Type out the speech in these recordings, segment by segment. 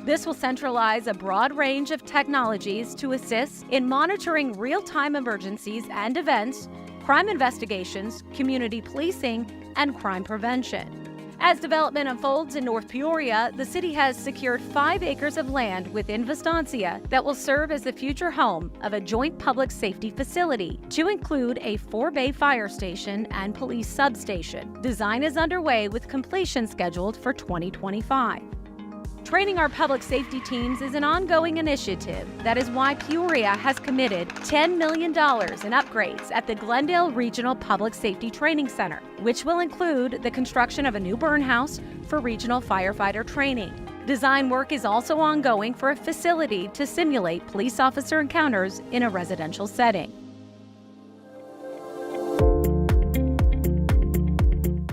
This will centralize a broad range of technologies to assist in monitoring real-time emergencies and events, crime investigations, community policing, and crime prevention. As development unfolds in North Peoria, the city has secured 5 acres of land within Vistancia that will serve as the future home of a joint public safety facility to include a 4-bay fire station and police substation. Design is underway with completion scheduled for 2025. Training our public safety teams is an ongoing initiative. That is why Peoria has committed $10 million in upgrades at the Glendale Regional Public Safety Training Center, which will include the construction of a new burn house for regional firefighter training. Design work is also ongoing for a facility to simulate police officer encounters in a residential setting.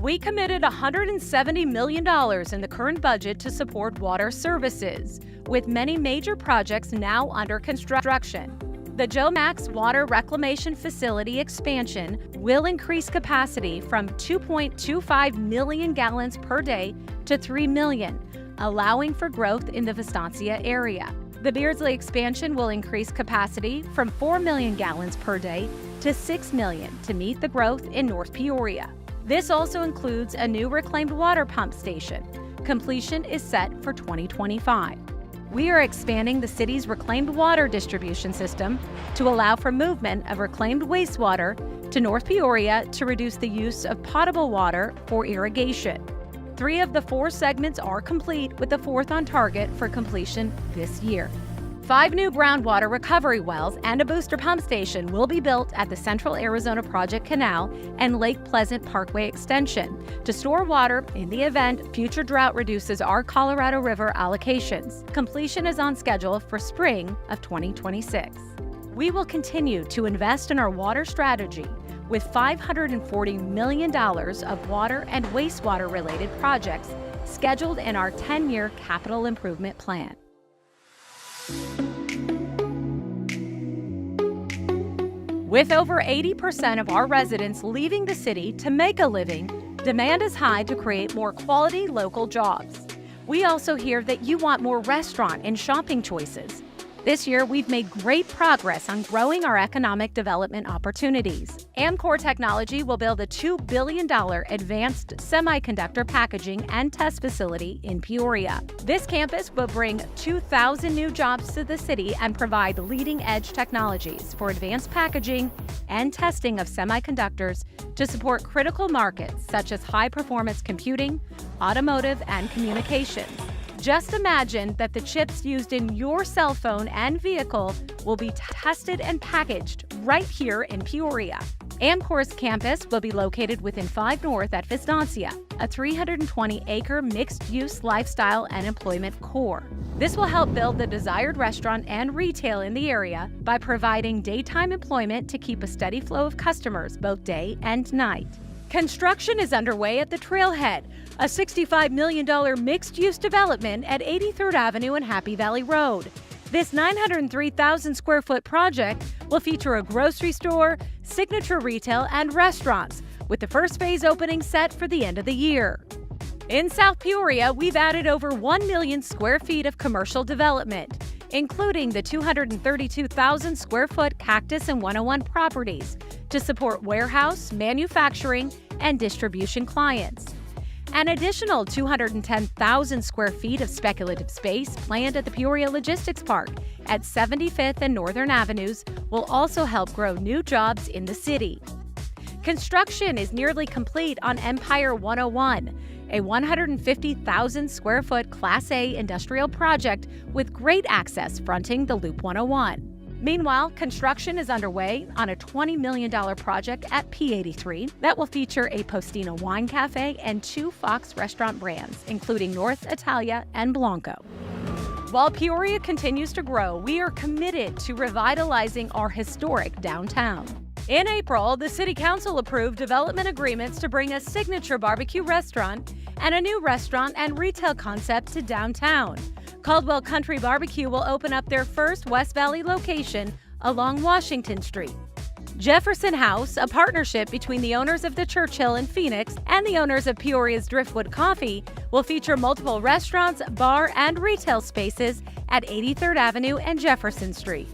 We committed $170 million in the current budget to support water services, with many major projects now under construction. The Joe Max Water Reclamation Facility expansion will increase capacity from 2.25 million gallons per day to 3 million, allowing for growth in the Vistancia area. The Beardsley expansion will increase capacity from 4 million gallons per day to 6 million to meet the growth in North Peoria. This also includes a new reclaimed water pump station. Completion is set for 2025. We are expanding the city's reclaimed water distribution system to allow for movement of reclaimed wastewater to North Peoria to reduce the use of potable water for irrigation. 3 of the 4 segments are complete, with the 4th on target for completion this year. 5 new groundwater recovery wells and a booster pump station will be built at the Central Arizona Project Canal and Lake Pleasant Parkway Extension to store water in the event future drought reduces our Colorado River allocations. Completion is on schedule for spring of 2026. We will continue to invest in our water strategy with $540 million of water and wastewater-related projects scheduled in our 10-year capital improvement plan. With over 80% of our residents leaving the city to make a living, demand is high to create more quality local jobs. We also hear that you want more restaurant and shopping choices. This year, we've made great progress on growing our economic development opportunities. Amcor Technology will build a $2 billion advanced semiconductor packaging and test facility in Peoria. This campus will bring 2,000 new jobs to the city and provide leading-edge technologies for advanced packaging and testing of semiconductors to support critical markets such as high-performance computing, automotive, and communications. Just imagine that the chips used in your cell phone and vehicle will be tested and packaged right here in Peoria. Amcor's campus will be located within 5 North at Vistancia, a 320-acre mixed-use lifestyle and employment core. This will help build the desired restaurant and retail in the area by providing daytime employment to keep a steady flow of customers both day and night. Construction is underway at the Trailhead, a $65 million mixed-use development at 83rd Avenue and Happy Valley Road. This 903,000 square foot project will feature a grocery store, signature retail, and restaurants, with the first phase opening set for the end of the year. In South Peoria, we've added over 1 million square feet of commercial development, including the 232,000 square foot Cactus and 101 properties to support warehouse, manufacturing, and distribution clients. An additional 210,000 square feet of speculative space planned at the Peoria Logistics Park at 75th and Northern Avenues will also help grow new jobs in the city. Construction is nearly complete on Empire 101, a 150,000 square foot Class A industrial project with great access fronting the Loop 101. Meanwhile, construction is underway on a $20 million project at P83 that will feature a Postina wine cafe and 2 Fox restaurant brands, including North Italia and Blanco. While Peoria continues to grow, we are committed to revitalizing our historic downtown. In April, the City Council approved development agreements to bring a signature barbecue restaurant and a new restaurant and retail concept to downtown. Caldwell Country Barbecue will open up their first West Valley location along Washington Street. Jefferson House, a partnership between the owners of the Churchill in Phoenix and the owners of Peoria's Driftwood Coffee, will feature multiple restaurants, bar, and retail spaces at 83rd Avenue and Jefferson Street.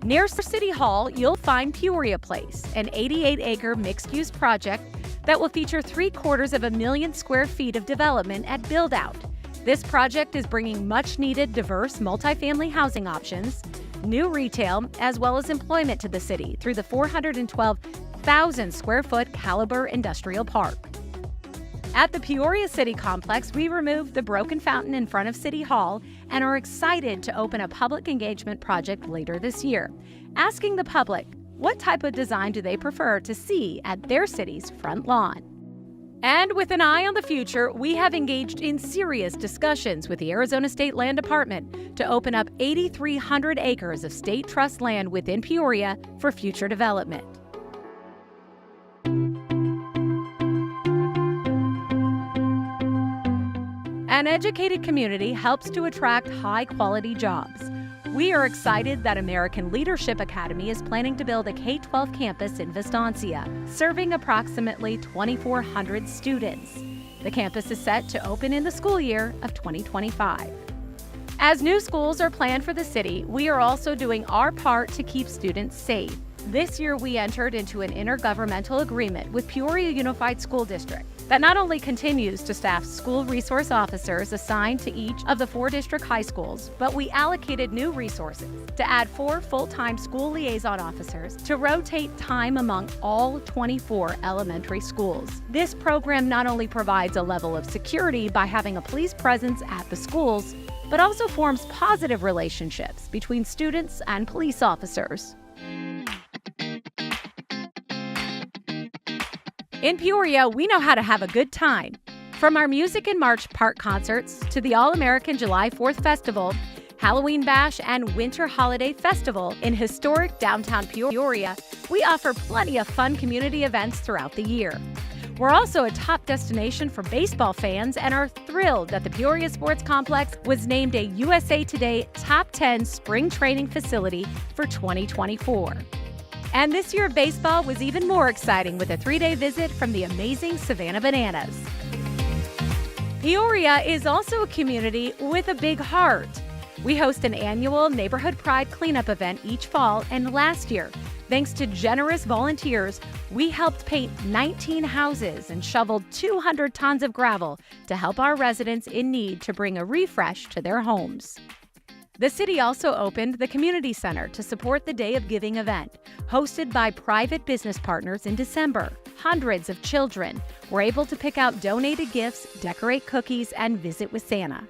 Near City Hall, you'll find Peoria Place, an 88-acre mixed-use project that will feature 750,000 square feet of development at build-out. This project is bringing much-needed diverse multifamily housing options, new retail, as well as employment to the city through the 412,000 square foot Caliber Industrial Park. At the Peoria City Complex, we removed the broken fountain in front of City Hall and are excited to open a public engagement project later this year, asking the public what type of design do they prefer to see at their city's front lawn. And with an eye on the future, we have engaged in serious discussions with the Arizona State Land Department to open up 8,300 acres of state trust land within Peoria for future development. An educated community helps to attract high-quality jobs. We are excited that American Leadership Academy is planning to build a K-12 campus in Vistancia, serving approximately 2,400 students. The campus is set to open in the school year of 2025. As new schools are planned for the city, we are also doing our part to keep students safe. This year, we entered into an intergovernmental agreement with Peoria Unified School District that not only continues to staff school resource officers assigned to each of the 4 district high schools, but we allocated new resources to add 4 full-time school liaison officers to rotate time among all 24 elementary schools. This program not only provides a level of security by having a police presence at the schools, but also forms positive relationships between students and police officers. In Peoria, we know how to have a good time. From our Music in March park concerts to the All-American July 4th Festival, Halloween Bash, and Winter Holiday Festival in historic downtown Peoria, we offer plenty of fun community events throughout the year. We're also a top destination for baseball fans and are thrilled that the Peoria Sports Complex was named a USA Today Top 10 Spring Training Facility for 2024. And this year, baseball was even more exciting with a 3-day visit from the amazing Savannah Bananas. Peoria is also a community with a big heart. We host an annual Neighborhood Pride cleanup event each fall, and last year, thanks to generous volunteers, we helped paint 19 houses and shoveled 200 tons of gravel to help our residents in need to bring a refresh to their homes. The city also opened the Community Center to support the Day of Giving event, hosted by private business partners in December. Hundreds of children were able to pick out donated gifts, decorate cookies, and visit with Santa.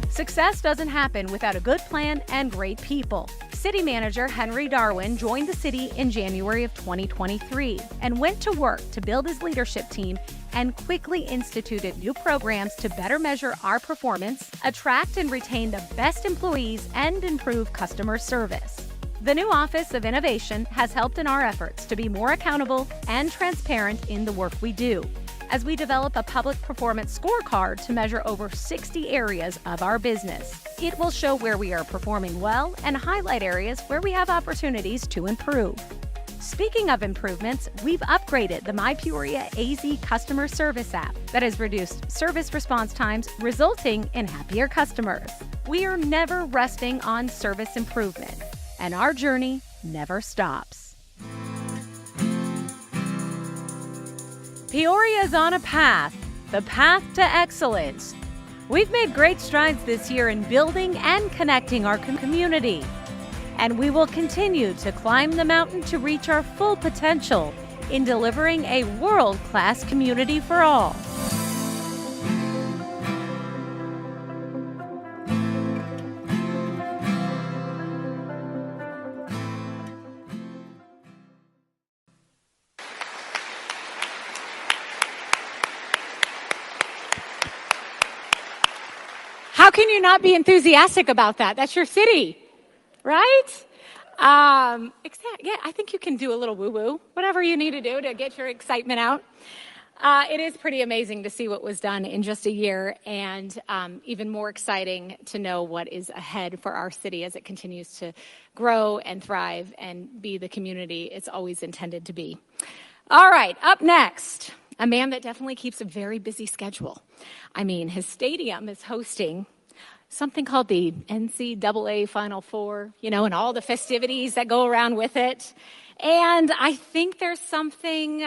Success doesn't happen without a good plan and great people. City Manager Henry Darwin joined the city in January of 2023 and went to work to build his leadership team and quickly instituted new programs to better measure our performance, attract and retain the best employees, and improve customer service. The new Office of Innovation has helped in our efforts to be more accountable and transparent in the work we do, as we develop a public performance scorecard to measure over 60 areas of our business. It will show where we are performing well and highlight areas where we have opportunities to improve. Speaking of improvements, we've upgraded the My Peoria AZ customer service app that has reduced service response times, resulting in happier customers. We are never resting on service improvement, and our journey never stops. Peoria is on a path, the path to excellence. We've made great strides this year in building and connecting our community, and we will continue to climb the mountain to reach our full potential in delivering a world-class community for all. How can you not be enthusiastic about that? That's your city, right? Yeah, I think you can do a little woo-woo, whatever you need to do to get your excitement out. It is pretty amazing to see what was done in just a year, and even more exciting to know what is ahead for our city as it continues to grow and thrive and be the community it's always intended to be. All right, up next, a man that definitely keeps a very busy schedule. I mean, his stadium is hosting something called the NCAA Final Four, and all the festivities that go around with it. And I think there's something,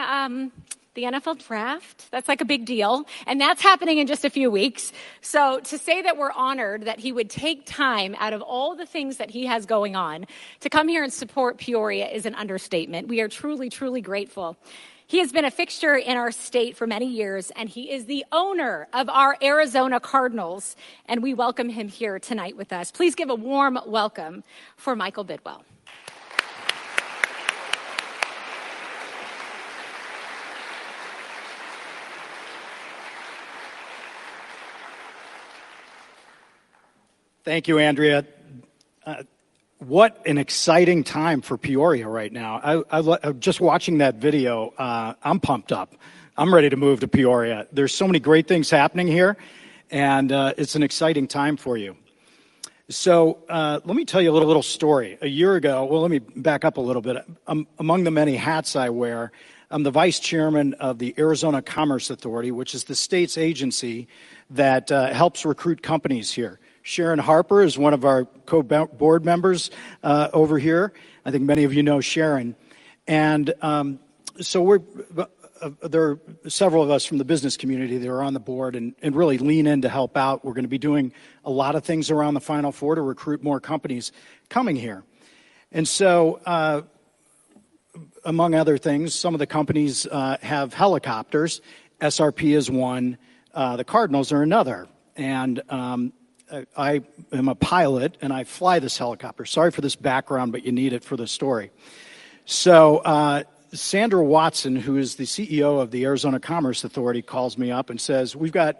the NFL draft, that's like a big deal. And that's happening in just a few weeks. So to say that we're honored that he would take time out of all the things that he has going on to come here and support Peoria is an understatement. We are truly, truly grateful. He has been a fixture in our state for many years, and he is the owner of our Arizona Cardinals, and we welcome him here tonight with us. Please give a warm welcome for Michael Bidwell. Thank you, Andrea. What an exciting time for Peoria right now. I'm just watching that video. I'm pumped up. I'm ready to move to Peoria. There's so many great things happening here, and it's an exciting time for you. So let me tell you a little story. A year ago, well, let me back up a little bit. Among the many hats I wear, I'm the vice chairman of the Arizona Commerce Authority, which is the state's agency that helps recruit companies here. Sharon Harper is one of our co-board members over here. I think many of you know Sharon. And so there are several of us from the business community that are on the board and really lean in to help out. We're going to be doing a lot of things around the Final Four to recruit more companies coming here. And so, among other things, some of the companies have helicopters. SRP is one. The Cardinals are another. And I am a pilot, and I fly this helicopter. Sorry for this background, but you need it for the story. So Sandra Watson, who is the CEO of the Arizona Commerce Authority, calls me up and says, we've got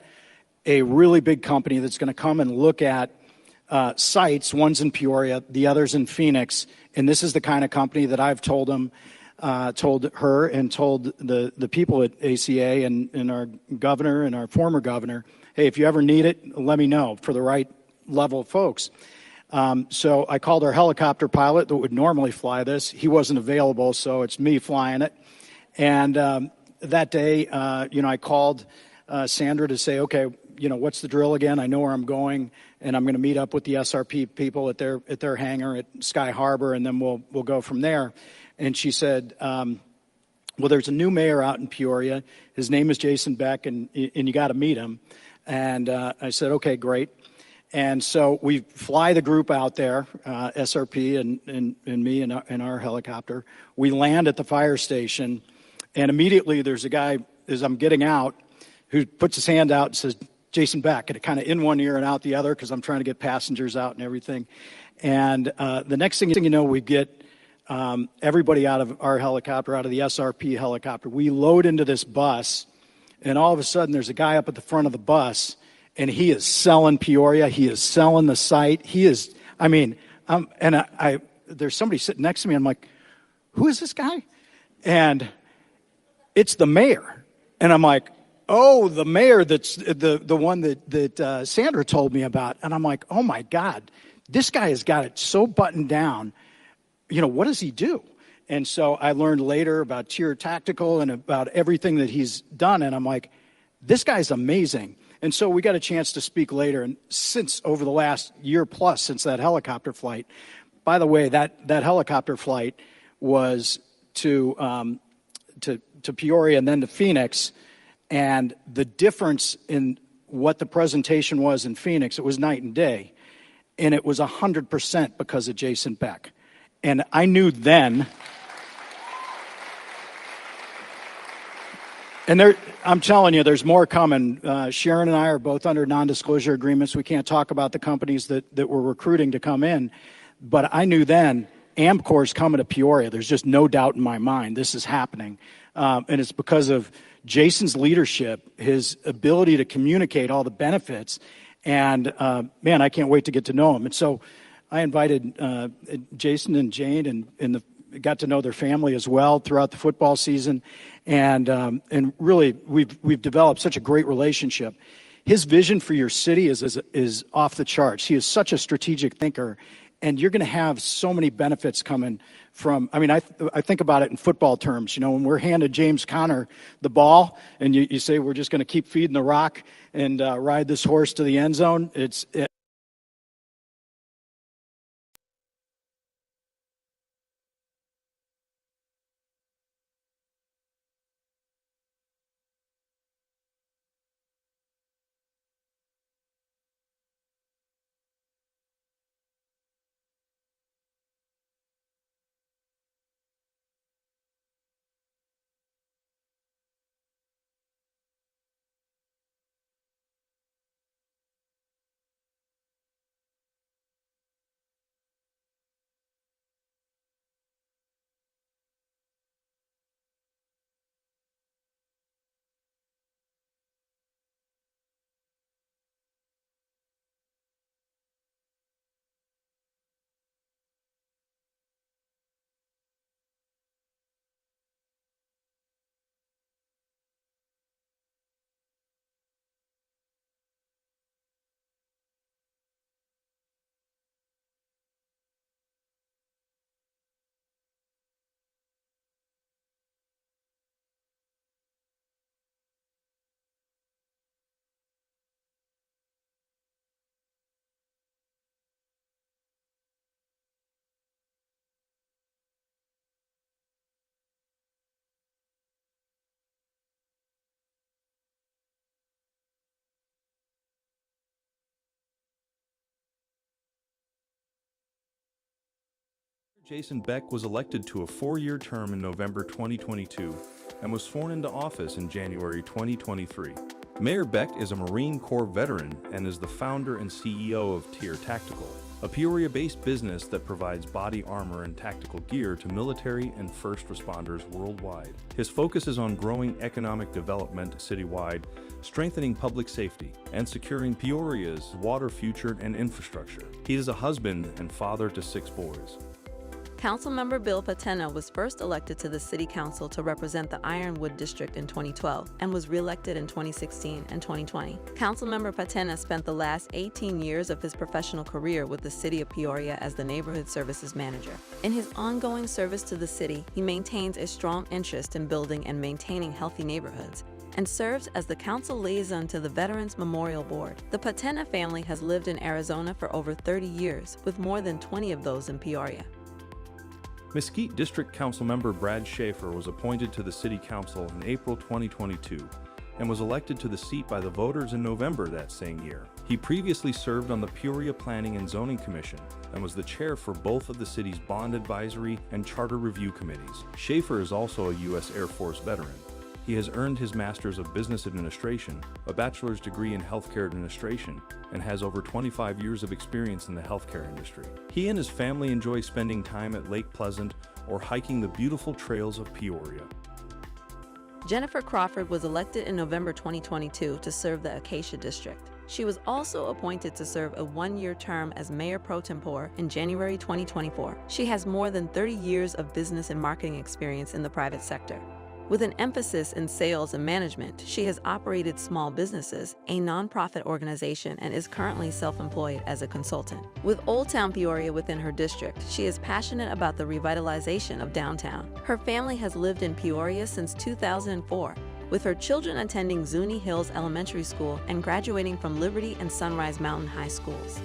a really big company that's going to come and look at sites. One's in Peoria, the other's in Phoenix, and this is the kind of company that I've told her and told the people at ACA and our governor and our former governor, hey, if you ever need it, let me know for the right level of folks. So I called our helicopter pilot that would normally fly this. He wasn't available, so it's me flying it. And that day, I called Sandra to say, okay, what's the drill again? I know where I'm going, and I'm going to meet up with the SRP people at their hangar at Sky Harbor, and then we'll go from there. And she said, well, there's a new mayor out in Peoria. His name is Jason Beck, and you got to meet him. And I said, okay, great. And so we fly the group out there, SRP and me and our helicopter. We land at the fire station, and immediately there's a guy, as I'm getting out, who puts his hand out and says, Jason Beck, and it kind of in one ear and out the other because I'm trying to get passengers out and everything. And the next thing you know, we get everybody out of our helicopter, out of the SRP helicopter. We load into this bus, and all of a sudden there's a guy up at the front of the bus, and he is selling Peoria. He is selling the site. He is, there's somebody sitting next to me. I'm like, who is this guy? And it's the mayor. And I'm like, oh, the mayor that's the one that Sandra told me about. And I'm like, oh my God, this guy has got it so buttoned down. What does he do? And so I learned later about Tier Tactical and about everything that he's done. And I'm like, this guy's amazing. And so we got a chance to speak later. And since over the last year plus since that helicopter flight, by the way, that helicopter flight was to Peoria and then to Phoenix. And the difference in what the presentation was in Phoenix, it was night and day. And it was 100% because of Jason Beck. And I knew then, and I'm telling you, there's more coming. Sharon and I are both under non-disclosure agreements. We can't talk about the companies that we're recruiting to come in. But I knew then, Amcor's coming to Peoria. There's just no doubt in my mind this is happening. And it's because of Jason's leadership, his ability to communicate all the benefits. And, man, I can't wait to get to know him. And so I invited Jason and Jane and got to know their family as well throughout the football season, and really we've developed such a great relationship. His vision for your city is off the charts. He is such a strategic thinker, and you're going to have so many benefits coming from. I mean, I think about it in football terms. You know, when we're handed James Conner the ball, and you say we're just going to keep feeding the rock and ride this horse to the end zone, Jason Beck was elected to a 4-year term in November 2022 and was sworn into office in January 2023. Mayor Beck is a Marine Corps veteran and is the founder and CEO of Tier Tactical, a Peoria-based business that provides body armor and tactical gear to military and first responders worldwide. His focus is on growing economic development citywide, strengthening public safety, and securing Peoria's water future and infrastructure. He is a husband and father to 6 boys. Councilmember Bill Patena was first elected to the City Council to represent the Ironwood District in 2012 and was re-elected in 2016 and 2020. Councilmember Patena spent the last 18 years of his professional career with the City of Peoria as the Neighborhood Services Manager. In his ongoing service to the city, he maintains a strong interest in building and maintaining healthy neighborhoods and serves as the council liaison to the Veterans Memorial Board. The Patena family has lived in Arizona for over 30 years, with more than 20 of those in Peoria. Mesquite District Councilmember Brad Schaefer was appointed to the City Council in April 2022 and was elected to the seat by the voters in November that same year. He previously served on the Peoria Planning and Zoning Commission and was the chair for both of the city's Bond Advisory and Charter Review Committees. Schaefer is also a U.S. Air Force veteran. He has earned his Master's of Business Administration, a bachelor's degree in Healthcare Administration, and has over 25 years of experience in the healthcare industry. He and his family enjoy spending time at Lake Pleasant or hiking the beautiful trails of Peoria. Jennifer Crawford was elected in November 2022 to serve the Acacia District. She was also appointed to serve a 1-year term as Mayor Pro Tempore in January 2024. She has more than 30 years of business and marketing experience in the private sector. With an emphasis in sales and management, she has operated small businesses, a nonprofit organization, and is currently self-employed as a consultant. With Old Town Peoria within her district, she is passionate about the revitalization of downtown. Her family has lived in Peoria since 2004, with her children attending Zuni Hills Elementary School and graduating from Liberty and Sunrise Mountain High Schools.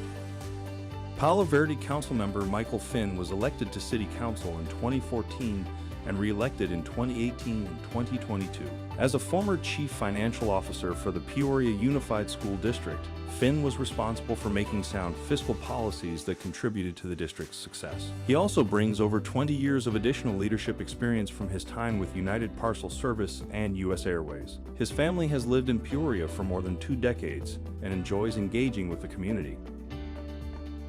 Palo Verde Councilmember Michael Finn was elected to City Council in 2014 and re-elected in 2018 and 2022. As a former Chief Financial Officer for the Peoria Unified School District, Finn was responsible for making sound fiscal policies that contributed to the district's success. He also brings over 20 years of additional leadership experience from his time with United Parcel Service and U.S. Airways. His family has lived in Peoria for more than 2 decades and enjoys engaging with the community.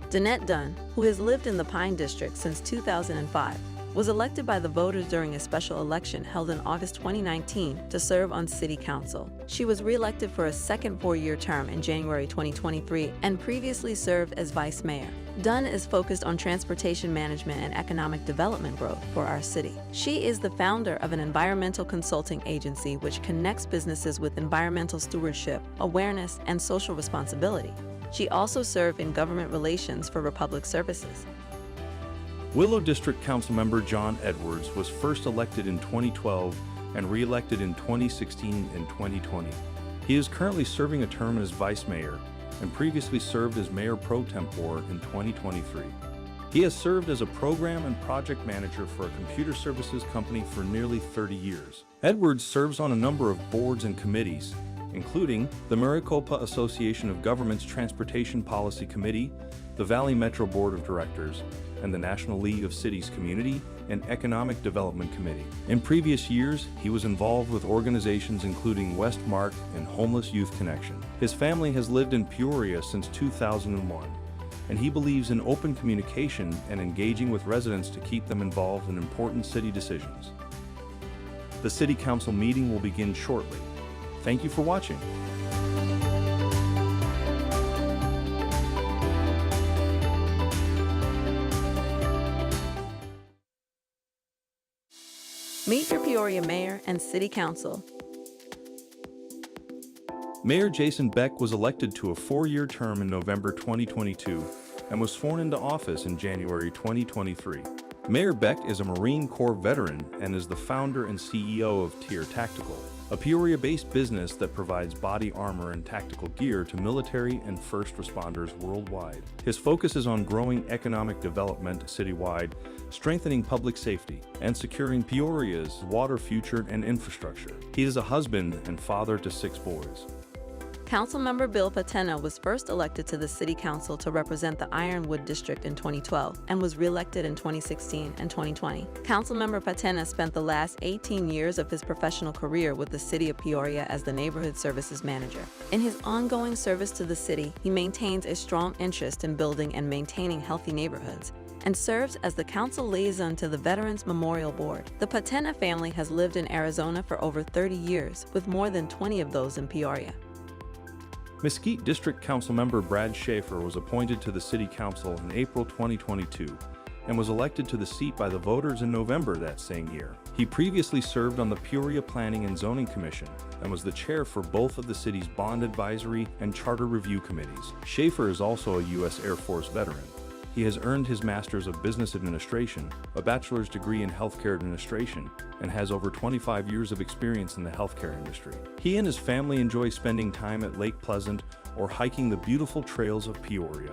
Danette Dunn, who has lived in the Pine District since 2005, was elected by the voters during a special election held in August 2019 to serve on City Council. She was re-elected for a second four-year term in January 2023 and previously served as vice mayor. Dunn is focused on transportation management and economic development growth for our city. She is the founder of an environmental consulting agency which connects businesses with environmental stewardship, awareness, and social responsibility. She also served in government relations for Republic Services. Willow District Councilmember John Edwards was first elected in 2012 and re-elected in 2016 and 2020. He is currently serving a term as vice mayor and previously served as mayor pro tempore in 2023. He has served as a program and project manager for a computer services company for nearly 30 years. Edwards serves on a number of boards and committees, including the Maricopa Association of Governments Transportation Policy Committee, the Valley Metro Board of Directors, and the National League of Cities Community and Economic Development Committee. In previous years, he was involved with organizations including Westmark and Homeless Youth Connection. His family has lived in Peoria since 2001, and he believes in open communication and engaging with residents to keep them involved in important city decisions. The City Council meeting will begin shortly. Thank you for watching. Meet your Peoria Mayor and City Council. Mayor Jason Beck was elected to a four-year term in November 2022 and was sworn into office in January 2023. Mayor Beck is a Marine Corps veteran and is the founder and CEO of Tier Tactical, a Peoria-based business that provides body armor and tactical gear to military and first responders worldwide. His focus is on growing economic development citywide, strengthening public safety, and securing Peoria's water future and infrastructure. He is a husband and father to 6 boys. Councilmember Bill Patena was first elected to the City Council to represent the Ironwood District in 2012 and was re-elected in 2016 and 2020. Councilmember Patena spent the last 18 years of his professional career with the City of Peoria as the Neighborhood Services Manager. In his ongoing service to the city, he maintains a strong interest in building and maintaining healthy neighborhoods and serves as the council liaison to the Veterans Memorial Board. The Patena family has lived in Arizona for over 30 years, with more than 20 of those in Peoria. Mesquite District Councilmember Brad Schaefer was appointed to the City Council in April 2022 and was elected to the seat by the voters in November that same year. He previously served on the Peoria Planning and Zoning Commission and was the chair for both of the city's bond advisory and charter review committees. Schaefer is also a U.S. Air Force veteran. He has earned his Master's of Business Administration, a bachelor's degree in healthcare administration, and has over 25 years of experience in the healthcare industry. He and his family enjoy spending time at Lake Pleasant or hiking the beautiful trails of Peoria.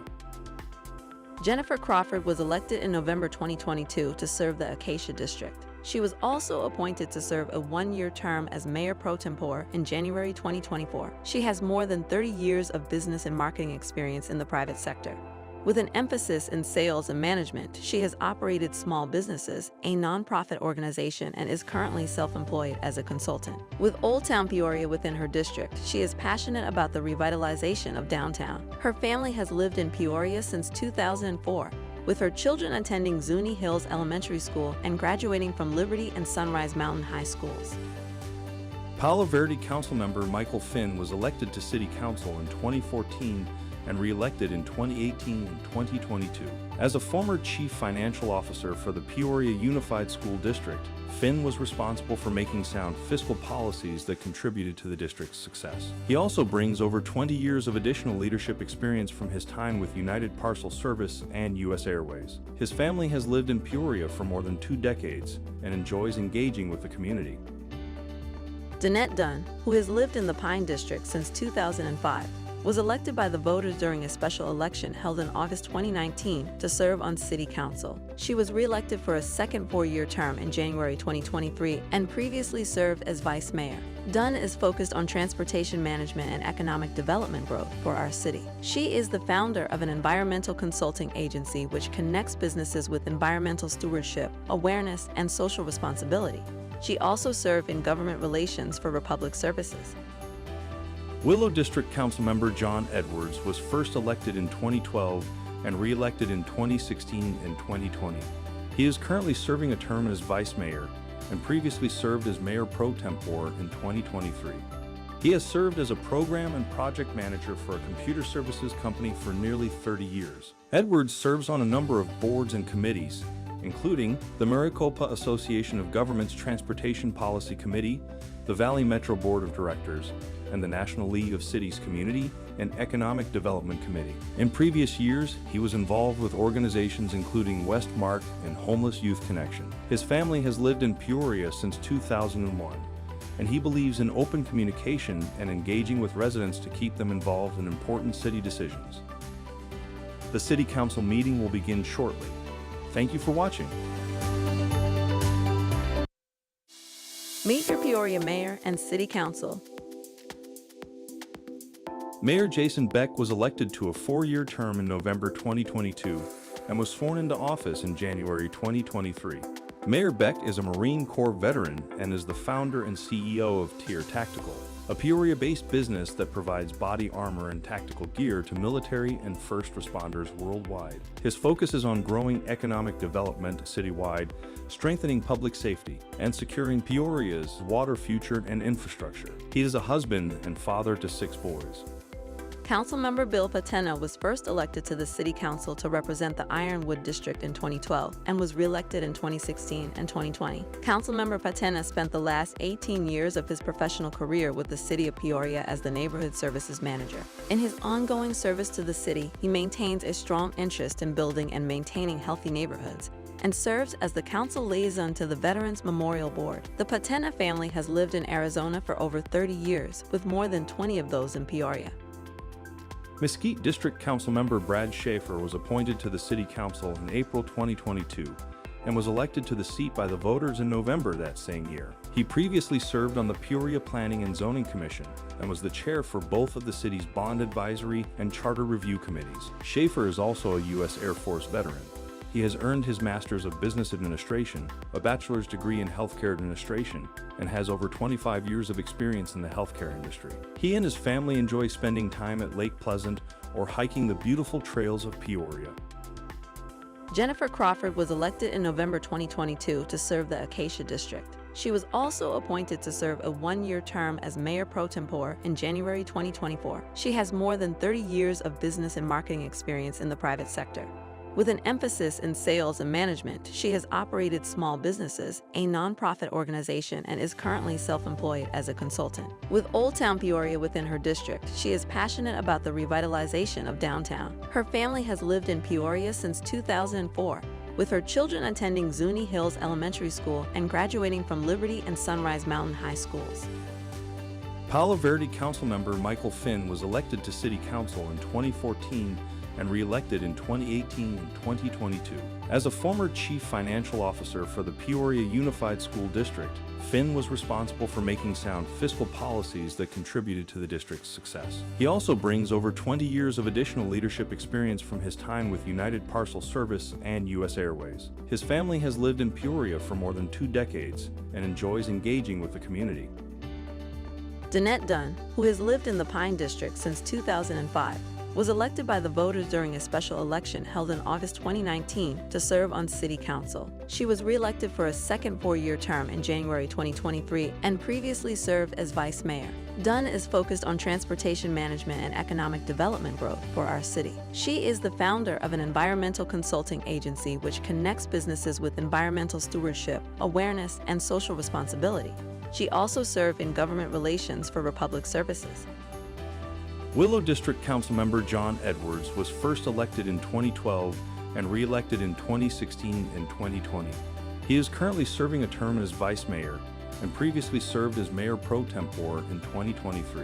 Jennifer Crawford was elected in November 2022 to serve the Acacia District. She was also appointed to serve a one-year term as mayor pro tempore in January 2024. She has more than 30 years of business and marketing experience in the private sector. With an emphasis in sales and management, she has operated small businesses, a nonprofit organization, and is currently self-employed as a consultant. With Old Town Peoria within her district, she is passionate about the revitalization of downtown. Her family has lived in Peoria since 2004, with her children attending Zuni Hills Elementary School and graduating from Liberty and Sunrise Mountain High Schools. Palo Verde Councilmember Michael Finn was elected to City Council in 2014 and re-elected in 2018 and 2022. As a former chief financial officer for the Peoria Unified School District, Finn was responsible for making sound fiscal policies that contributed to the district's success. He also brings over 20 years of additional leadership experience from his time with United Parcel Service and U.S. Airways. His family has lived in Peoria for more than 2 decades and enjoys engaging with the community. Danette Dunn, who has lived in the Pine District since 2005, was elected by the voters during a special election held in August 2019 to serve on City Council. She was re-elected for a second four-year term in January 2023 and previously served as vice mayor. Dunn is focused on transportation management and economic development growth for our city. She is the founder of an environmental consulting agency which connects businesses with environmental stewardship, awareness, and social responsibility. She also served in government relations for Republic Services. Willow District Councilmember John Edwards was first elected in 2012 and re-elected in 2016 and 2020. He is currently serving a term as vice mayor and previously served as mayor pro tempore in 2023. He has served as a program and project manager for a computer services company for nearly 30 years. Edwards serves on a number of boards and committees, including the Maricopa Association of Governments Transportation Policy Committee, the Valley Metro Board of Directors, and the National League of Cities Community and Economic Development Committee. In previous years, he was involved with organizations including Westmark and Homeless Youth Connection. His family has lived in Peoria since 2001, and he believes in open communication and engaging with residents to keep them involved in important city decisions. The City Council meeting will begin shortly. Thank you for watching. Meet your Peoria Mayor and City Council. Mayor Jason Beck was elected to a 4-year term in November 2022 and was sworn into office in January 2023. Mayor Beck is a Marine Corps veteran and is the founder and CEO of Tier Tactical, a Peoria-based business that provides body armor and tactical gear to military and first responders worldwide. His focus is on growing economic development citywide, strengthening public safety, and securing Peoria's water future and infrastructure. He is a husband and father to 6 boys. Councilmember Bill Patena was first elected to the City Council to represent the Ironwood District in 2012 and was re-elected in 2016 and 2020. Councilmember Patena spent the last 18 years of his professional career with the City of Peoria as the Neighborhood Services Manager. In his ongoing service to the city, he maintains a strong interest in building and maintaining healthy neighborhoods and serves as the council liaison to the Veterans Memorial Board. The Patena family has lived in Arizona for over 30 years, with more than 20 of those in Peoria. Mesquite District Councilmember Brad Schaefer was appointed to the City Council in April 2022 and was elected to the seat by the voters in November that same year. He previously served on the Peoria Planning and Zoning Commission and was the chair for both of the city's Bond Advisory and Charter Review Committees. Schaefer is also a U.S. Air Force veteran. He has earned his Master's of Business Administration, a bachelor's degree in Healthcare Administration, and has over 25 years of experience in the healthcare industry. He and his family enjoy spending time at Lake Pleasant or hiking the beautiful trails of Peoria. Jennifer Crawford was elected in November 2022 to serve the Acacia District. She was also appointed to serve a 1-year term as Mayor Pro Tempore in January 2024. She has more than 30 years of business and marketing experience in the private sector. With an emphasis in sales and management, she has operated small businesses, a nonprofit organization, and is currently self-employed as a consultant. With Old Town Peoria within her district, she is passionate about the revitalization of downtown. Her family has lived in Peoria since 2004, with her children attending Zuni Hills Elementary School and graduating from Liberty and Sunrise Mountain High Schools. Palo Verde Councilmember Michael Finn was elected to City Council in 2014 and re-elected in 2018 and 2022. As a former chief financial officer for the Peoria Unified School District, Finn was responsible for making sound fiscal policies that contributed to the district's success. He also brings over 20 years of additional leadership experience from his time with United Parcel Service and U.S. Airways. His family has lived in Peoria for more than 2 decades and enjoys engaging with the community. Danette Dunn, who has lived in the Pine District since 2005, was elected by the voters during a special election held in August 2019 to serve on City Council. She was re-elected for a second 4-year term in January 2023 and previously served as vice mayor. Dunn is focused on transportation management and economic development growth for our city. She is the founder of an environmental consulting agency which connects businesses with environmental stewardship, awareness, and social responsibility. She also served in government relations for Republic Services. Willow District Councilmember John Edwards was first elected in 2012 and re-elected in 2016 and 2020. He is currently serving a term as vice mayor and previously served as mayor pro tempore in 2023.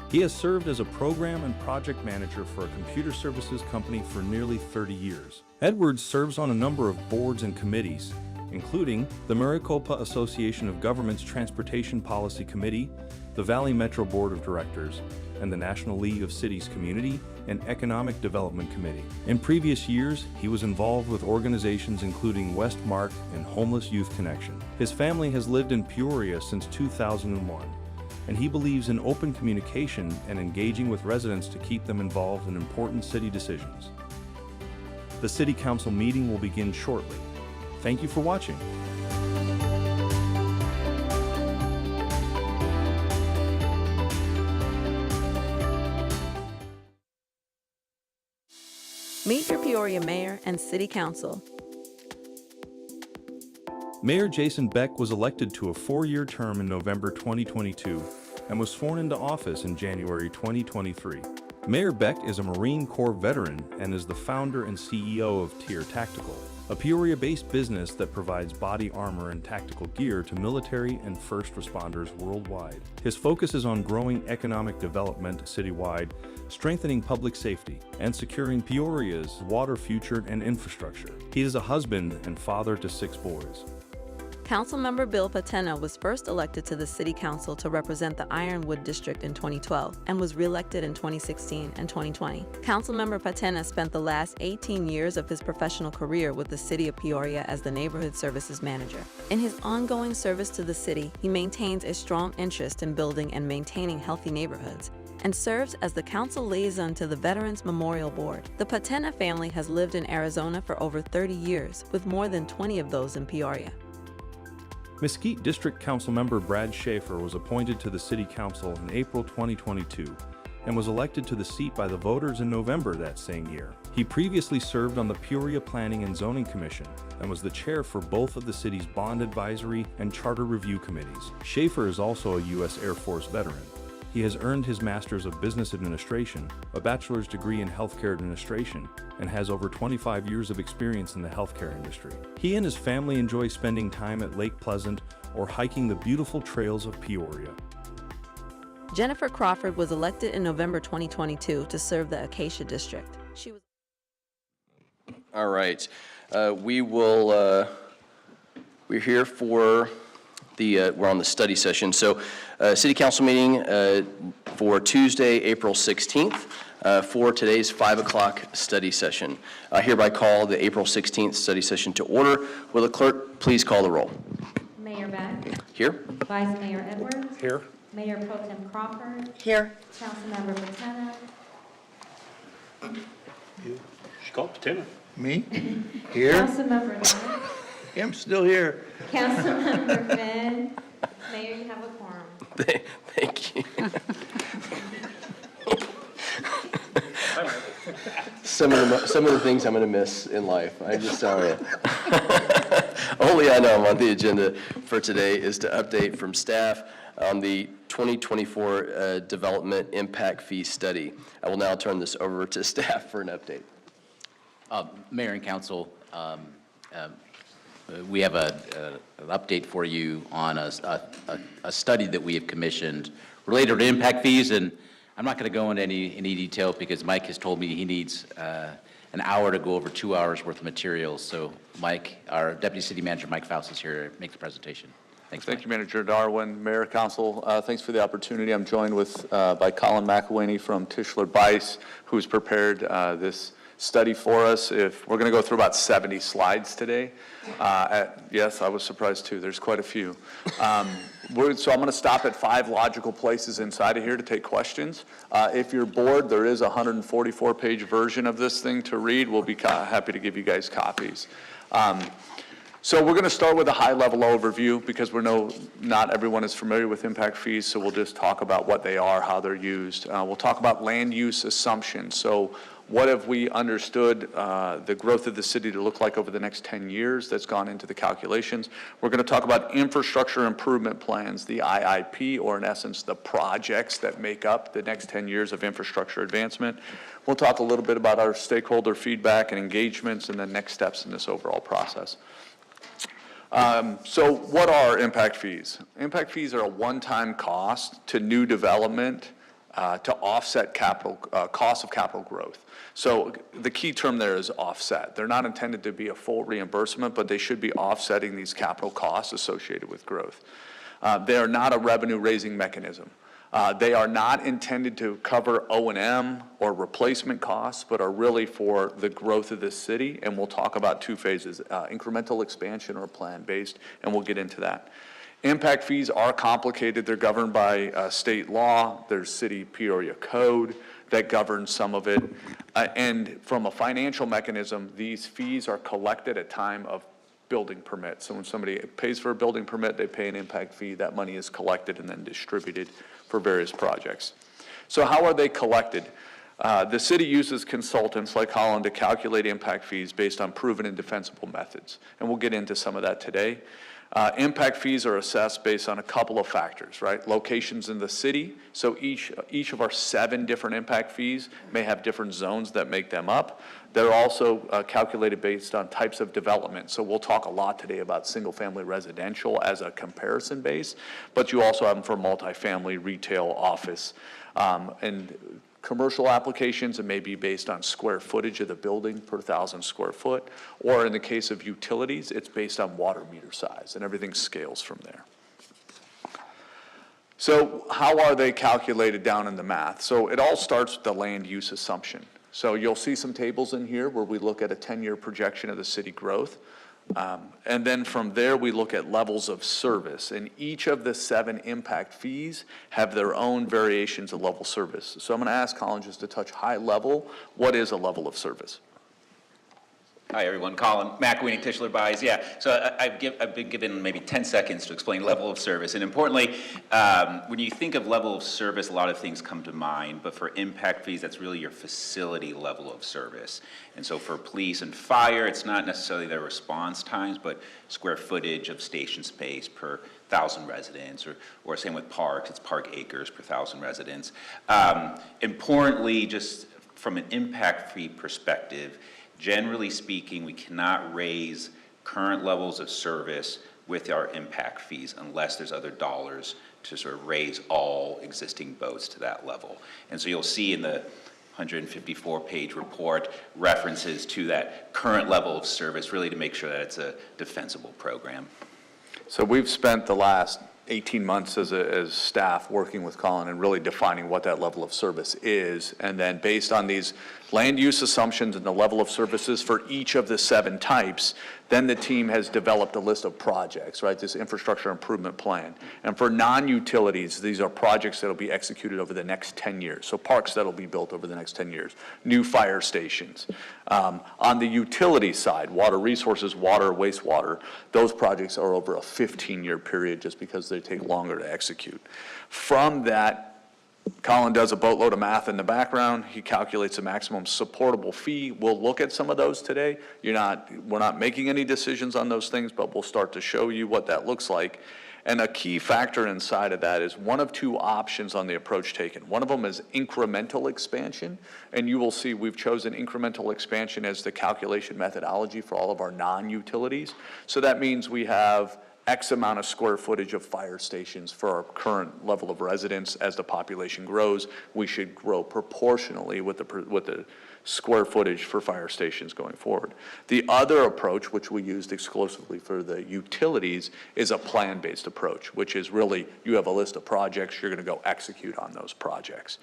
He has served as a program and project manager for a computer services company for nearly 30 years. Edwards serves on a number of boards and committees, including the Maricopa Association of Governments Transportation Policy Committee, the Valley Metro Board of Directors, and the National League of Cities Community and Economic Development Committee. In previous years, he was involved with organizations including Westmark and Homeless Youth Connection. His family has lived in Peoria since 2001, and he believes in open communication and engaging with residents to keep them involved in important city decisions. The City Council meeting will begin shortly. Thank you for watching. Meet your Peoria Mayor and City Council. Mayor Jason Beck was elected to a 4-year term in November 2022 and was sworn into office in January 2023. Mayor Beck is a Marine Corps veteran and is the founder and CEO of Tier Tactical, a Peoria-based business that provides body armor and tactical gear to military and first responders worldwide. His focus is on growing economic development citywide, strengthening public safety, and securing Peoria's water future and infrastructure. He is a husband and father to 6 boys. Councilmember Bill Patena was first elected to the City Council to represent the Ironwood District in 2012 and was re-elected in 2016 and 2020. Councilmember Patena spent the last 18 years of his professional career with the City of Peoria as the Neighborhood Services Manager. In his ongoing service to the city, he maintains a strong interest in building and maintaining healthy neighborhoods and serves as the council liaison to the Veterans Memorial Board. The Patena family has lived in Arizona for over 30 years, with more than 20 of those in Peoria. Mesquite District Councilmember Brad Schaefer was appointed to the City Council in April 2022 and was elected to the seat by the voters in November that same year. He previously served on the Peoria Planning and Zoning Commission and was the chair for both of the city's bond advisory and charter review committees. Schaefer is also a U.S. Air Force veteran. He has earned his Master's of Business Administration, a bachelor's degree in healthcare administration, and has over 25 years of experience in the healthcare industry. He and his family enjoy spending time at Lake Pleasant or hiking the beautiful trails of Peoria. Jennifer Crawford was elected in November 2022 to serve the Acacia District. She was All right. We're here for we're on the study session. So City Council meeting for Tuesday, April 16th for today's 5 o'clock study session. I hereby call the April 16th study session to order. Will the clerk please call the roll? Mayor Beck. Here. Vice Mayor Edwards. Here. Mayor Pro Tem Crawford. Here. Councilmember Patena. She called Patena. Me? Here? Councilmember Knight. I'm still here. Councilmember Finn. Mayor, you have a quorum. Thank you. Some of the things I'm going to miss in life. I just tell you. Only item on the agenda for today is to update from staff on the 2024 Development Impact Fee Study. I will now turn this over to staff for an update. Mayor and Council, we have an update for you on a study that we have commissioned related to impact fees, and I'm not going to go into any detail because Mike has told me he needs an hour to go over 2 hours worth of materials. So Mike, our Deputy City Manager, Mike Faust, is here to make the presentation. Thanks, Thank Mike. you, Manager Darwin, Mayor, Council. Thanks for the opportunity. I'm joined with by Colin McElwaney from Tischler Bice, who's prepared this study for us. If we're going to go through about 70 slides today. Yes, I was surprised too. There's quite a few. So I'm going to stop at 5 logical places inside of here to take questions. If you're bored, there is a 144-page version of this thing to read. We'll be happy to give you guys copies. So we're going to start with a high-level overview because we know not everyone is familiar with impact fees, so we'll just talk about what they are, how they're used. We'll talk about land use assumptions. So what have we understood the growth of the city to look like over the next 10 years that's gone into the calculations. We're going to talk about infrastructure improvement plans, the IIP, or in essence, the projects that make up the next 10 years of infrastructure advancement. We'll talk a little bit about our stakeholder feedback and engagements and the next steps in this overall process. So what are impact fees? Impact fees are a one-time cost to new development to offset capital cost of capital growth. So the key term there is offset. They're not intended to be a full reimbursement, but they should be offsetting these capital costs associated with growth. They are not a revenue-raising mechanism. They are not intended to cover O&M or replacement costs, but are really for the growth of this city. And we'll talk about 2 phases, incremental expansion or plan-based, and we'll get into that. Impact fees are complicated. They're governed by state law. There's city Peoria code that governs some of it. And from a financial mechanism, these fees are collected at time of building permit. So when somebody pays for a building permit, they pay an impact fee. That money is collected and then distributed for various projects. So how are they collected? The city uses consultants like Holland to calculate impact fees based on proven and defensible methods. And we'll get into some of that today. Impact fees are assessed based on a couple of factors, right? Locations in the city. So each of our 7 different impact fees may have different zones that make them up. They're also calculated based on types of development. So we'll talk a lot today about single-family residential as a comparison base, but you also have them for multifamily, retail, office, and commercial applications. It may be based on square footage of the building per 1,000 square foot, or in the case of utilities, it's based on water meter size, and everything scales from there. So how are they calculated down in the math? So it all starts with the land use assumption. So you'll see some tables in here where we look at a 10-year projection of the city growth. And then from there, we look at levels of service. And each of the 7 impact fees have their own variations of level service. So I'm going to ask Colin just to touch high level. What is a level of service? Hi, everyone. Colin McElweeney, Tischler Buys. Yeah, so I've been given maybe 10 seconds to explain level of service. And importantly, when you think of level of service, a lot of things come to mind. But for impact fees, that's really your facility level of service. And so for police and fire, it's not necessarily their response times, but square footage of station space per 1,000 residents, or same with parks, it's park acres per 1,000 residents. Importantly, just from an impact fee perspective, generally speaking, we cannot raise current levels of service with our impact fees unless there's other dollars to sort of raise all existing boats to that level. And so you'll see in the 154-page report references to that current level of service, really to make sure that it's a defensible program. So we've spent the last 18 months as staff working with Colin and really defining what that level of service is. And then based on these land use assumptions and the level of services for each of the 7 types, then the team has developed a list of projects, right? This infrastructure improvement plan. And for non-utilities, these are projects that will be executed over the next 10 years. So parks that will be built over the next 10 years, new fire stations. On the utility side, water resources, water, wastewater, those projects are over a 15-year period just because they take longer to execute. From that, Colin does a boatload of math in the background. He calculates a maximum supportable fee. We'll look at some of those today. We're not making any decisions on those things, but we'll start to show you what that looks like. And a key factor inside of that is one of 2 options on the approach taken. One of them is incremental expansion, and you will see we've chosen incremental expansion as the calculation methodology for all of our non-utilities. So that means we have X amount of square footage of fire stations for our current level of residents. As the population grows, we should grow proportionally with the square footage for fire stations going forward. The other approach, which we used exclusively for the utilities, is a plan-based approach, which is really you have a list of projects, you're going to go execute on those projects.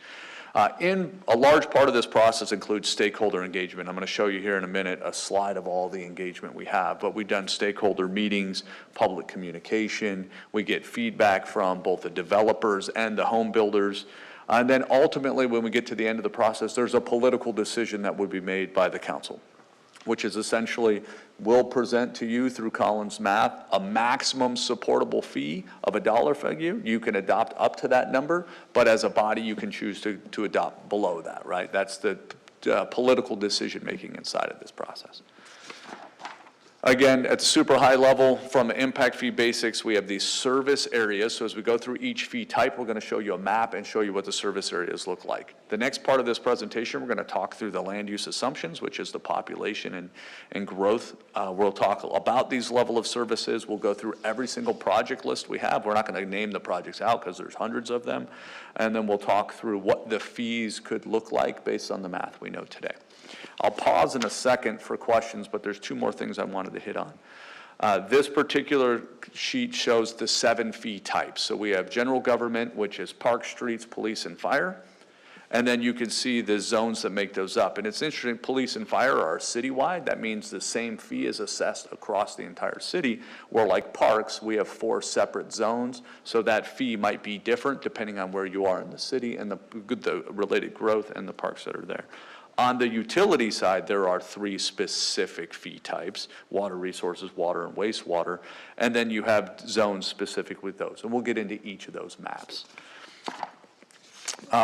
In a large part of this process includes stakeholder engagement. I'm going to show you here in a minute a slide of all the engagement we have, but we've done stakeholder meetings, public communication. We get feedback from both the developers and the home builders. And then ultimately, when we get to the end of the process, there's a political decision that would be made by the council, which is essentially we'll present to you through Colin's math a maximum supportable fee of $1 figure. You can adopt up to that number, but as a body, you can choose to adopt below that, right? That's the political decision-making inside of this process. Again, at the super high level, from impact fee basics, we have these service areas. So as we go through each fee type, we're going to show you a map and show you what the service areas look like. The next part of this presentation, we're going to talk through the land use assumptions, which is the population and growth. We'll talk about these level of services. We'll go through every single project list we have. We're not going to name the projects out because there's hundreds of them. And then we'll talk through what the fees could look like based on the math we know today. I'll pause in a second for questions, but there's 2 more things I wanted to hit on. This particular sheet shows the 7 fee types. So we have general government, which is parks, streets, police, and fire. And then you can see the zones that make those up. And it's interesting, police and fire are citywide. That means the same fee is assessed across the entire city. Where like parks, we have 4 separate zones. So that fee might be different depending on where you are in the city and the related growth and the parks that are there. On the utility side, there are 3 specific fee types: water resources, water and wastewater, and then you have zones specific with those. And we'll get into each of those maps.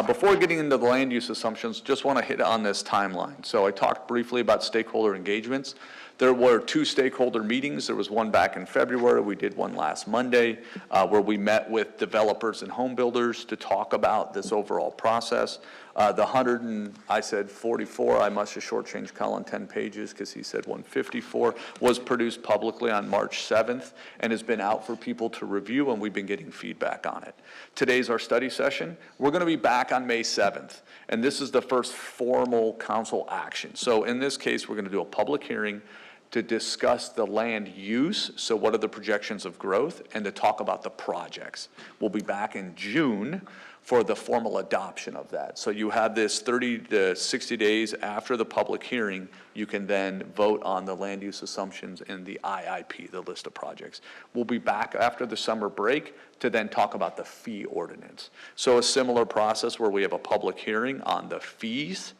Before getting into the land use assumptions, just want to hit on this timeline. So I talked briefly about stakeholder engagements. There were 2 stakeholder meetings. There was one back in February. We did one last Monday where we met with developers and home builders to talk about this overall process. The 144, I must have shortchanged Colin 10 pages because he said 154, was produced publicly on March 7th and has been out for people to review, and we've been getting feedback on it. Today's our study session. We're going to be back on May 7th, and this is the first formal council action. So in this case, we're going to do a public hearing to discuss the land use, so what are the projections of growth, and to talk about the projects. We'll be back in June for the formal adoption of that. So you have this 30 to 60 days after the public hearing, you can then vote on the land use assumptions in the IIP, the list of projects. We'll be back after the summer break to then talk about the fee ordinance. So a similar process where we have a public hearing on the fees,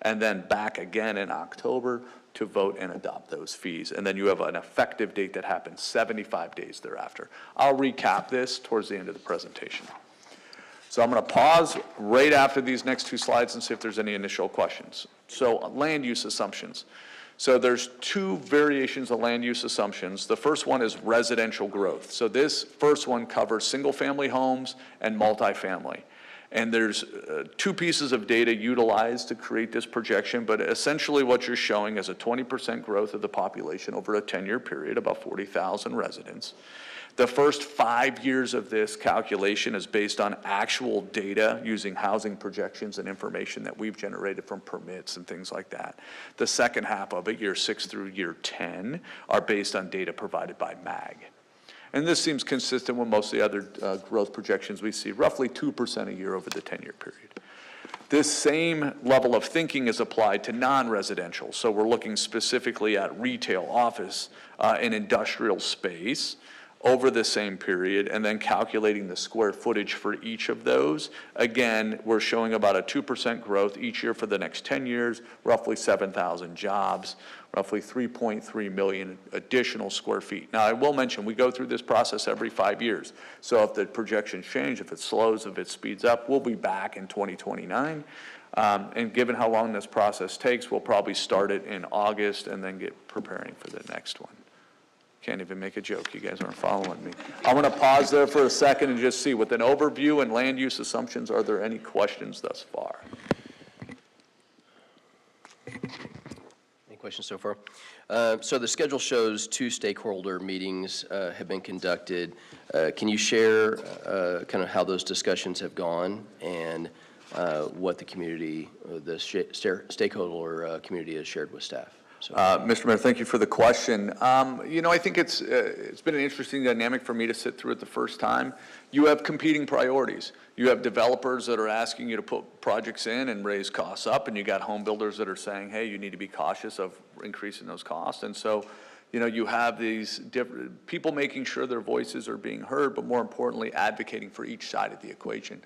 and then back again in October to vote and adopt those fees. And then you have an effective date that happens 75 days thereafter. I'll recap this towards the end of the presentation. So I'm going to pause right after these next 2 slides and see if there's any initial questions. So land use assumptions. So there's 2 variations of land use assumptions. The first one is residential growth. So this first one covers single-family homes and multifamily. And there's 2 pieces of data utilized to create this projection, but essentially what you're showing is a 20% growth of the population over a 10-year period, about 40,000 residents. The first 5 years of this calculation is based on actual data using housing projections and information that we've generated from permits and things like that. The second half of it, year 6 through year 10, are based on data provided by MAG. And this seems consistent with most of the other growth projections we see, roughly 2% a year over the 10-year period. This same level of thinking is applied to non-residential. So we're looking specifically at retail, office, and industrial space over the same period, and then calculating the square footage for each of those. Again, we're showing about a 2% growth each year for the next 10 years, roughly 7,000 jobs, roughly 3.3 million additional square feet. Now, I will mention, we go through this process every 5 years. So if the projections change, if it slows, if it speeds up, we'll be back in 2029. And given how long this process takes, we'll probably start it in August and then get preparing for the next one. Can't even make a joke. You guys aren't following me. I'm going to pause there for a second and just see, with an overview and land use assumptions, are there any questions thus far? Any questions so far? So the schedule shows 2 stakeholder meetings have been conducted. Can you share kind of how those discussions have gone and what the community, the stakeholder community has shared with staff? So. Mr. Mayor, thank you for the question. I think it's been an interesting dynamic for me to sit through it the first time. You have competing priorities. You have developers that are asking you to put projects in and raise costs up, and you got home builders that are saying, hey, you need to be cautious of increasing those costs. And so, you have these different people making sure their voices are being heard, but more importantly, advocating for each side of the equation.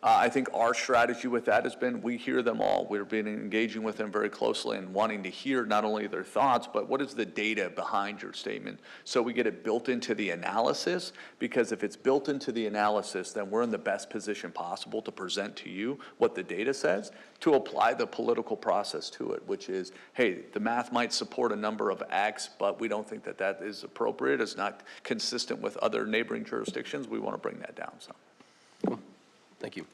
I think our strategy with that has been, we hear them all. We've been engaging with them very closely and wanting to hear not only their thoughts, but what is the data behind your statement. So we get it built into the analysis, because if it's built into the analysis, then we're in the best position possible to present to you what the data says, to apply the political process to it, which is, hey, the math might support a number of X, but we don't think that that is appropriate. It's not consistent with other neighboring jurisdictions. We want to bring that down some. Cool. Thank you.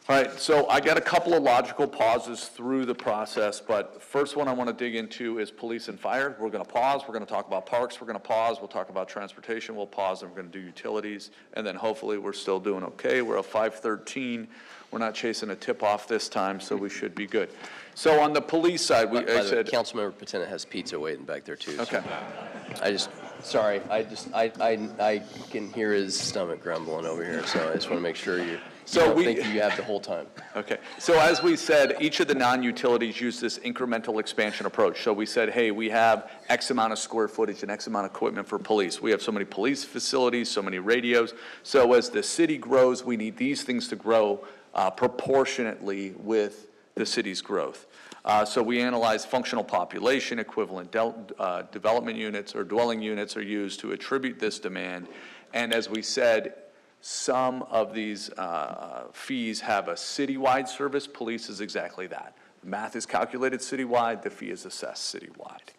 All right, so I got a couple of logical pauses through the process, but first one I want to dig into is police and fire. We're going to pause. We're going to talk about parks. We're going to pause. We'll talk about transportation. We'll pause, and we're going to do utilities, and then hopefully we're still doing okay. We're at 5:13. We're not chasing a tip-off this time, so we should be good. So on the police side, By the way, Councilmember Patena has pizza waiting back there too. Okay. So sorry, I can hear his stomach grumbling over here, so I just want to make sure you don't think you have the whole time. Okay, so as we said, each of the non-utilities use this incremental expansion approach. So we said, hey, we have X amount of square footage and X amount of equipment for police. We have so many police facilities, so many radios. So as the city grows, we need these things to grow proportionately with the city's growth. So we analyze functional population, equivalent development units or dwelling units are used to attribute this demand. And as we said, some of these fees have a citywide service. Police is exactly that. The math is calculated citywide, the fee is assessed citywide.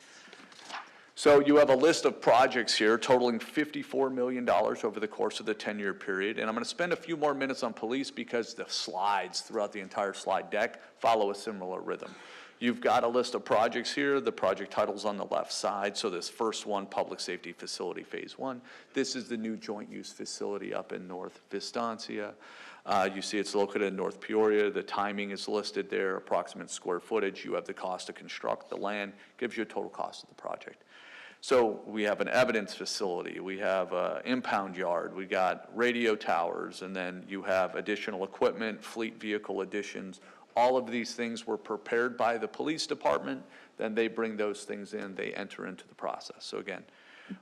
So you have a list of projects here totaling $54 million over the course of the 10-year period. And I'm going to spend a few more minutes on police because the slides throughout the entire slide deck follow a similar rhythm. You've got a list of projects here. The project title's on the left side. So this first one, Public Safety Facility Phase 1. This is the new joint use facility up in North Vistancia. You see it's located in North Peoria. The timing is listed there, approximate square footage. You have the cost to construct the land, gives you a total cost of the project. So we have an evidence facility, we have an impound yard, we got radio towers, and then you have additional equipment, fleet vehicle additions. All of these things were prepared by the police department, then they bring those things in, they enter into the process. So again,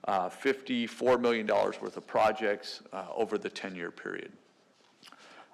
$54 million worth of projects over the 10-year period.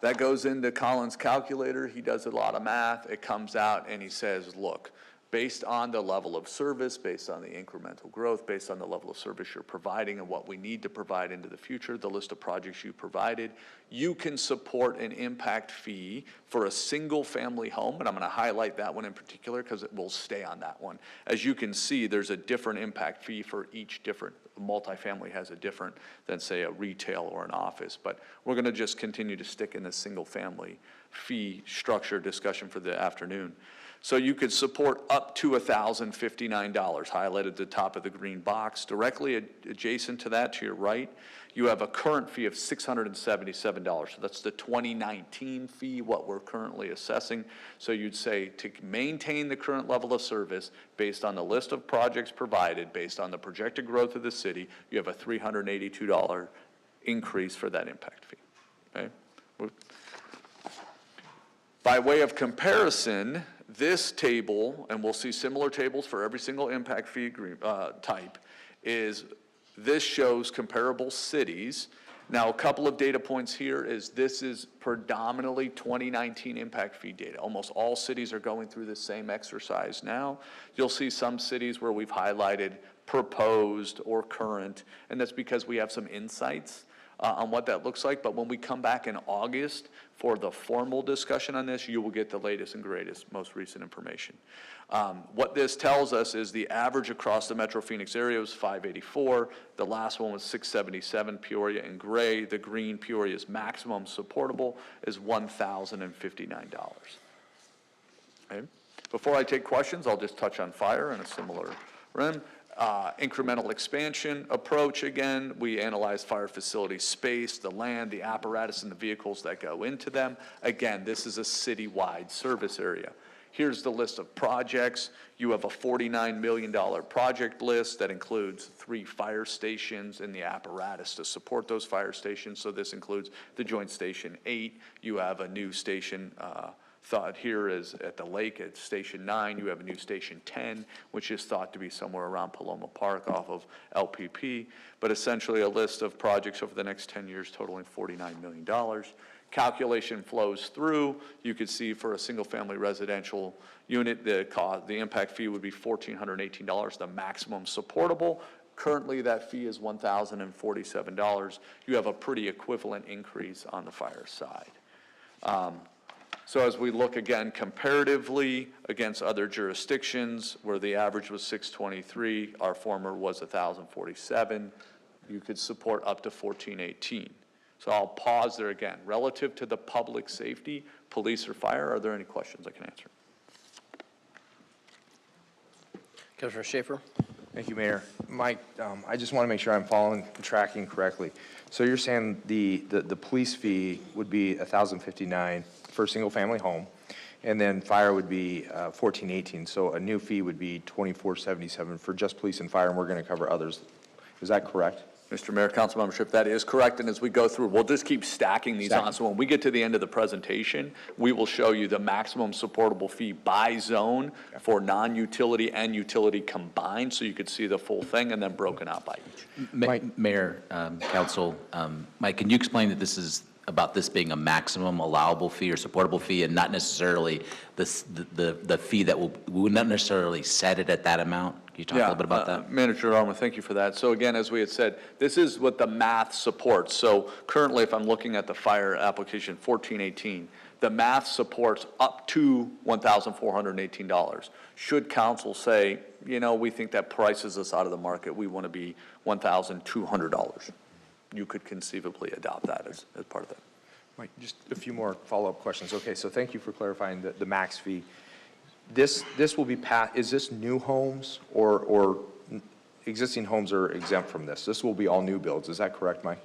That goes into Colin's calculator, he does a lot of math, it comes out and he says, look, based on the level of service, based on the incremental growth, based on the level of service you're providing and what we need to provide into the future, the list of projects you provided, you can support an impact fee for a single family home, and I'm going to highlight that one in particular because it will stay on that one. As you can see, there's a different impact fee for each different, multifamily has a different than say a retail or an office, but we're going to just continue to stick in the single family fee structure discussion for the afternoon. So you could support up to $1,059, highlighted at the top of the green box. Directly adjacent to that, to your right, you have a current fee of $677. So that's the 2019 fee, what we're currently assessing. So you'd say to maintain the current level of service based on the list of projects provided, based on the projected growth of the city, you have a $382 increase for that impact fee. Okay? By way of comparison, this table, and we'll see similar tables for every single impact fee type, this shows comparable cities. Now, a couple of data points here is this is predominantly 2019 impact fee data. Almost all cities are going through the same exercise now. You'll see some cities where we've highlighted proposed or current, and that's because we have some insights on what that looks like. But when we come back in August for the formal discussion on this, you will get the latest and greatest, most recent information. What this tells us is the average across the Metro Phoenix area was 584. The last one was 677, Peoria in gray. The green, Peoria's maximum supportable is $1,059. Okay. Before I take questions, I'll just touch on fire in a similar realm. Incremental expansion approach, again, we analyze fire facility space, the land, the apparatus, and the vehicles that go into them. Again, this is a citywide service area. Here's the list of projects. You have a $49 million project list that includes 3 fire stations and the apparatus to support those fire stations. So this includes the Joint Station 8. You have a new station thought here is at the lake at Station 9. You have a new Station 10, which is thought to be somewhere around Paloma Park off of LPP. But essentially a list of projects over the next 10 years totaling $49 million. Calculation flows through. You could see for a single-family residential unit, the impact fee would be $1,418, the maximum supportable. Currently, that fee is $1,047. You have a pretty equivalent increase on the fire side. So as we look again comparatively against other jurisdictions where the average was 623, our former was 1,047, you could support up to 1,418. So I'll pause there again. Relative to the public safety, police or fire, are there any questions I can answer? Commissioner Schaefer. Thank you, Mayor. Mike, I just want to make sure I'm following and tracking correctly. So you're saying the police fee would be $1,059 for a single-family home, and then fire would be $1,418. So a new fee would be $2,477 for just police and fire, and we're going to cover others. Is that correct? Mr. Mayor, council membership, that is correct. And as we go through, we'll just keep stacking these on. So when we get to the end of the presentation, we will show you the maximum supportable fee by zone for non-utility and utility combined, so you could see the full thing and then broken out by each. Mayor, council, Mike, can you explain that this is about this being a maximum allowable fee or supportable fee and not necessarily the fee that we would not necessarily set it at that amount? Can you talk a little bit about that? Manager Armour, thank you for that. So again, as we had said, this is what the math supports. So currently, if I'm looking at the fire application 1418, the math supports up to $1,418. Should council say, you know, we think that prices us out of the market, we want to be $1,200, you could conceivably adopt that as part of that. Mike, just a few more follow-up questions. Okay, so thank you for clarifying the max fee. This will be is this new homes or existing homes are exempt from this? This will be all new builds, is that correct, Mike?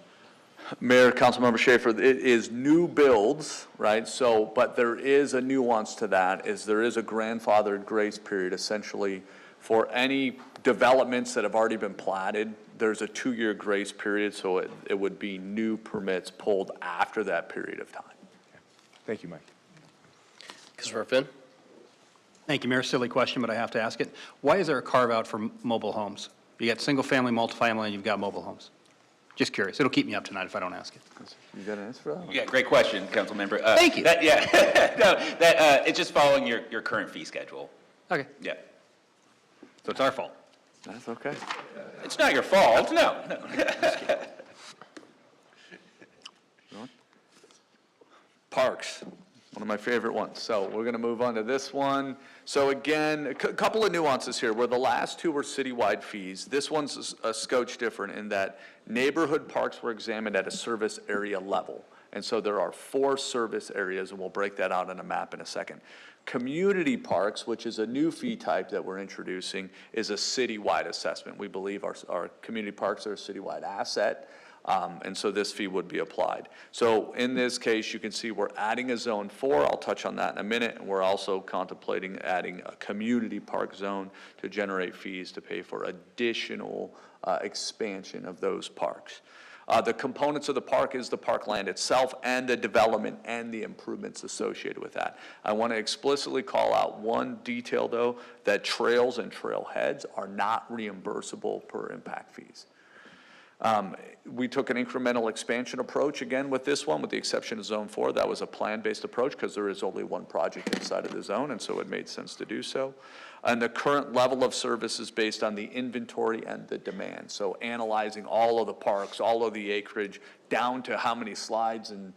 Mayor, Councilmember Schaefer, it is new builds, right? So, but there is a nuance to that, is there is a grandfathered grace period essentially for any developments that have already been platted. There's a 2-year grace period, so it would be new permits pulled after that period of time. Thank you, Mike. Councilmember Finn? Thank you, Mayor. Silly question, but I have to ask it. Why is there a carve-out for mobile homes? You got single-family, multifamily, and you've got mobile homes. Just curious. It'll keep me up tonight if I don't ask it. You got an answer for that one? Yeah, great question, council member. Thank you. It's just following your current fee schedule. Okay. Yeah. So it's our fault. That's okay. It's not your fault, no. Parks, one of my favorite ones. So we're going to move on to this one. So again, a couple of nuances here. Where the last two were citywide fees, this one's a scotch different in that neighborhood parks were examined at a service area level. And so there are 4 service areas, and we'll break that out on a map in a second. Community parks, which is a new fee type that we're introducing, is a citywide assessment. We believe our community parks are a citywide asset. And so this fee would be applied. So in this case, you can see we're adding a zone 4. I'll touch on that in a minute. And we're also contemplating adding a community park zone to generate fees to pay for additional expansion of those parks. The components of the park is the parkland itself and the development and the improvements associated with that. I want to explicitly call out one detail, though, that trails and trailheads are not reimbursable per impact fees. We took an incremental expansion approach again with this one, with the exception of Zone 4. That was a plan-based approach because there is only one project inside of the zone, and so it made sense to do so. And the current level of service is based on the inventory and the demand. So analyzing all of the parks, all of the acreage, down to how many slides and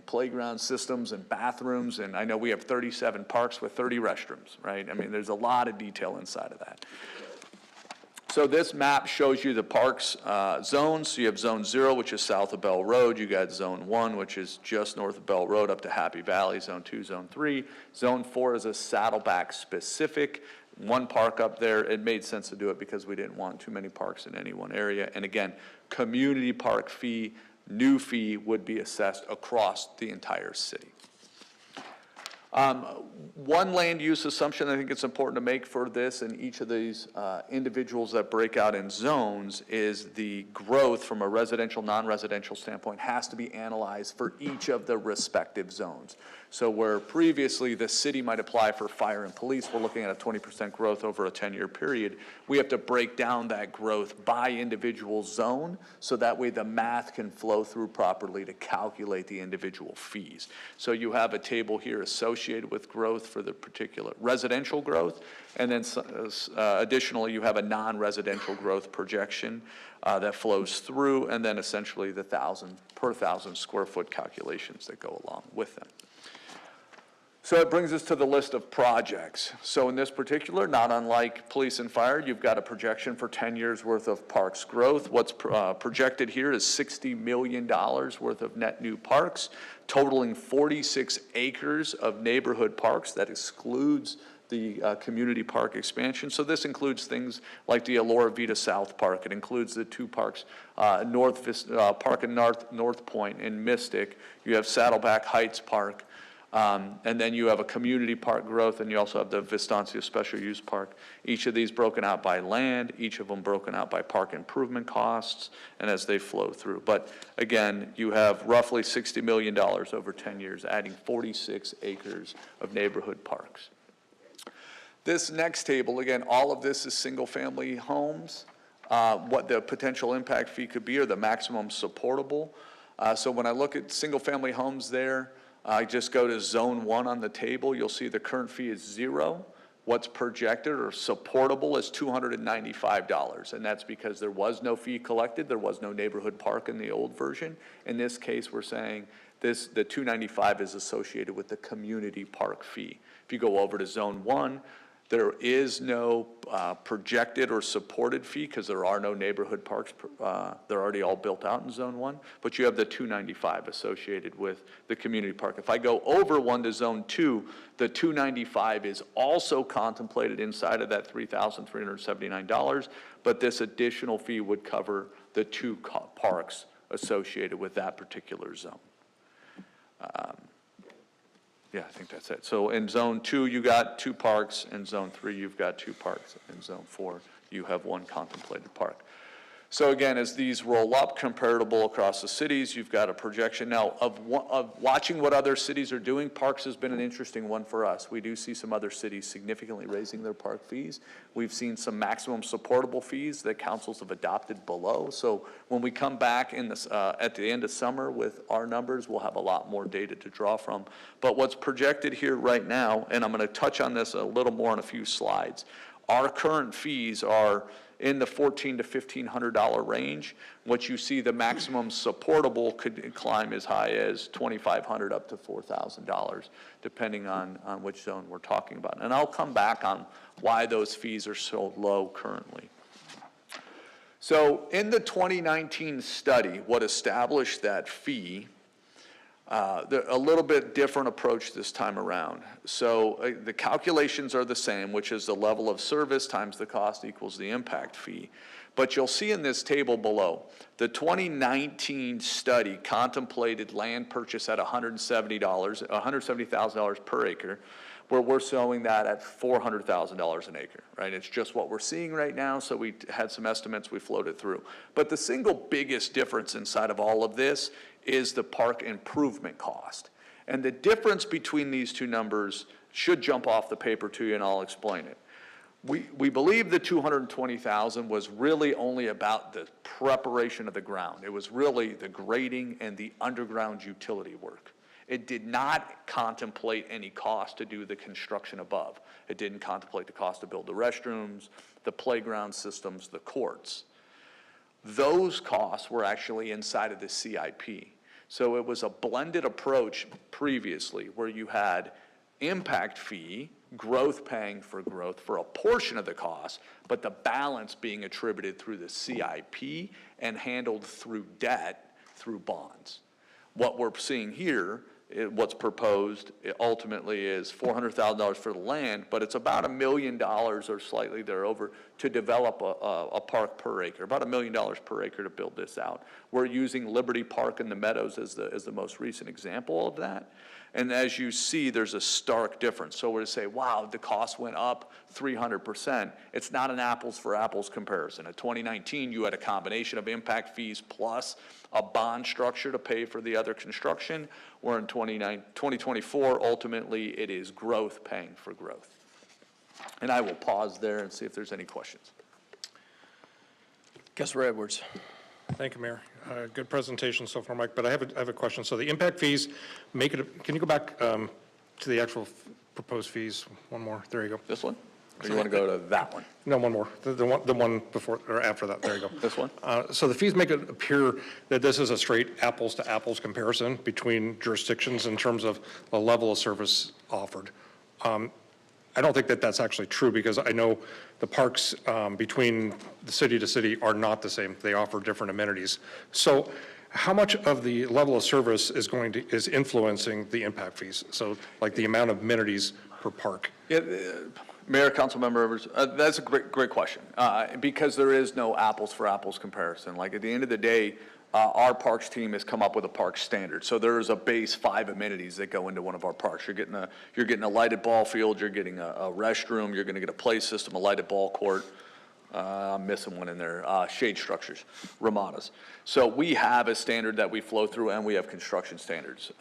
playground systems and bathrooms. And I know we have 37 parks with 30 restrooms, right? I mean, there's a lot of detail inside of that. So this map shows you the parks zones. So you have Zone 0, which is south of Bell Road. You got Zone 1, which is just north of Bell Road up to Happy Valley. Zone 2, Zone 3. Zone 4 is a Saddleback specific. One park up there. It made sense to do it because we didn't want too many parks in any one area. And again, community park fee, new fee would be assessed across the entire city. One land use assumption I think it's important to make for this and each of these individuals that break out in zones is the growth from a residential, non-residential standpoint has to be analyzed for each of the respective zones. So where previously the city might apply for fire and police, we're looking at a 20% growth over a 10-year period. We have to break down that growth by individual zone so that way the math can flow through properly to calculate the individual fees. So you have a table here associated with growth for the particular residential growth, and then additionally you have a non-residential growth projection that flows through, and then essentially the per 1,000 square foot calculations that go along with them. So it brings us to the list of projects. So in this particular, not unlike police and fire, you've got a projection for 10 years worth of parks growth. What's projected here is $60 million worth of net new parks, totaling 46 acres of neighborhood parks. That excludes the community park expansion. So this includes things like the Alora Vita South Park. It includes the 2 parks, Park in North Point in Mystic. You have Saddleback Heights Park. And then you have a community park growth, and you also have the Vistancia Special Use Park. Each of these broken out by land, each of them broken out by park improvement costs, and as they flow through. But again, you have roughly $60 million over 10 years, adding 46 acres of neighborhood parks. This next table, again, all of this is single-family homes. What the potential impact fee could be or the maximum supportable. So when I look at single-family homes there, I just go to Zone 1 on the table. You'll see the current fee is $0. What's projected or supportable is $295, and that's because there was no fee collected. There was no neighborhood park in the old version. In this case, we're saying the $295 is associated with the community park fee. If you go over to Zone 1, there is no projected or supported fee because there are no neighborhood parks. They're already all built out in Zone 1, but you have the $295 associated with the community park. If I go over one to Zone 2, the $295 is also contemplated inside of that $3,379, but this additional fee would cover the two parks associated with that particular zone. Yeah, I think that's it. So in Zone 2, you got 2 parks. In Zone 3, you've got 2 parks. In Zone 4, you have 1 contemplated park. So again, as these roll up, comparable across the cities, you've got a projection. Now, of watching what other cities are doing, parks has been an interesting one for us. We do see some other cities significantly raising their park fees. We've seen some maximum supportable fees that councils have adopted below. So when we come back in this, at the end of summer with our numbers, we'll have a lot more data to draw from. But what's projected here right now, and I'm going to touch on this a little more in a few slides, our current fees are in the $1,400 to $1,500 range. What you see, the maximum supportable could climb as high as $2,500 up to $4,000, depending on which zone we're talking about. And I'll come back on why those fees are so low currently. So in the 2019 study, what established that fee, a little bit different approach this time around. So the calculations are the same, which is the level of service times the cost equals the impact fee. But you'll see in this table below, the 2019 study contemplated land purchase at $170,000 per acre, where we're showing that at $400,000 an acre, right? It's just what we're seeing right now, so we had some estimates, we floated through. But the single biggest difference inside of all of this is the park improvement cost. And the difference between these two numbers should jump off the paper to you, and I'll explain it. We believe the $220,000 was really only about the preparation of the ground. It was really the grading and the underground utility work. It did not contemplate any cost to do the construction above. It didn't contemplate the cost to build the restrooms, the playground systems, the courts. Those costs were actually inside of the CIP. So it was a blended approach previously where you had impact fee, growth paying for growth for a portion of the cost, but the balance being attributed through the CIP and handled through debt, through bonds. What we're seeing here, what's proposed ultimately is $400,000 for the land, but it's about $1 million or slightly thereover to develop a park per acre, about $1 million per acre to build this out. We're using Liberty Park in the Meadows as the most recent example of that. And as you see, there's a stark difference. So we're to say, wow, the cost went up 300%. It's not an apples for apples comparison. In 2019, you had a combination of impact fees plus a bond structure to pay for the other construction, where in 2024, ultimately, it is growth paying for growth. And I will pause there and see if there's any questions. Councilor Edwards. Thank you, Mayor. Good presentation so far, Mike, but I have a question. So the impact fees, can you go back to the actual proposed fees? One more, there you go. This one? Or you want to go to that one? No, one more, the one before, or after that, there you go. This one? So the fees make it appear that this is a straight apples to apples comparison between jurisdictions in terms of the level of service offered. I don't think that that's actually true, because I know the parks between the city to city are not the same. They offer different amenities. So how much of the level of service is influencing the impact fees? So like the amount of amenities per park? Yeah, Mayor, council members, that's a great question, because there is no apples for apples comparison. Like at the end of the day, our parks team has come up with a park standard. So there is a base 5 amenities that go into one of our parks. You're getting a lighted ball field, you're getting a restroom, you're going to get a play system, a lighted ball court. I'm missing one in there, shade structures, ramadas. So we have a standard that we flow through, and we have construction standards.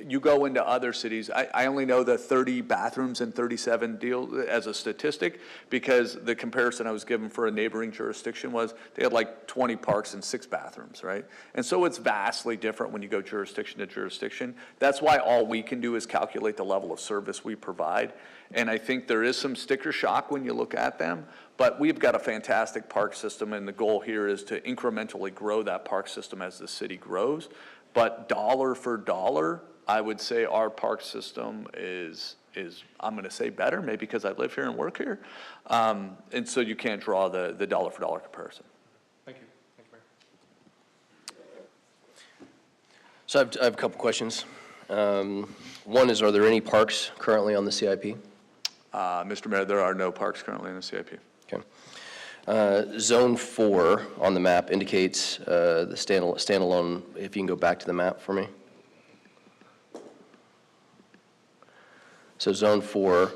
you go into other cities, I only know the 30 bathrooms and 37 deal as a statistic, because the comparison I was given for a neighboring jurisdiction was they had like 20 parks and 6 bathrooms, right? And so it's vastly different when you go jurisdiction to jurisdiction. That's why all we can do is calculate the level of service we provide. And I think there is some sticker shock when you look at them, but we've got a fantastic park system, and the goal here is to incrementally grow that park system as the city grows. But dollar for dollar, I would say our park system is I'm going to say better, maybe because I live here and work here. And so you can't draw the dollar for dollar comparison. Thank you. Thank you, Mayor. So I have a couple questions. One is, are there any parks currently on the CIP? Mr. Mayor, there are no parks currently in the CIP. Okay. Zone 4 on the map indicates the standalone, if you can go back to the map for me. So Zone 4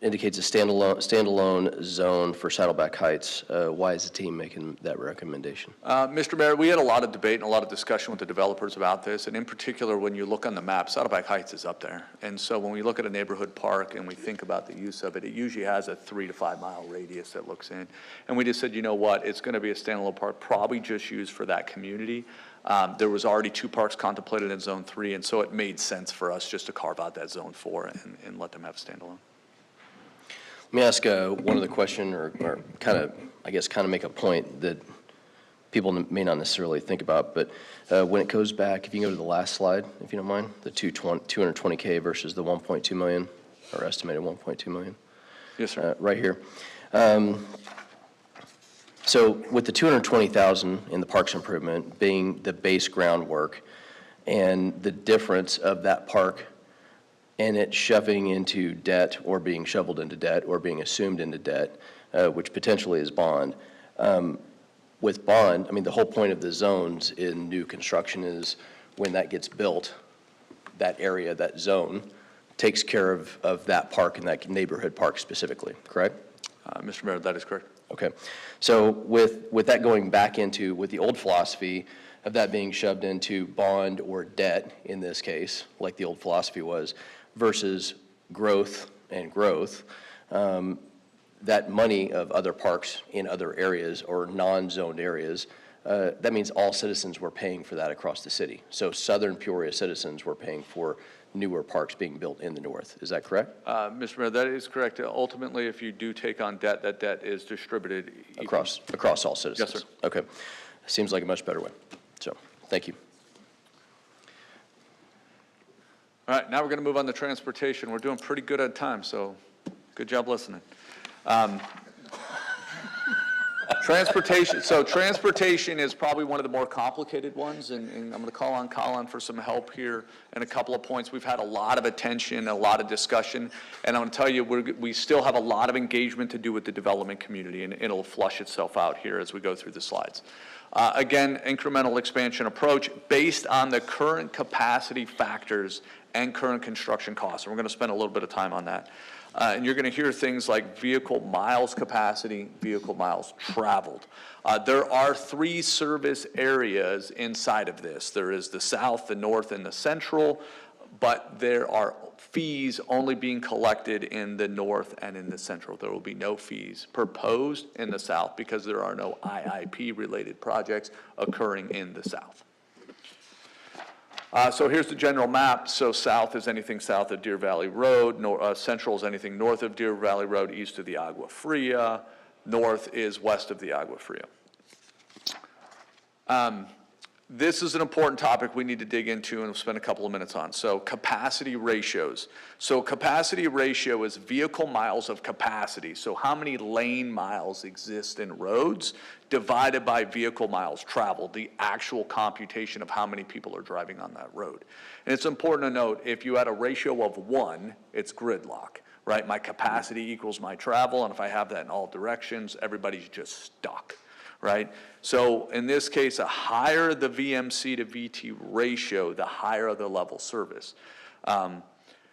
indicates a standalone zone for Saddleback Heights. Why is the team making that recommendation? Mr. Mayor, we had a lot of debate and a lot of discussion with the developers about this, and in particular, when you look on the map, Saddleback Heights is up there. And so when we look at a neighborhood park and we think about the use of it, it usually has a 3 to 5 mile radius that looks in. And we just said, you know what, it's going to be a standalone park, probably just used for that community. There was already 2 parks contemplated in Zone 3, and so it made sense for us just to carve out that Zone 4 and let them have standalone. Let me ask one other question, or kind of make a point that people may not necessarily think about, but when it goes back, if you can go to the last slide, if you don't mind, the 220K versus the 1.2 million, or estimated 1.2 million. Yes, sir. Right here. So with the 220,000 in the parks improvement being the base groundwork, and the difference of that park and it shoving into debt, or being shoveled into debt, or being assumed into debt, which potentially is bond. With bond, I mean, the whole point of the zones in new construction is when that gets built, that area, that zone, takes care of that park and that neighborhood park specifically, correct? Mr. Mayor, that is correct. Okay. So with that going back into, with the old philosophy of that being shoved into bond or debt in this case, like the old philosophy was, versus growth and growth, that money of other parks in other areas or non-zoned areas, that means all citizens were paying for that across the city. So Southern Peoria citizens were paying for newer parks being built in the north. Is that correct? Mr. Mayor, that is correct. Ultimately, if you do take on debt, that debt is distributed Across all citizens? Yes, sir. Okay. Seems like a much better way. So, thank you. All right, now we're going to move on to transportation. We're doing pretty good on time, so good job listening. Transportation is probably one of the more complicated ones, and I'm going to call on Colin for some help here and a couple of points. We've had a lot of attention, a lot of discussion, and I'm going to tell you, we still have a lot of engagement to do with the development community, and it'll flush itself out here as we go through the slides. Again, incremental expansion approach based on the current capacity factors and current construction costs, and we're going to spend a little bit of time on that. And you're going to hear things like vehicle miles capacity, vehicle miles traveled. There are 3 service areas inside of this. There is the south, the north, and the central, but there are fees only being collected in the north and in the central. There will be no fees proposed in the south because there are no IIP-related projects occurring in the south. So here's the general map. So south is anything south of Deer Valley Road. Central is anything north of Deer Valley Road, east of the Agua Fria. North is west of the Agua Fria. This is an important topic we need to dig into and we'll spend a couple of minutes on. So capacity ratios. So capacity ratio is vehicle miles of capacity. So how many lane miles exist in roads divided by vehicle miles traveled, the actual computation of how many people are driving on that road. And it's important to note, if you had a ratio of 1, it's gridlock, right? My capacity equals my travel, and if I have that in all directions, everybody's just stuck. Right? So in this case, the higher the VMC to VT ratio, the higher the level service.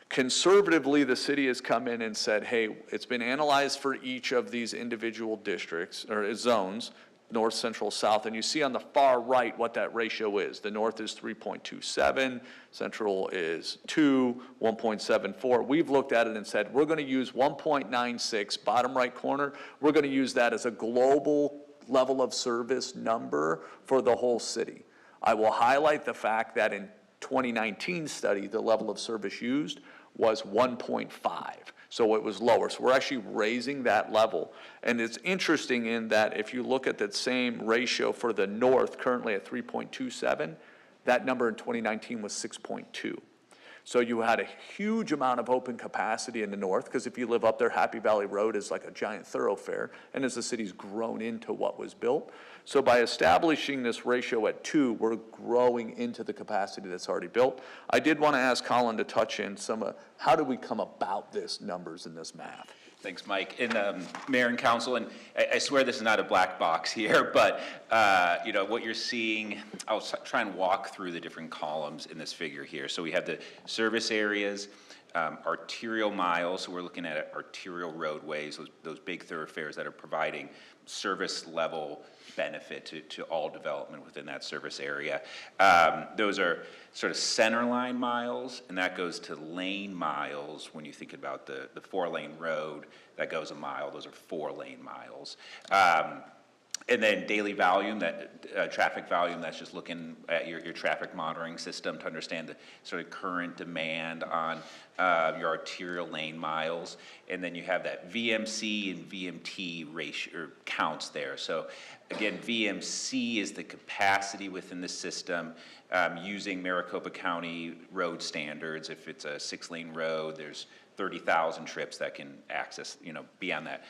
Conservatively, the city has come in and said, hey, it's been analyzed for each of these individual districts or zones, north, central, south, and you see on the far right what that ratio is. The north is 3.27, central is 2, 1.74. We've looked at it and said, we're gonna use 1.96, bottom right corner, we're gonna use that as a global level of service number for the whole city. I will highlight the fact that in 2019 study, the level of service used was 1.5. So it was lower. So we're actually raising that level. And it's interesting in that if you look at that same ratio for the north, currently at 3.27, that number in 2019 was 6.2. So you had a huge amount of open capacity in the north, because if you live up there, Happy Valley Road is like a giant thoroughfare, and as the city's grown into what was built. So by establishing this ratio at 2, we're growing into the capacity that's already built. I did want to ask Colin to touch in some, how do we come about this numbers in this math? Thanks, Mike. And Mayor and Council, and I swear this is not a black box here, but you know, what you're seeing, I'll try and walk through the different columns in this figure here. So we have the service areas, arterial miles, so we're looking at arterial roadways, those big thoroughfares that are providing service level benefit to all development within that service area. Those are sort of center line miles, and that goes to lane miles. When you think about the 4-lane road, that goes a mile. Those are 4-lane miles. And then daily volume, that traffic volume, that's just looking at your traffic monitoring system to understand the sort of current demand on your arterial lane miles. And then you have that VMC and VMT ratio counts there. So again, VMC is the capacity within the system using Maricopa County road standards. If it's a 6-lane road, there's 30,000 trips that can access, you know, beyond that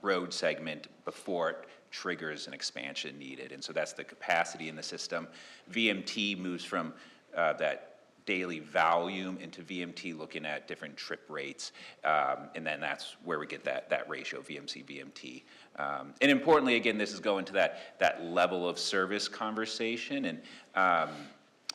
road segment before it triggers an expansion needed. And so that's the capacity in the system. VMT moves from that daily volume into VMT, looking at different trip rates. And then that's where we get that ratio, VMC, VMT. And importantly, again, this is going to that level of service conversation. And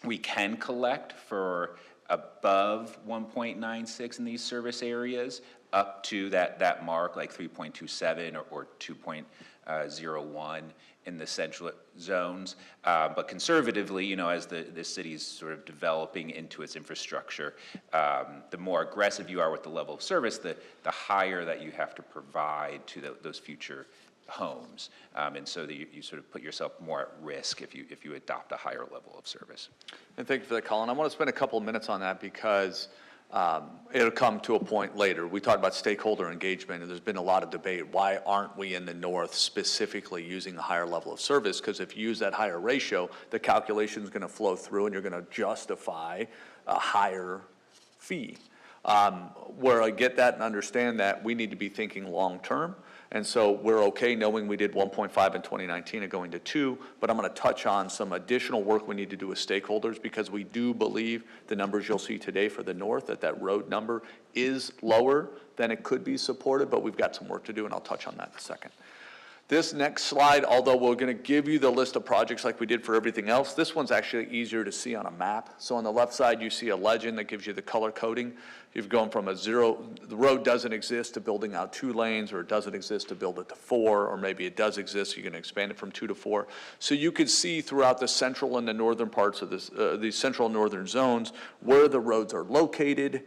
we can collect for above 1.96 in these service areas up to that mark, like 3.27 or 2.01 in the central zones. But conservatively, you know, as the city's sort of developing into its infrastructure, the more aggressive you are with the level of service, the higher that you have to provide to those future homes. And so that you sort of put yourself more at risk if you adopt a higher level of service. And thank you for that, Colin. I want to spend a couple of minutes on that because it'll come to a point later. We talked about stakeholder engagement, and there's been a lot of debate. Why aren't we in the north specifically using a higher level of service? Because if you use that higher ratio, the calculation is going to flow through and you're going to justify a higher fee. Where I get that and understand that, we need to be thinking long term. And so we're okay knowing we did 1.5 in 2019 and going to 2, but I'm going to touch on some additional work we need to do with stakeholders, because we do believe the numbers you'll see today for the north, that road number is lower than it could be supported, but we've got some work to do, and I'll touch on that in a second. This next slide, although we're going to give you the list of projects like we did for everything else, this one's actually easier to see on a map. So on the left side, you see a legend that gives you the color coding. You've gone from the road doesn't exist to building out 2 lanes, or it doesn't exist to build it to 4, or maybe it does exist, so you're going to expand it from 2 to 4. So you could see throughout the central and the northern parts of this, the central and northern zones, where the roads are located,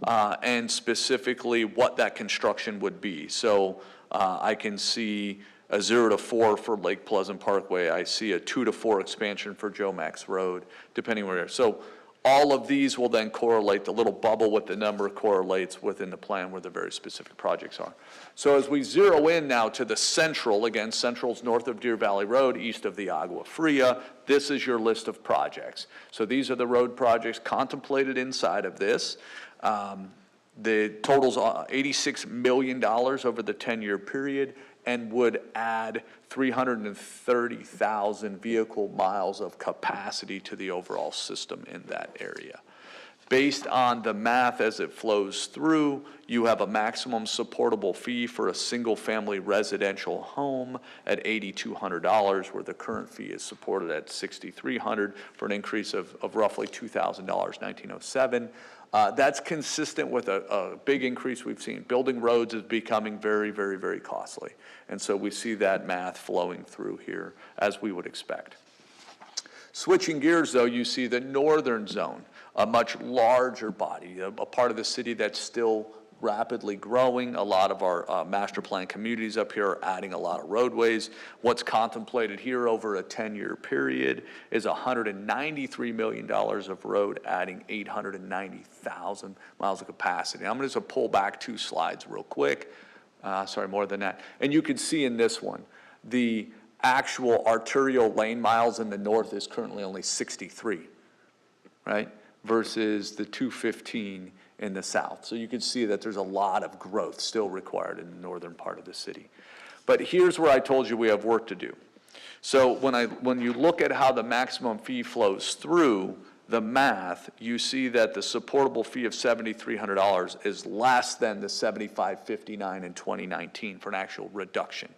and specifically what that construction would be. So I can see a 0 to 4 for Lake Pleasant Parkway. I see a 2 to 4 expansion for Joe Max Road, depending where. So all of these will then correlate. The little bubble with the number correlates within the plan where the very specific projects are. So as we zero in now to the central, again, central's north of Deer Valley Road, east of the Agua Fria, this is your list of projects. So these are the road projects contemplated inside of this. The total's $86 million over the 10-year period, and would add 330,000 vehicle miles of capacity to the overall system in that area. Based on the math as it flows through, you have a maximum supportable fee for a single-family residential home at $8,200, where the current fee is supported at $6,300 for an increase of roughly $2,000, $1,907. That's consistent with a big increase we've seen. Building roads is becoming very, very, very costly. And so we see that math flowing through here as we would expect. Switching gears, though, you see the northern zone, a much larger body, a part of the city that's still rapidly growing. A lot of our master plan communities up here are adding a lot of roadways. What's contemplated here over a 10-year period is $193 million of road, adding 890,000 miles of capacity. I'm going to just pull back 2 slides real quick. Sorry, more than that. And you can see in this one, the actual arterial lane miles in the north is currently only 63, right? Versus the 215 in the south. So you can see that there's a lot of growth still required in the northern part of the city. But here's where I told you we have work to do. So when you look at how the maximum fee flows through the math, you see that the supportable fee of $7,300 is less than the $7,559 in 2019 for an actual reduction.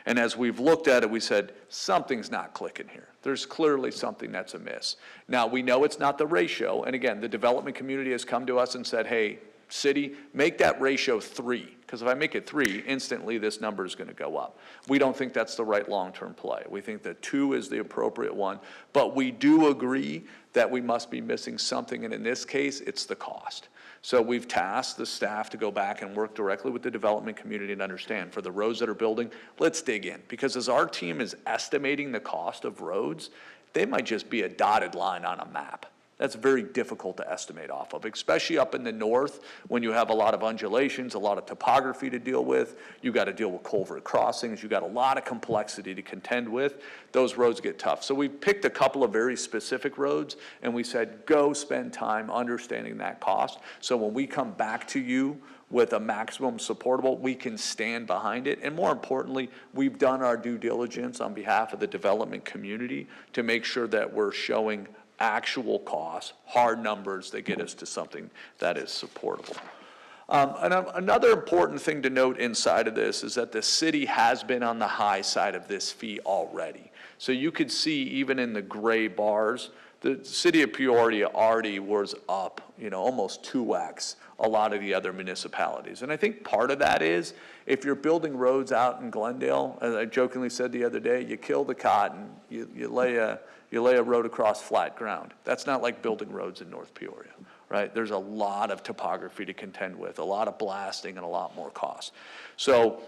And as we've looked at it, we said, something's not clicking here. There's clearly something that's amiss. Now, we know it's not the ratio. And again, the development community has come to us and said, hey, city, make that ratio 3. Because if I make it 3, instantly this number is going to go up. We don't think that's the right long-term play. We think that 2 is the appropriate one. But we do agree that we must be missing something. And in this case, it's the cost. So we've tasked the staff to go back and work directly with the development community and understand for the roads that are building, let's dig in. Because as our team is estimating the cost of roads, they might just be a dotted line on a map. That's very difficult to estimate off of, especially up in the north when you have a lot of undulations, a lot of topography to deal with. You got to deal with culvert crossings. You got a lot of complexity to contend with. Those roads get tough. So we picked a couple of very specific roads and we said, go spend time understanding that cost. So when we come back to you with a maximum supportable, we can stand behind it. And more importantly, we've done our due diligence on behalf of the development community to make sure that we're showing actual costs, hard numbers that get us to something that is supportable. Another important thing to note inside of this is that the city has been on the high side of this fee already. So you could see even in the gray bars, the city of Peoria already was up, almost 2x a lot of the other municipalities. And I think part of that is if you're building roads out in Glendale, as I jokingly said the other day, you kill the cotton, you lay a road across flat ground. That's not like building roads in North Peoria, right? There's a lot of topography to contend with, a lot of blasting and a lot more cost. So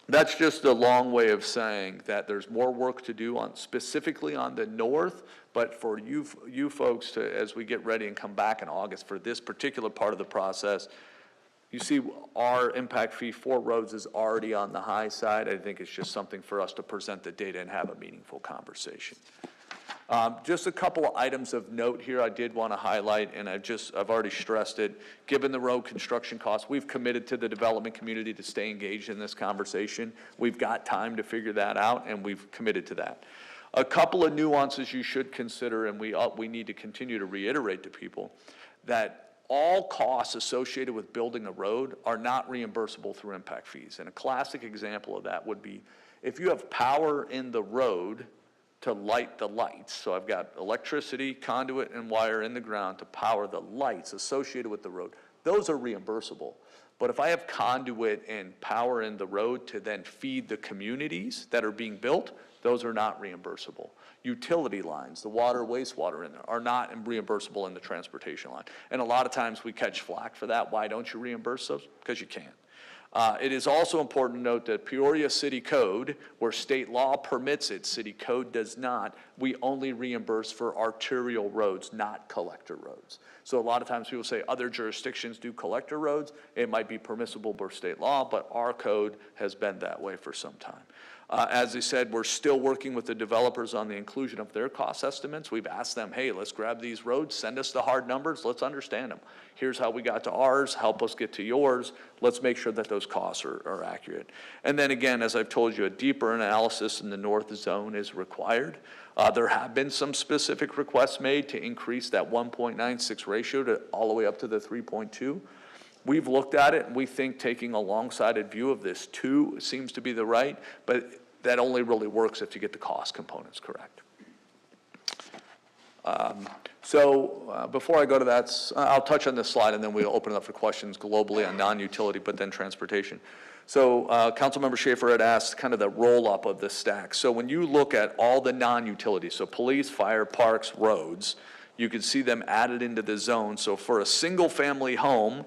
that's just a long way of saying that there's more work to do specifically on the north, but for you folks to, as we get ready and come back in August for this particular part of the process, you see our impact fee for roads is already on the high side. I think it's just something for us to present the data and have a meaningful conversation. Just a couple of items of note here I did want to highlight, and I've already stressed it. Given the road construction costs, we've committed to the development community to stay engaged in this conversation. We've got time to figure that out, and we've committed to that. A couple of nuances you should consider, and we need to continue to reiterate to people, that all costs associated with building a road are not reimbursable through impact fees. And a classic example of that would be if you have power in the road to light the lights. So I've got electricity, conduit, and wire in the ground to power the lights associated with the road. Those are reimbursable. But if I have conduit and power in the road to then feed the communities that are being built, those are not reimbursable. Utility lines, the water, wastewater in there, are not reimbursable in the transportation line. And a lot of times we catch flack for that. Why don't you reimburse those? Because you can't. It is also important to note that Peoria City Code, where state law permits it, city code does not, we only reimburse for arterial roads, not collector roads. So a lot of times people say other jurisdictions do collector roads. It might be permissible per state law, but our code has been that way for some time. As I said, we're still working with the developers on the inclusion of their cost estimates. We've asked them, hey, let's grab these roads, send us the hard numbers, let's understand them. Here's how we got to ours, help us get to yours. Let's make sure that those costs are accurate. And then again, as I've told you, a deeper analysis in the north zone is required. There have been some specific requests made to increase that 1.96 ratio to all the way up to the 3.2. We've looked at it and we think taking a long-sided view of this 2 seems to be the right, but that only really works if you get the cost components correct. Before I go to that, I'll touch on this slide, and then we'll open it up for questions globally on non-utility, but then transportation. So Councilmember Schaefer had asked kind of the roll-up of the stack. So when you look at all the non-utilities, so police, fire, parks, roads, you can see them added into the zone. So for a single-family home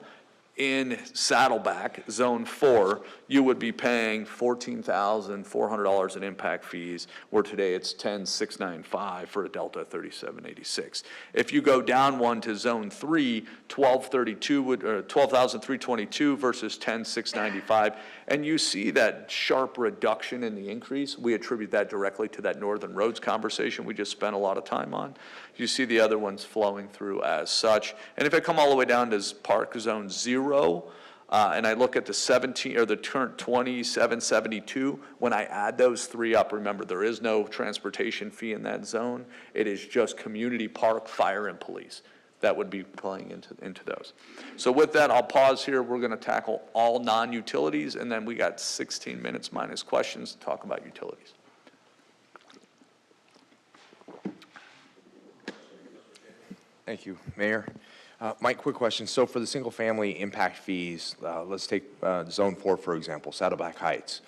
in Saddleback, Zone 4, you would be paying $14,400 in impact fees, where today it's $10,695 for a Delta 3786. If you go down one to Zone 3, $12,322 versus $10,695, and you see that sharp reduction in the increase. We attribute that directly to that Northern Roads conversation we just spent a lot of time on. You see the other ones flowing through as such. And if I come all the way down to Park Zone 0, and I look at the 17 or the current 2772, when I add those three up, remember there is no transportation fee in that zone. It is just community, park, fire, and police that would be playing into those. So with that, I'll pause here. We're going to tackle all non-utilities, and then we got 16 minutes minus questions to talk about utilities. Thank you, Mayor. Mike, quick question. So for the single-family impact fees, let's take Zone 4, for example, Saddleback Heights.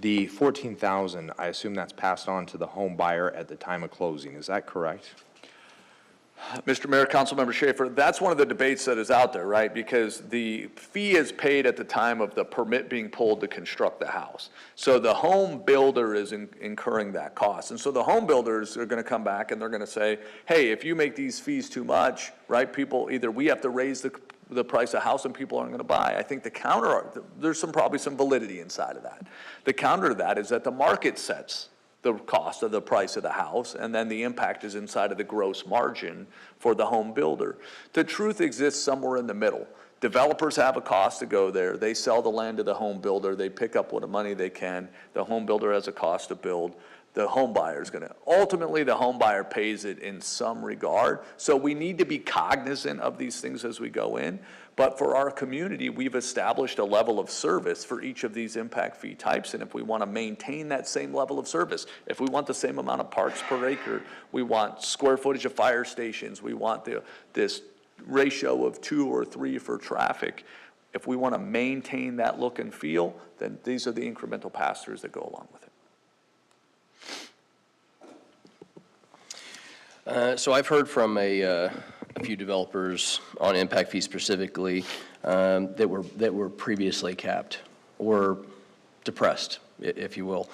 The $14,000, I assume that's passed on to the home buyer at the time of closing. Is that correct? Mr. Mayor, Councilmember Schaefer, that's one of the debates that is out there, right? Because the fee is paid at the time of the permit being pulled to construct the house. So the home builder is incurring that cost. And so the home builders are going to come back and they're going to say, hey, if you make these fees too much, right, people, either we have to raise the price of house and people aren't going to buy. I think the counter, there's probably some validity inside of that. The counter to that is that the market sets the cost of the price of the house, and then the impact is inside of the gross margin for the home builder. The truth exists somewhere in the middle. Developers have a cost to go there. They sell the land to the home builder. They pick up what money they can. The home builder has a cost to build. The home buyer is going to, ultimately the home buyer pays it in some regard. So we need to be cognizant of these things as we go in. But for our community, we've established a level of service for each of these impact fee types. And if we want to maintain that same level of service, if we want the same amount of parks per acre, we want square footage of fire stations, we want this ratio of 2 or 3 for traffic. If we want to maintain that look and feel, then these are the incremental pass-throughs that go along with it. So I've heard from a few developers on impact fees specifically that were previously capped or depressed, if you will.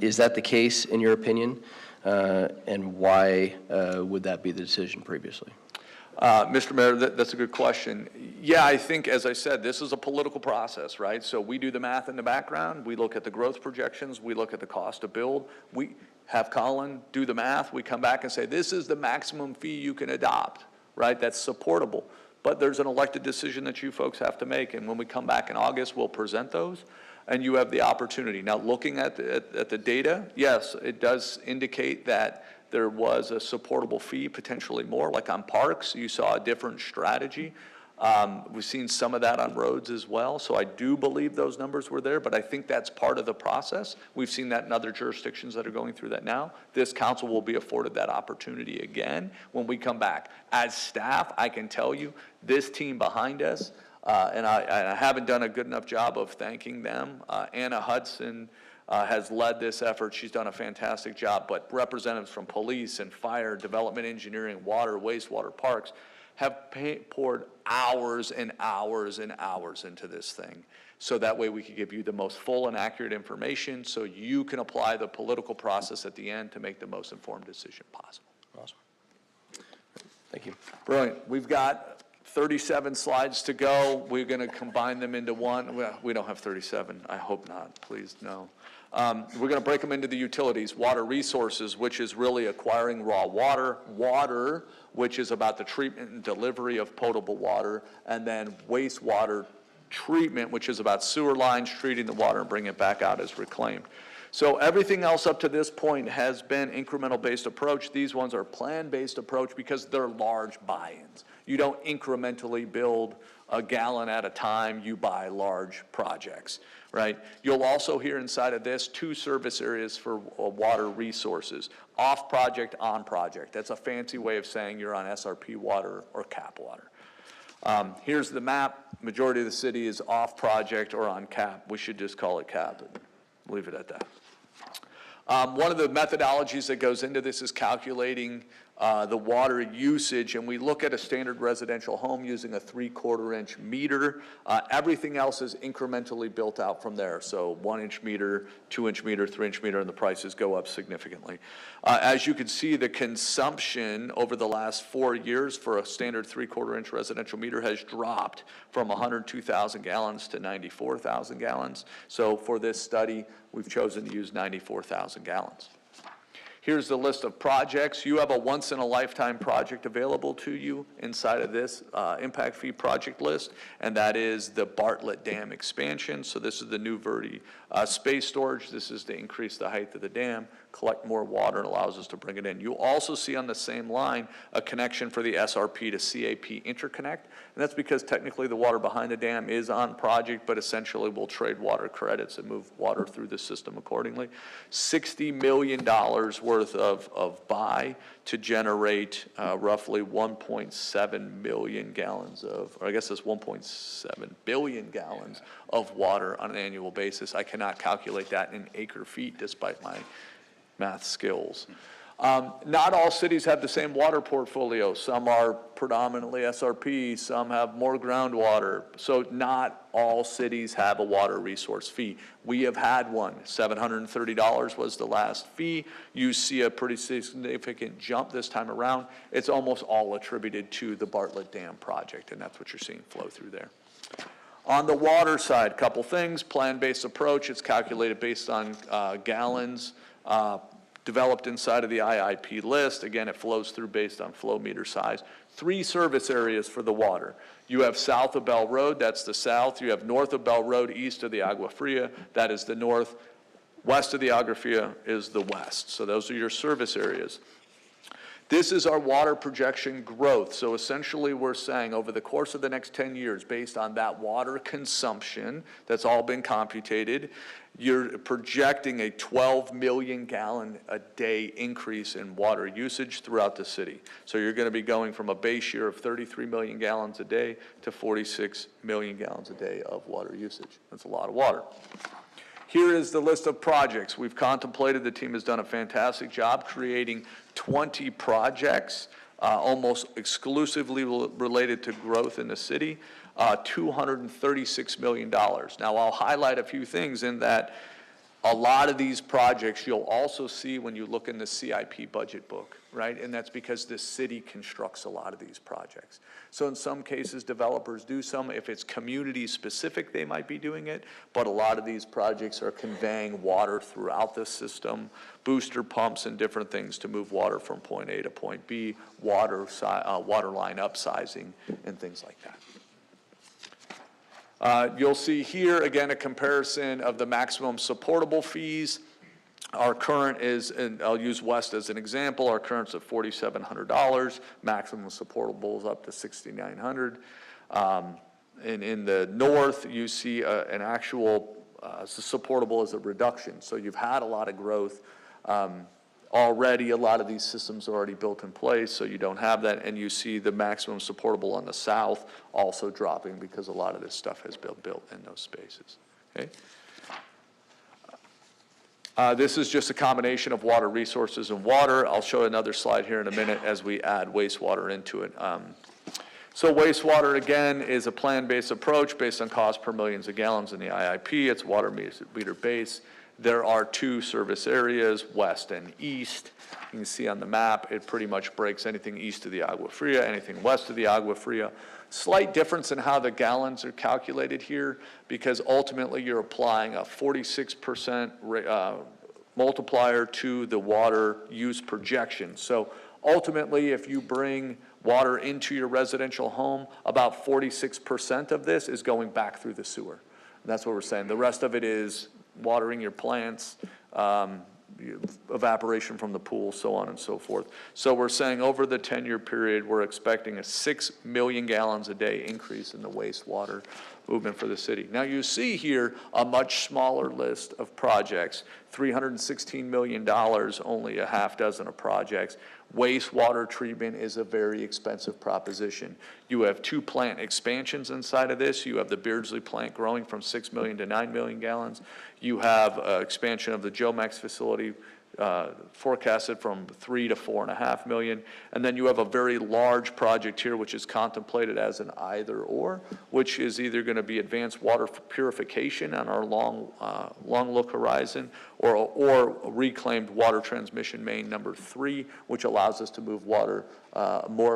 Is that the case in your opinion? And why would that be the decision previously? Mr. Mayor, that's a good question. Yeah, I think, as I said, this is a political process, right? So we do the math in the background. We look at the growth projections. We look at the cost to build. We have Colin do the math. We come back and say, this is the maximum fee you can adopt, right? That's supportable. But there's an elected decision that you folks have to make. And when we come back in August, we'll present those. And you have the opportunity. Now, looking at the data, yes, it does indicate that there was a supportable fee, potentially more. Like on parks, you saw a different strategy. We've seen some of that on roads as well. So I do believe those numbers were there, but I think that's part of the process. We've seen that in other jurisdictions that are going through that now. This council will be afforded that opportunity again when we come back. As staff, I can tell you, this team behind us, and I haven't done a good enough job of thanking them. Anna Hudson has led this effort. She's done a fantastic job, but representatives from police and fire, development engineering, water, wastewater, parks have poured hours and hours and hours into this thing. So that way we can give you the most full and accurate information so you can apply the political process at the end to make the most informed decision possible. Awesome. Thank you. Brilliant. We've got 37 slides to go. We're going to combine them into one. Well, we don't have 37. I hope not. Please, no. We're going to break them into the utilities. Water resources, which is really acquiring raw water. Water, which is about the treatment and delivery of potable water. And then wastewater treatment, which is about sewer lines, treating the water and bringing it back out as reclaimed. So everything else up to this point has been incremental-based approach. These ones are plan-based approach because they're large buy-ins. You don't incrementally build a gallon at a time, you buy large projects, right? You'll also hear inside of this 2 service areas for water resources, off project, on project. That's a fancy way of saying you're on SRP water or CAP water. Here's the map. Majority of the city is off project or on CAP. We should just call it CAP and leave it at that. One of the methodologies that goes into this is calculating the water usage, and we look at a standard residential home using a 3/4 inch meter. Everything else is incrementally built out from there. So 1 inch meter, 2 inch meter, 3 inch meter, and the prices go up significantly. As you can see, the consumption over the last 4 years for a standard 3/4 inch residential meter has dropped from 102,000 gallons to 94,000 gallons. So for this study, we've chosen to use 94,000 gallons. Here's the list of projects. You have a once-in-a-lifetime project available to you inside of this impact fee project list, and that is the Bartlett Dam expansion. So this is the new Verde space storage. This is to increase the height of the dam, collect more water, and allows us to bring it in. You also see on the same line a connection for the SRP to CAP interconnect, and that's because technically the water behind the dam is on project, but essentially we'll trade water credits and move water through the system accordingly. $60 million worth of buy to generate roughly 1.7 million gallons of, or I guess it's 1.7 billion gallons of water on an annual basis. I cannot calculate that in acre feet despite my math skills. Not all cities have the same water portfolio. Some are predominantly SRP, some have more groundwater. So not all cities have a water resource fee. We have had one. $730 was the last fee. You see a pretty significant jump this time around. It's almost all attributed to the Bartlett Dam project, and that's what you're seeing flow through there. On the water side, couple things. Plan-based approach, it's calculated based on gallons developed inside of the IIP list. Again, it flows through based on flow meter size. 3 service areas for the water. You have south of Bell Road, that's the south. You have north of Bell Road, east of the Agua Fria, that is the north. West of the Agua Fria is the west. So those are your service areas. This is our water projection growth. So essentially we're saying over the course of the next 10 years, based on that water consumption that's all been computed, you're projecting a 12 million gallon a day increase in water usage throughout the city. So you're going to be going from a base year of 33 million gallons a day to 46 million gallons a day of water usage. That's a lot of water. Here is the list of projects we've contemplated. The team has done a fantastic job creating 20 projects, almost exclusively related to growth in the city, $236 million. Now, I'll highlight a few things in that a lot of these projects you'll also see when you look in the CIP budget book, right? And that's because the city constructs a lot of these projects. So in some cases, developers do some. If it's community specific, they might be doing it. But a lot of these projects are conveying water throughout the system, booster pumps and different things to move water from point A to point B, water line upsizing and things like that. You'll see here, again, a comparison of the maximum supportable fees. Our current is, and I'll use West as an example, our current's at $4,700. Maximum supportable is up to $6,900. And in the north, you see an actual supportable as a reduction. So you've had a lot of growth. Already, a lot of these systems are already built in place, so you don't have that, and you see the maximum supportable on the south also dropping because a lot of this stuff has been built in those spaces. Okay. This is just a combination of water resources and water. I'll show another slide here in a minute as we add wastewater into it. So wastewater, again, is a plan-based approach based on cost per millions of gallons in the IIP. It's water meter base. There are 2 service areas, west and east. You can see on the map, it pretty much breaks anything east of the Agua Fria, anything west of the Agua Fria. Slight difference in how the gallons are calculated here, because ultimately you're applying a 46% multiplier to the water use projection. So ultimately, if you bring water into your residential home, about 46% of this is going back through the sewer. And that's what we're saying. The rest of it is watering your plants, evaporation from the pool, so on and so forth. So we're saying over the 10-year period, we're expecting a 6 million gallons a day increase in the wastewater movement for the city. Now you see here a much smaller list of projects, $316 million, only a half dozen of projects. Wastewater treatment is a very expensive proposition. You have 2 plant expansions inside of this. You have the Beardsley plant growing from 6 million to 9 million gallons. You have expansion of the Jomax facility forecasted from 3 to 4.5 million. And then you have a very large project here, which is contemplated as an either or, which is either going to be advanced water purification on our long look horizon, or reclaimed water transmission main number 3, which allows us to move water,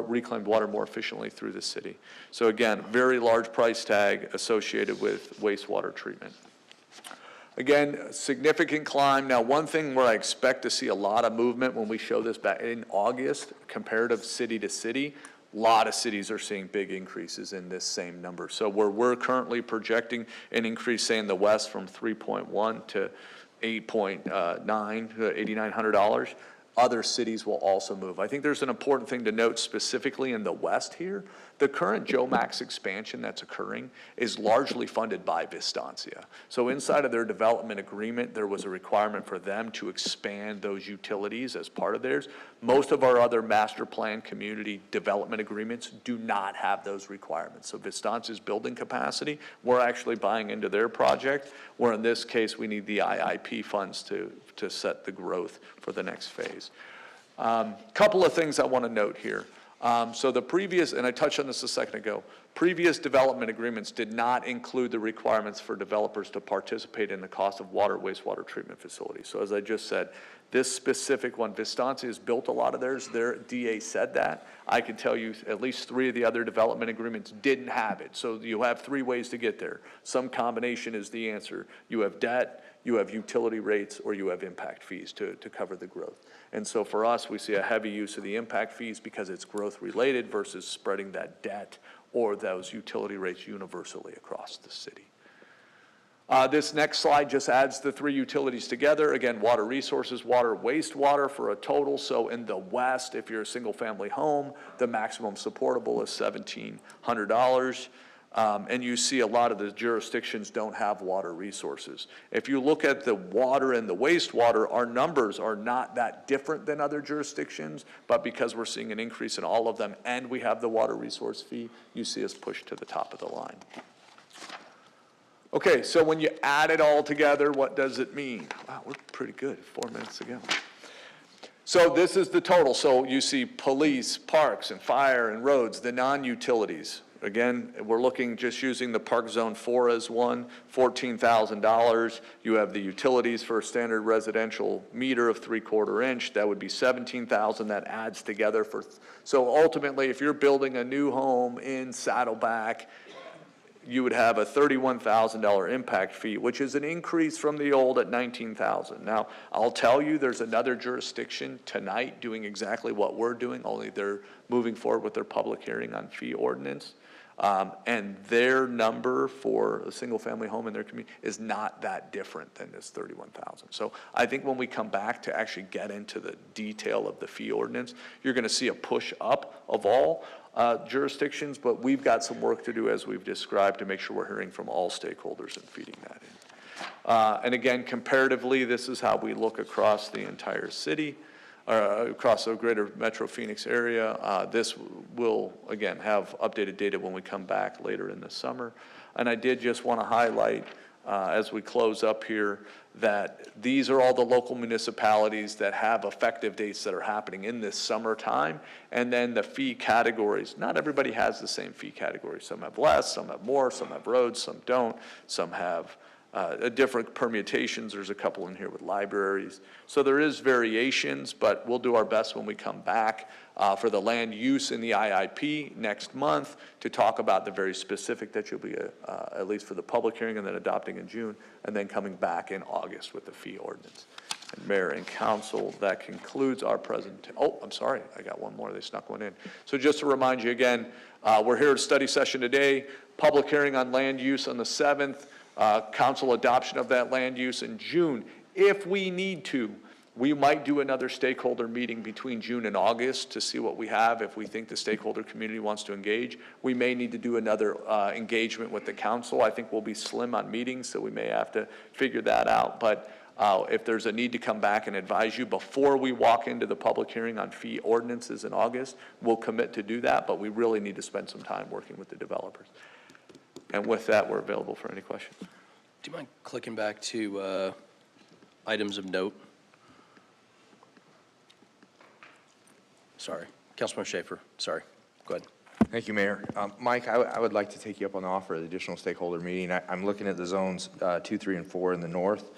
reclaimed water more efficiently through the city. So again, very large price tag associated with wastewater treatment. Again, significant climb. Now, one thing where I expect to see a lot of movement when we show this back in August, comparative city to city, a lot of cities are seeing big increases in this same number. So where we're currently projecting an increase, say in the West, from 3.1 to 8.9 to $8,900, other cities will also move. I think there's an important thing to note specifically in the West here. The current Jomax expansion that's occurring is largely funded by Vistancia. So inside of their development agreement, there was a requirement for them to expand those utilities as part of theirs. Most of our other master plan community development agreements do not have those requirements. So Vistancia's building capacity, we're actually buying into their project, where in this case, we need the IIP funds to set the growth for the next phase. Couple of things I want to note here. So the previous, and I touched on this a second ago, previous development agreements did not include the requirements for developers to participate in the cost of water, wastewater treatment facilities. So as I just said, this specific one, Vistancia has built a lot of theirs. Their DA said that. I can tell you at least 3 of the other development agreements didn't have it. So you have 3 ways to get there. Some combination is the answer. You have debt, you have utility rates, or you have impact fees to cover the growth. And so for us, we see a heavy use of the impact fees because it's growth related versus spreading that debt or those utility rates universally across the city. This next slide just adds the 3 utilities together. Again, water resources, water, wastewater for a total. So in the West, if you're a single family home, the maximum supportable is $1,700. And you see a lot of the jurisdictions don't have water resources. If you look at the water and the wastewater, our numbers are not that different than other jurisdictions, but because we're seeing an increase in all of them and we have the water resource fee, you see us push to the top of the line. Okay, so when you add it all together, what does it mean? Wow, we're pretty good, 4 minutes ago. So this is the total. So you see police, parks, and fire, and roads, the non-utilities. Again, we're looking just using the Park Zone 4 as one, $14,000. You have the utilities for a standard residential meter of 3/4 inch. That would be $17,000. That adds together for, so ultimately, if you're building a new home in Saddleback, you would have a $31,000 impact fee, which is an increase from the old at $19,000. Now, I'll tell you, there's another jurisdiction tonight doing exactly what we're doing, only they're moving forward with their public hearing on fee ordinance. And their number for a single-family home in their community is not that different than this $31,000. So I think when we come back to actually get into the detail of the fee ordinance, you're going to see a push up of all jurisdictions, but we've got some work to do, as we've described, to make sure we're hearing from all stakeholders and feeding that in. And again, comparatively, this is how we look across the entire city. Across the greater Metro Phoenix area. This will, again, have updated data when we come back later in the summer. And I did just want to highlight, as we close up here, that these are all the local municipalities that have effective dates that are happening in this summertime. And then the fee categories. Not everybody has the same fee categories. Some have less, some have more, some have roads, some don't, some have different permutations. There's a couple in here with libraries. So there is variations, but we'll do our best when we come back for the land use in the IIP next month to talk about the very specific that you'll be, at least for the public hearing, and then adopting in June, and then coming back in August with the fee ordinance. And Mayor and Council, that concludes our presentation. Oh, I'm sorry, I got one more. They snuck one in. So just to remind you again, we're here at a study session today, public hearing on land use on the 7th, council adoption of that land use in June. If we need to, We might do another stakeholder meeting between June and August to see what we have. If we think the stakeholder community wants to engage, we may need to do another engagement with the council. I think we'll be slim on meetings, so we may have to figure that out. But if there's a need to come back and advise you before we walk into the public hearing on fee ordinances in August, we'll commit to do that, but we really need to spend some time working with the developers. And with that, we're available for any questions. Do you mind clicking back to items of note? Sorry, Councilman Schaefer, sorry, go ahead. Thank you, Mayor. Mike, I would like to take you up on the offer of the additional stakeholder meeting. I'm looking at the zones 2, 3, and 4 in the north,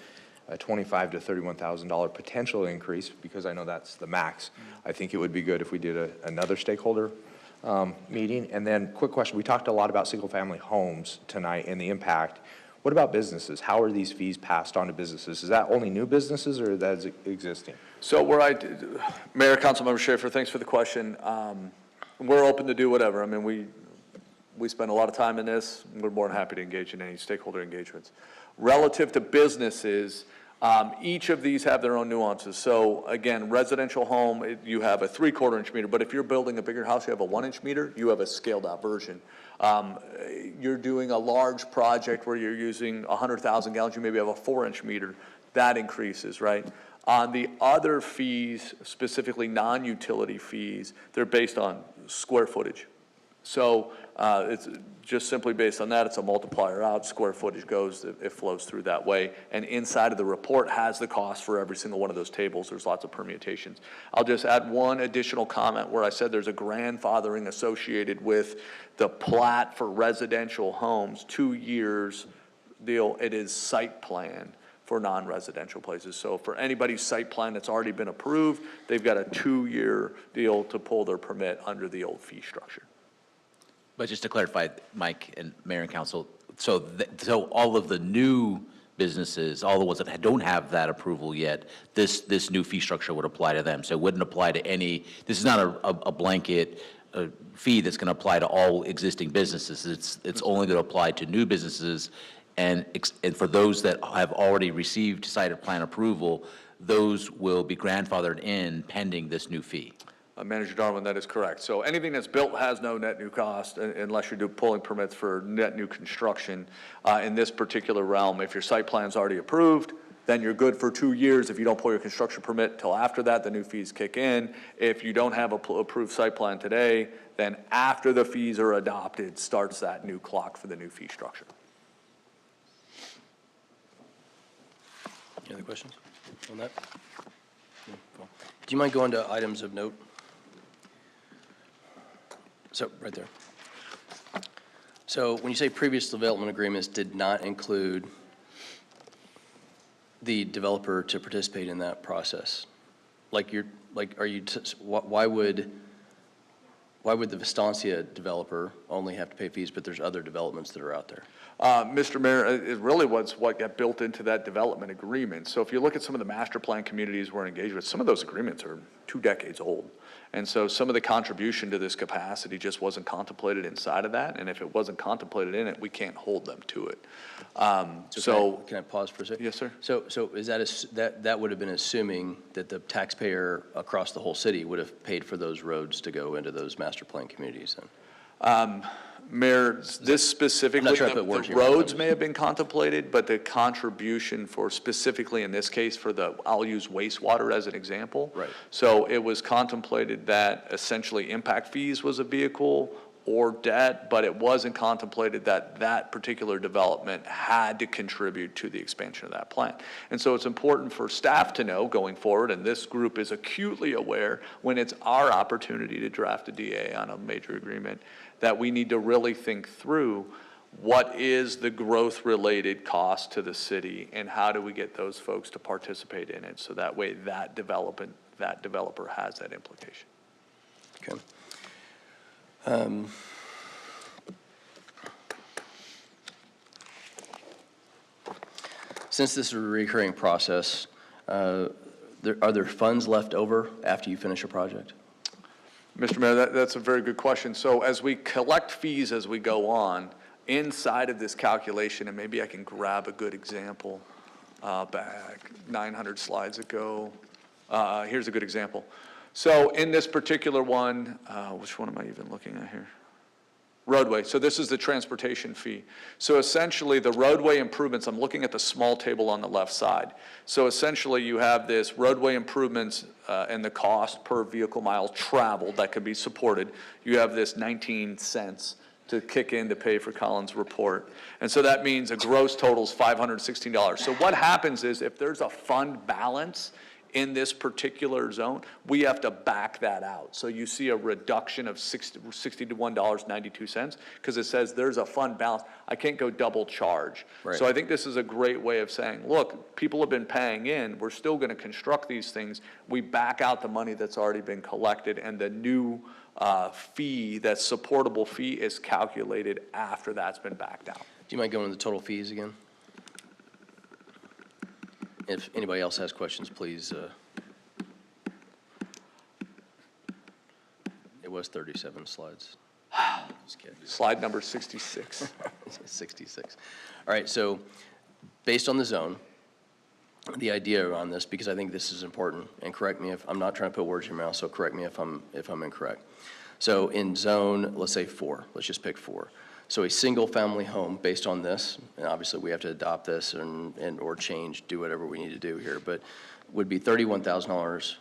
a $25,000 to $31,000 potential increase, because I know that's the max. I think it would be good if we did another stakeholder meeting. And then, quick question, we talked a lot about single-family homes tonight and the impact. What about businesses? How are these fees passed on to businesses? Is that only new businesses, or is that existing? So Mayor, Councilmember Schaefer, thanks for the question. We're open to do whatever. I mean, we spend a lot of time in this. We're more than happy to engage in any stakeholder engagements. Relative to businesses, each of these have their own nuances. So again, residential home, you have a 3/4 inch meter, but if you're building a bigger house, you have a 1 inch meter, you have a scaled out version. You're doing a large project where you're using 100,000 gallons, you maybe have a 4 inch meter, that increases, right? On the other fees, specifically non-utility fees, they're based on square footage. So it's just simply based on that, it's a multiplier out, square footage goes, it flows through that way. And inside of the report has the cost for every single one of those tables. There's lots of permutations. I'll just add one additional comment where I said there's a grandfathering associated with the plat for residential homes, 2 years deal, it is site plan for non-residential places. So for anybody's site plan that's already been approved, they've got a 2-year deal to pull their permit under the old fee structure. But just to clarify, Mike and Mayor and Council, so all of the new businesses, all the ones that don't have that approval yet, this new fee structure would apply to them. So it wouldn't apply to any, this is not a blanket fee that's going to apply to all existing businesses. It's only going to apply to new businesses, and for those that have already received site plan approval, those will be grandfathered in pending this new fee. Manager Darwin, that is correct. So anything that's built has no net new cost unless you're pulling permits for net new construction. In this particular realm, if your site plan's already approved, then you're good for 2 years. If you don't pull your construction permit till after that, the new fees kick in. If you don't have a approved site plan today, then after the fees are adopted, starts that new clock for the new fee structure. Any other questions on that? No, cool. Do you mind going to items of note? So, right there. So when you say previous development agreements did not include the developer to participate in that process, why would the Vistancia developer only have to pay fees, but there's other developments that are out there? Mr. Mayor, it really was what got built into that development agreement. So if you look at some of the master plan communities we're engaged with, some of those agreements are 2 decades old. And so some of the contribution to this capacity just wasn't contemplated inside of that. And if it wasn't contemplated in it, we can't hold them to it. Can I pause for a second? Yes, sir. So is that would have been assuming that the taxpayer across the whole city would have paid for those roads to go into those master plan communities then? Mayor, this specifically, sure the roads may have been contemplated, but the contribution for specifically in this case for I'll use wastewater as an example. Right. So it was contemplated that essentially impact fees was a vehicle or debt, but it wasn't contemplated that that particular development had to contribute to the expansion of that plant. And so it's important for staff to know going forward, and this group is acutely aware when it's our opportunity to draft a DA on a major agreement, that we need to really think through what is the growth-related cost to the city and how do we get those folks to participate in it so that way that developer has that implication. Okay. Since this is a recurring process, are there funds left over after you finish a project? Mr. Mayor, that's a very good question. So as we collect fees as we go on, inside of this calculation, and maybe I can grab a good example back 900 slides ago. Here's a good example. So in this particular one, which one am I even looking at here? Roadway. So this is the transportation fee. So essentially the roadway improvements, I'm looking at the small table on the left side. So essentially you have this roadway improvements and the cost per vehicle mile traveled that could be supported. You have this 19 cents to kick in to pay for Colin's report. And so that means a gross total is $516. So what happens is if there's a fund balance in this particular zone, we have to back that out. So you see a reduction of $61.92 because it says there's a fund balance. I can't go double charge. Right. So I think this is a great way of saying, look, people have been paying in. We're still going to construct these things. We back out the money that's already been collected, and the new fee, that supportable fee, is calculated after that's been backed out. Do you mind going to the total fees again? If anybody else has questions, please. It was 37 slides. Just kidding. Slide number 66. 66. All right, so based on the zone, the idea around this, because I think this is important, and correct me if, I'm not trying to put words in your mouth, so correct me if I'm incorrect. So in zone, let's say 4, let's just pick 4. So a single-family home, based on this, and obviously we have to adopt this and or change, do whatever we need to do here, but would be $31,000,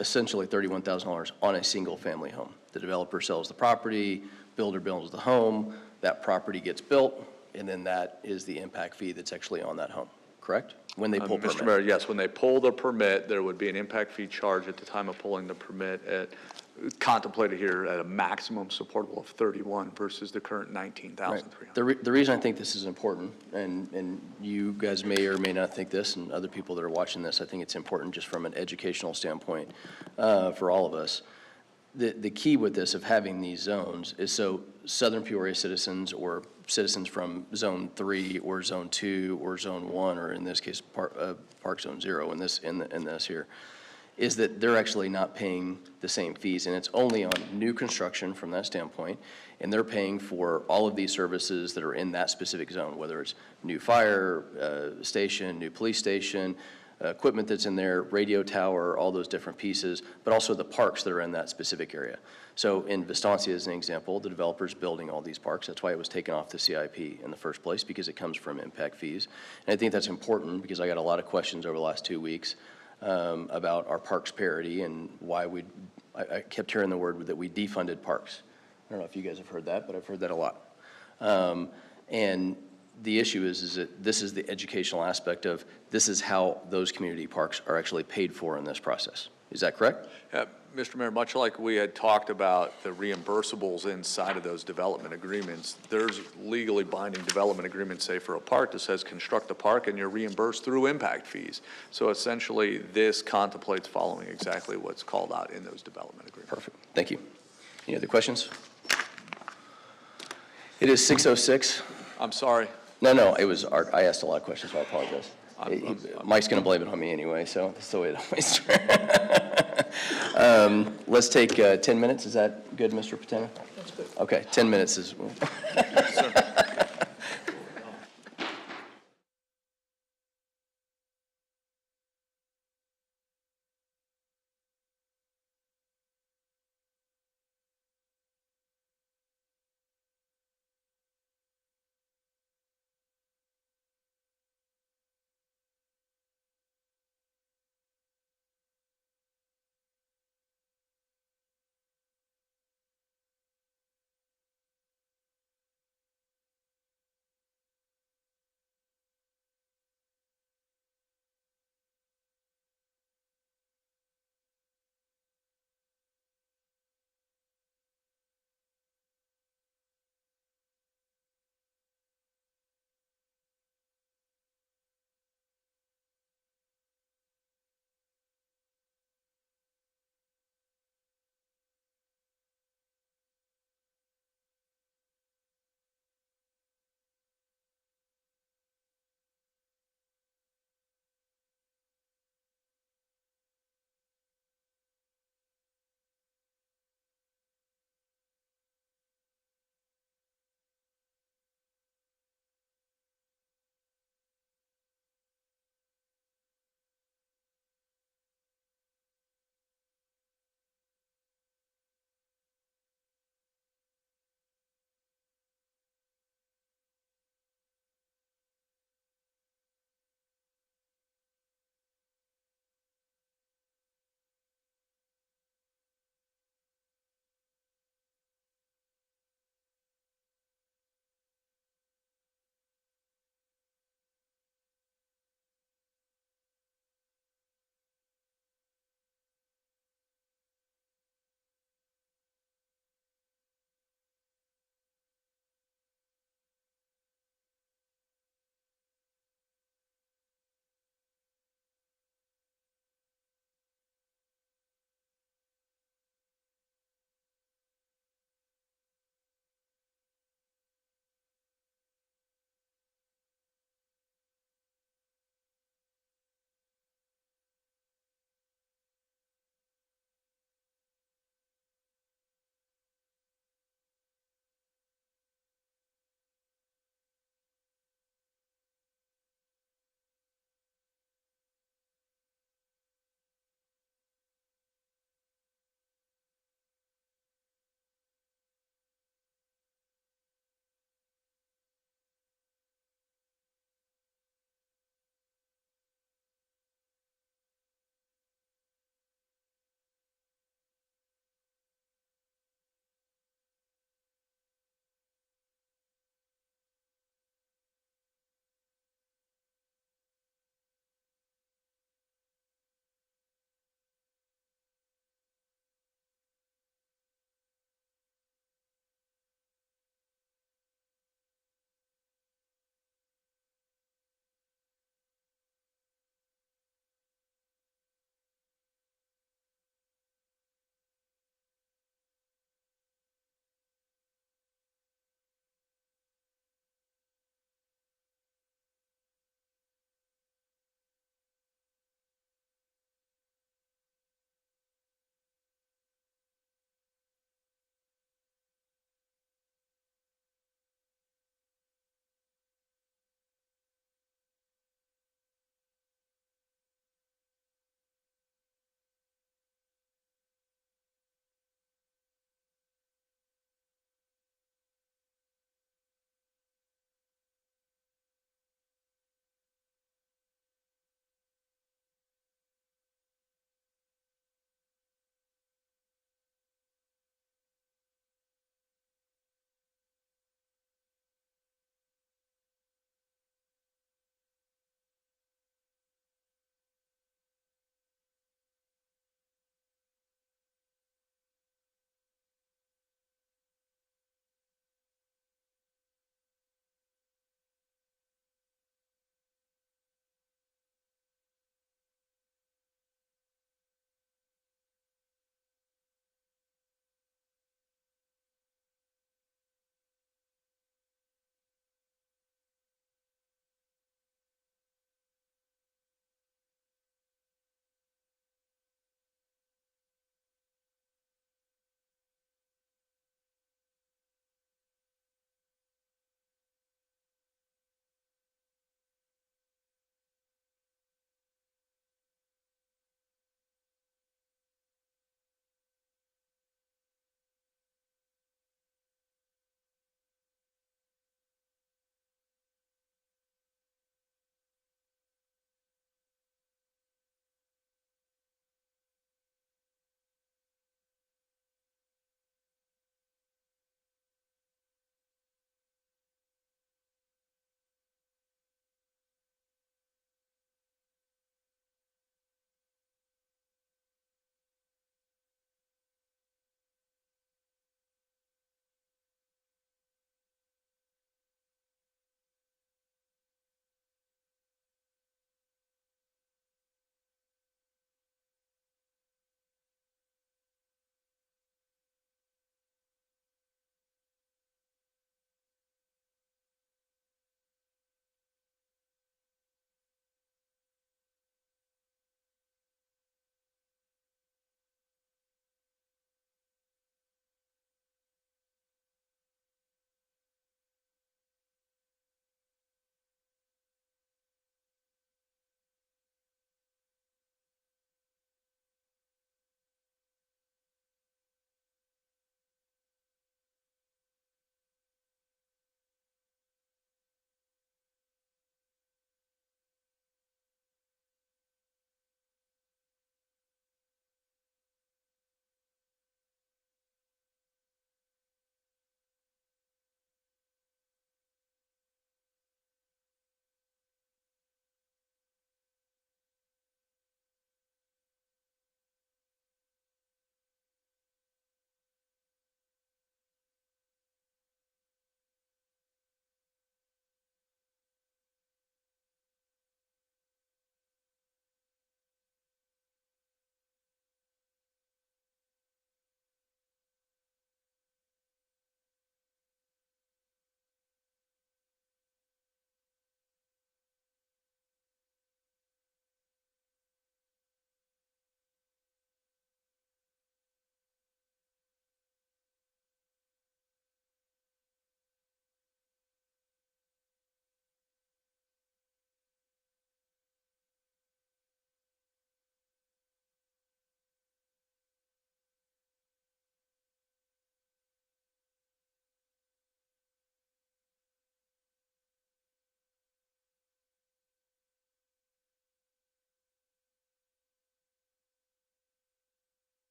essentially $31,000 on a single-family home. The developer sells the property, builder builds the home, that property gets built, and then that is the impact fee that's actually on that home, correct? When they pull permit. Mr. Mayor, yes, when they pull the permit, there would be an impact fee charge at the time of pulling the permit contemplated here at a maximum supportable of 31 versus the current 19,300. The reason I think this is important, and you guys may or may not think this, and other people that are watching this, I think it's important just from an educational standpoint for all of us. The key with this of having these zones is so Southern Peoria citizens or citizens from Zone 3 or Zone 2 or Zone 1, or in this case, Park Zone 0 in this here, is that they're actually not paying the same fees, and it's only on new construction from that standpoint, and they're paying for all of these services that are in that specific zone, whether it's new fire station, new police station, equipment that's in there, radio tower, all those different pieces, but also the parks that are in that specific area. So in Vistancia, as an example, the developer's building all these parks. That's why it was taken off the CIP in the first place, because it comes from impact fees. And I think that's important because I got a lot of questions over the last 2 weeks about our parks parity and why I kept hearing the word that we defunded parks. I don't know if you guys have heard that, but I've heard that a lot. And the issue is that this is the educational aspect of this is how those community parks are actually paid for in this process. Is that correct? Mr. Mayor, much like we had talked about the reimbursables inside of those development agreements, there's legally binding development agreements, say for a park, that says construct the park and you're reimbursed through impact fees. So essentially, this contemplates following exactly what's called out in those development agreements. Perfect. Thank you. Any other questions? It is 6:06. I'm sorry. No, it was Art. I asked a lot of questions, so I apologize. Mike's going to blame it on me anyway, so that's the way it always let's take 10 minutes. Is that good, Mr. Patena? That's good. Okay, 10 minutes is.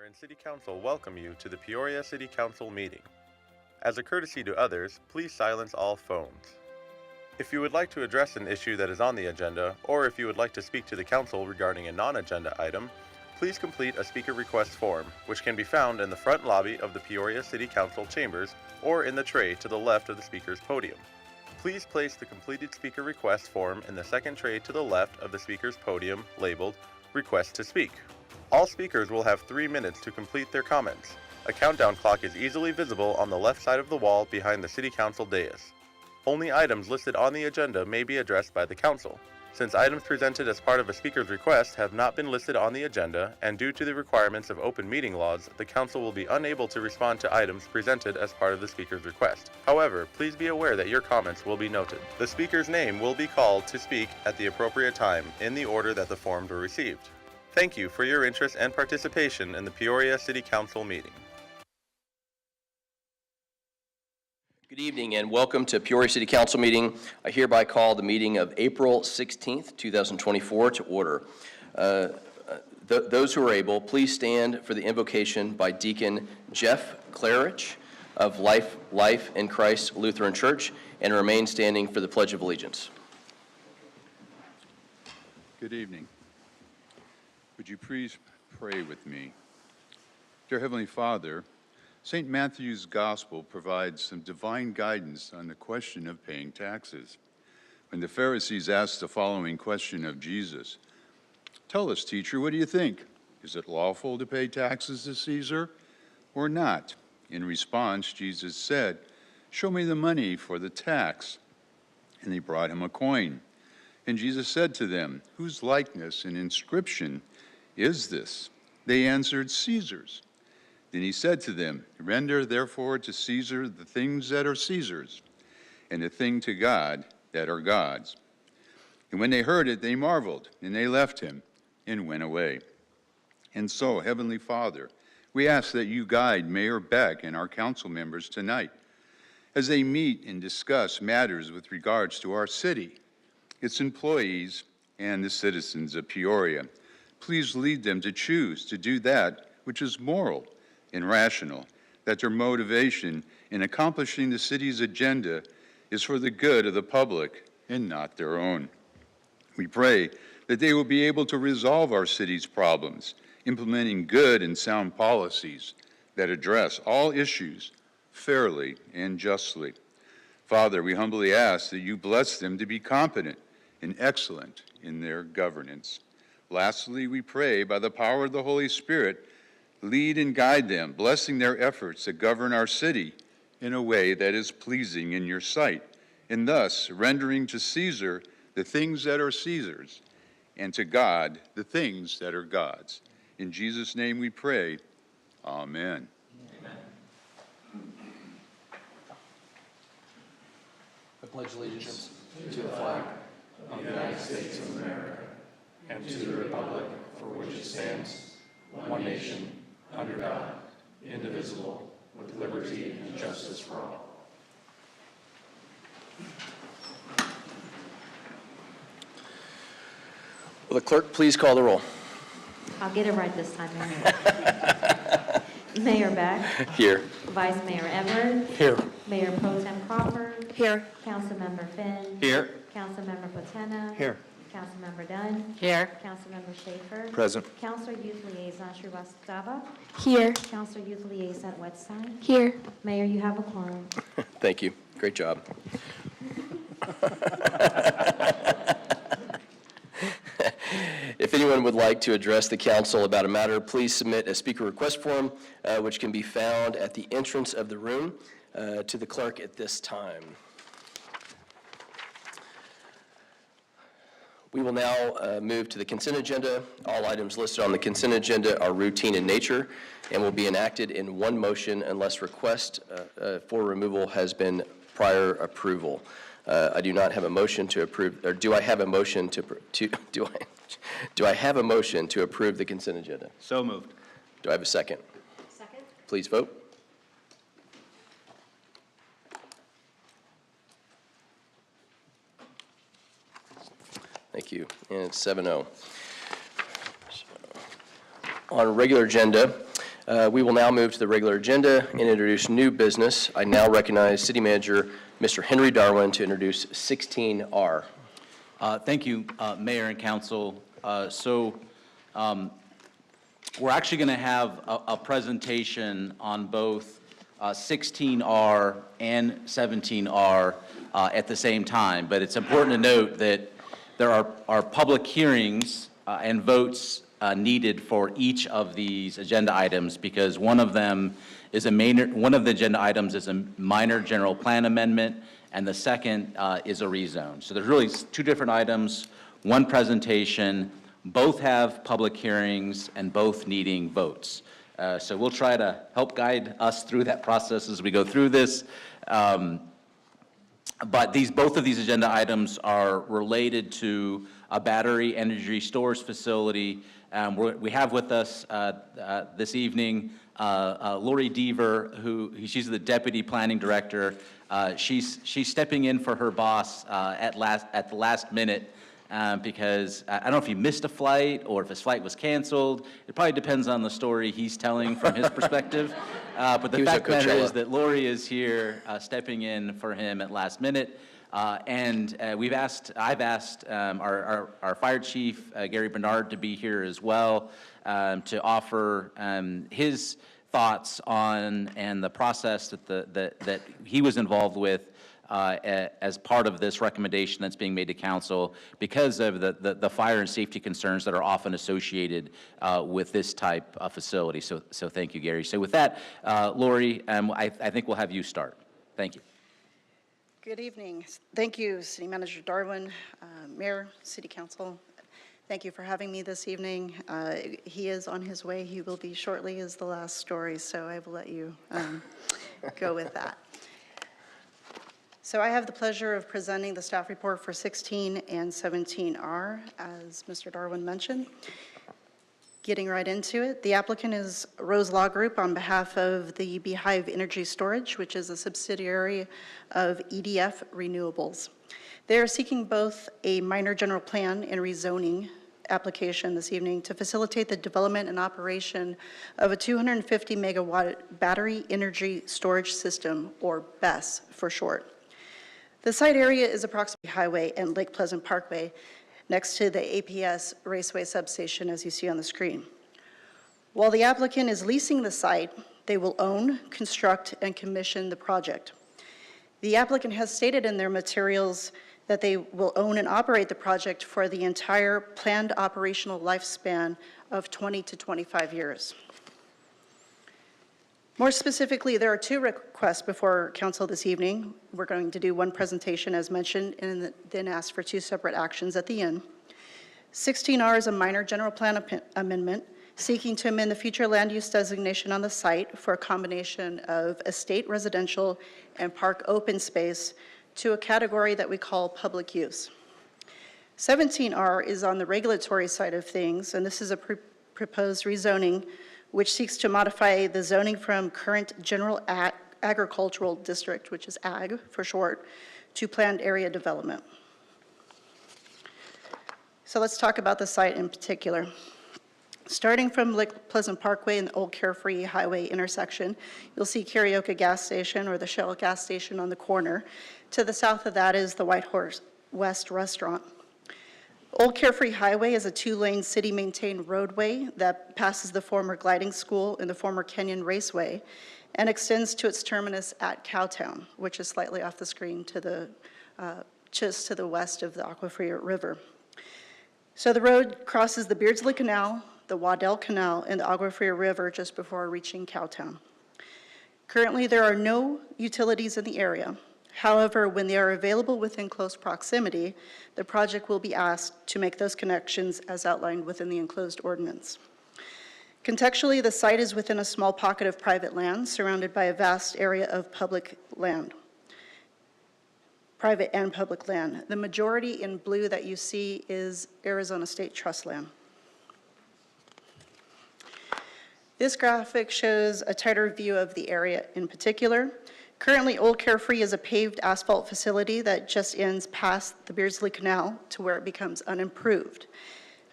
and City Council welcome you to the Peoria City Council meeting. As a courtesy to others, please silence all phones. If you would like to address an issue that is on the agenda, or if you would like to speak to the council regarding a non-agenda item, please complete a speaker request form, which can be found in the front lobby of the Peoria City Council chambers or in the tray to the left of the speaker's podium. Please place the completed speaker request form in the second tray to the left of the speaker's podium labeled Request to Speak. All speakers will have 3 minutes to complete their comments. A countdown clock is easily visible on the left side of the wall behind the City Council dais. Only items listed on the agenda may be addressed by the council. Since items presented as part of a speaker's request have not been listed on the agenda, and due to the requirements of open meeting laws, the council will be unable to respond to items presented as part of the speaker's request. However, please be aware that your comments will be noted. The speaker's name will be called to speak at the appropriate time in the order that the forms were received. Thank you for your interest and participation in the Peoria City Council meeting. Good evening and welcome to Peoria City Council meeting. I hereby call the meeting of April 16th, 2024 to order. Those who are able, please stand for the invocation by Deacon Jeff Klarich of Life in Christ Lutheran Church and remain standing for the Pledge of Allegiance. Good evening. Would you please pray with me? Dear Heavenly Father, St. Matthew's Gospel provides some divine guidance on the question of paying taxes. When the Pharisees asked the following question of Jesus, "Tell us, teacher, what do you think? Is it lawful to pay taxes to Caesar or not?" In response, Jesus said, "Show me the money for the tax." And they brought him a coin. And Jesus said to them, "Whose likeness and inscription is this?" They answered, "Caesar's." Then he said to them, "Render therefore to Caesar the things that are Caesar's, and the thing to God that are God's." And when they heard it, they marveled, and they left him and went away. And so, Heavenly Father, we ask that you guide Mayor Beck and our council members tonight as they meet and discuss matters with regards to our city, its employees, and the citizens of Peoria. Please lead them to choose to do that which is moral and rational, that their motivation in accomplishing the city's agenda is for the good of the public and not their own. We pray that they will be able to resolve our city's problems, implementing good and sound policies that address all issues fairly and justly. Father, we humbly ask that you bless them to be competent and excellent in their governance. Lastly, we pray by the power of the Holy Spirit, lead and guide them, blessing their efforts to govern our city in a way that is pleasing in your sight, and thus rendering to Caesar the things that are Caesar's, and to God the things that are God's. In Jesus' name we pray, amen. I pledge allegiance to the flag of the United States of America and to the republic for which it stands, one nation, under God, indivisible, with liberty and justice for all. Will the clerk please call the roll? I'll get it right this time, Mayor. Mayor Beck. Here. Vice Mayor Everett. Here. Mayor Pro Tem Crawford. Here. Councilmember Finn. Here. Councilmember Platena. Here. Councilmember Dunn. Here. Councilmember Schaefer. Present. Councilor Youth Liaison Srivastava. Here. Councilor Youth Liaison Westside. Here. Mayor, you have a quorum. Thank you. Great job. If anyone would like to address the council about a matter, please submit a speaker request form, which can be found at the entrance of the room to the clerk at this time. We will now move to the consent agenda. All items listed on the consent agenda are routine in nature and will be enacted in one motion unless request for removal has been prior approval. I do not have a motion to approve, or do I have a motion do I have a motion to approve the consent agenda? So moved. Do I have a second? Second. Please vote. Thank you. And it's 7-0. On regular agenda, We will now move to the regular agenda and introduce new business. I now recognize City Manager Mr. Henry Darwin to introduce 16R. Thank you, Mayor and Council. We're actually going to have a presentation on both 16R and 17R at the same time, but it's important to note that there are public hearings and votes needed for each of these agenda items, because one of the agenda items is a minor general plan amendment, and the second is a rezone. So there's really two different items, one presentation, both have public hearings and both needing votes. So we'll try to help guide us through that process as we go through this. But both of these agenda items are related to a battery energy storage facility. We have with us this evening Lori Deaver, she's the Deputy Planning Director. She's stepping in for her boss at the last minute because I don't know if he missed a flight or if his flight was canceled. It probably depends on the story he's telling from his perspective. But the fact matter is that Lori is here stepping in for him at last minute. I've asked our fire chief, Gary Bernard, to be here as well to offer his thoughts on and the process that he was involved with as part of this recommendation that's being made to council because of the fire and safety concerns that are often associated with this type of facility. So thank you, Gary. So with that, Lori, I think we'll have you start. Thank you. Good evening. Thank you, City Manager Darwin, Mayor, City Council. Thank you for having me this evening. He is on his way. He will be shortly is the last story, so I will let you go with that. So I have the pleasure of presenting the staff report for 16 and 17R, as Mr. Darwin mentioned. Getting right into it, the applicant is Rose Law Group on behalf of the Beehive Energy Storage, which is a subsidiary of EDF Renewables. They are seeking both a minor general plan and rezoning application this evening to facilitate the development and operation of a 250 megawatt battery energy storage system, or BESS for short. The site area is approximately Highway and Lake Pleasant Parkway, next to the APS Raceway substation, as you see on the screen. While the applicant is leasing the site, they will own, construct, and commission the project. The applicant has stated in their materials that they will own and operate the project for the entire planned operational lifespan of 20 to 25 years. More specifically, there are two requests before council this evening. We're going to do one presentation as mentioned and then ask for two separate actions at the end. 16R is a minor general plan amendment seeking to amend the future land use designation on the site for a combination of estate residential and park open space to a category that we call public use. 17R is on the regulatory side of things, and this is a proposed rezoning which seeks to modify the zoning from current general agricultural district, which is AG for short, to planned area development. So let's talk about the site in particular. Starting from Lake Pleasant Parkway and the Old Carefree Highway intersection, you'll see Karaoke gas station or the Shell gas station on the corner. To the south of that is the White Horse West restaurant. Old Carefree Highway is a two-lane city-maintained roadway that passes the former gliding school and the former Kenyon Raceway and extends to its terminus at Cowtown, which is slightly off the screen to the, just to the west of the Aquafria River. So the road crosses the Beardsley Canal, the Waddell Canal, and the Aquafria River just before reaching Cowtown. Currently, there are no utilities in the area. However, when they are available within close proximity, the project will be asked to make those connections as outlined within the enclosed ordinance. Contextually, the site is within a small pocket of private land surrounded by a vast area of public land, private and public land. The majority in blue that you see is Arizona State Trust land. This graphic shows a tighter view of the area in particular. Currently, Old Carefree is a paved asphalt facility that just ends past the Beardsley Canal to where it becomes unimproved.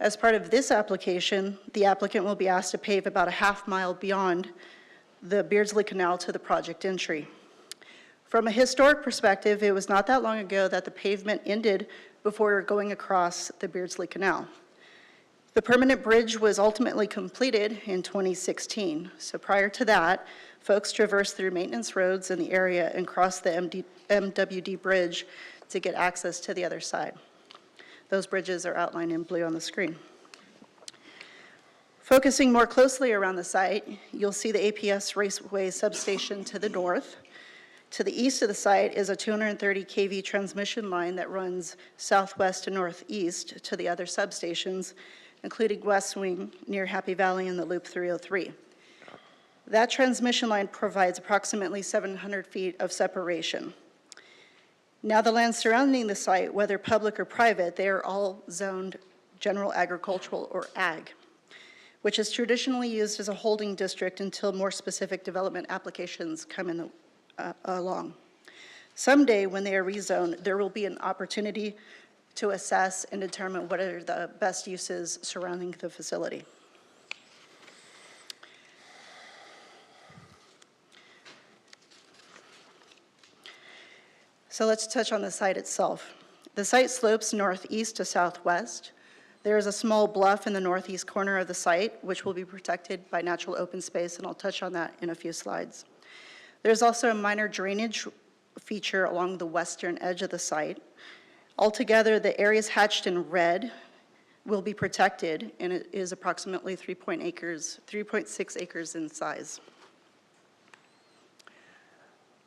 As part of this application, the applicant will be asked to pave about a half-mile beyond the Beardsley Canal to the project entry. From a historic perspective, it was not that long ago that the pavement ended before going across the Beardsley Canal. The permanent bridge was ultimately completed in 2016. So prior to that, folks traversed through maintenance roads in the area and crossed the MWD Bridge to get access to the other side. Those bridges are outlined in blue on the screen. Focusing more closely around the site, you'll see the APS Raceway substation to the north. To the east of the site is a 230 kV transmission line that runs southwest to northeast to the other substations, including West Wing near Happy Valley and the Loop 303. That transmission line provides approximately 700 feet of separation. Now the land surrounding the site, whether public or private, they are all zoned general agricultural or ag, which is traditionally used as a holding district until more specific development applications come along. Someday, when they are rezoned, there will be an opportunity to assess and determine what are the best uses surrounding the facility. So let's touch on the site itself. The site slopes northeast to southwest. There is a small bluff in the northeast corner of the site, which will be protected by natural open space, and I'll touch on that in a few slides. There's also a minor drainage feature along the western edge of the site. Altogether, the areas hatched in red will be protected, and it is approximately 3.6 acres in size.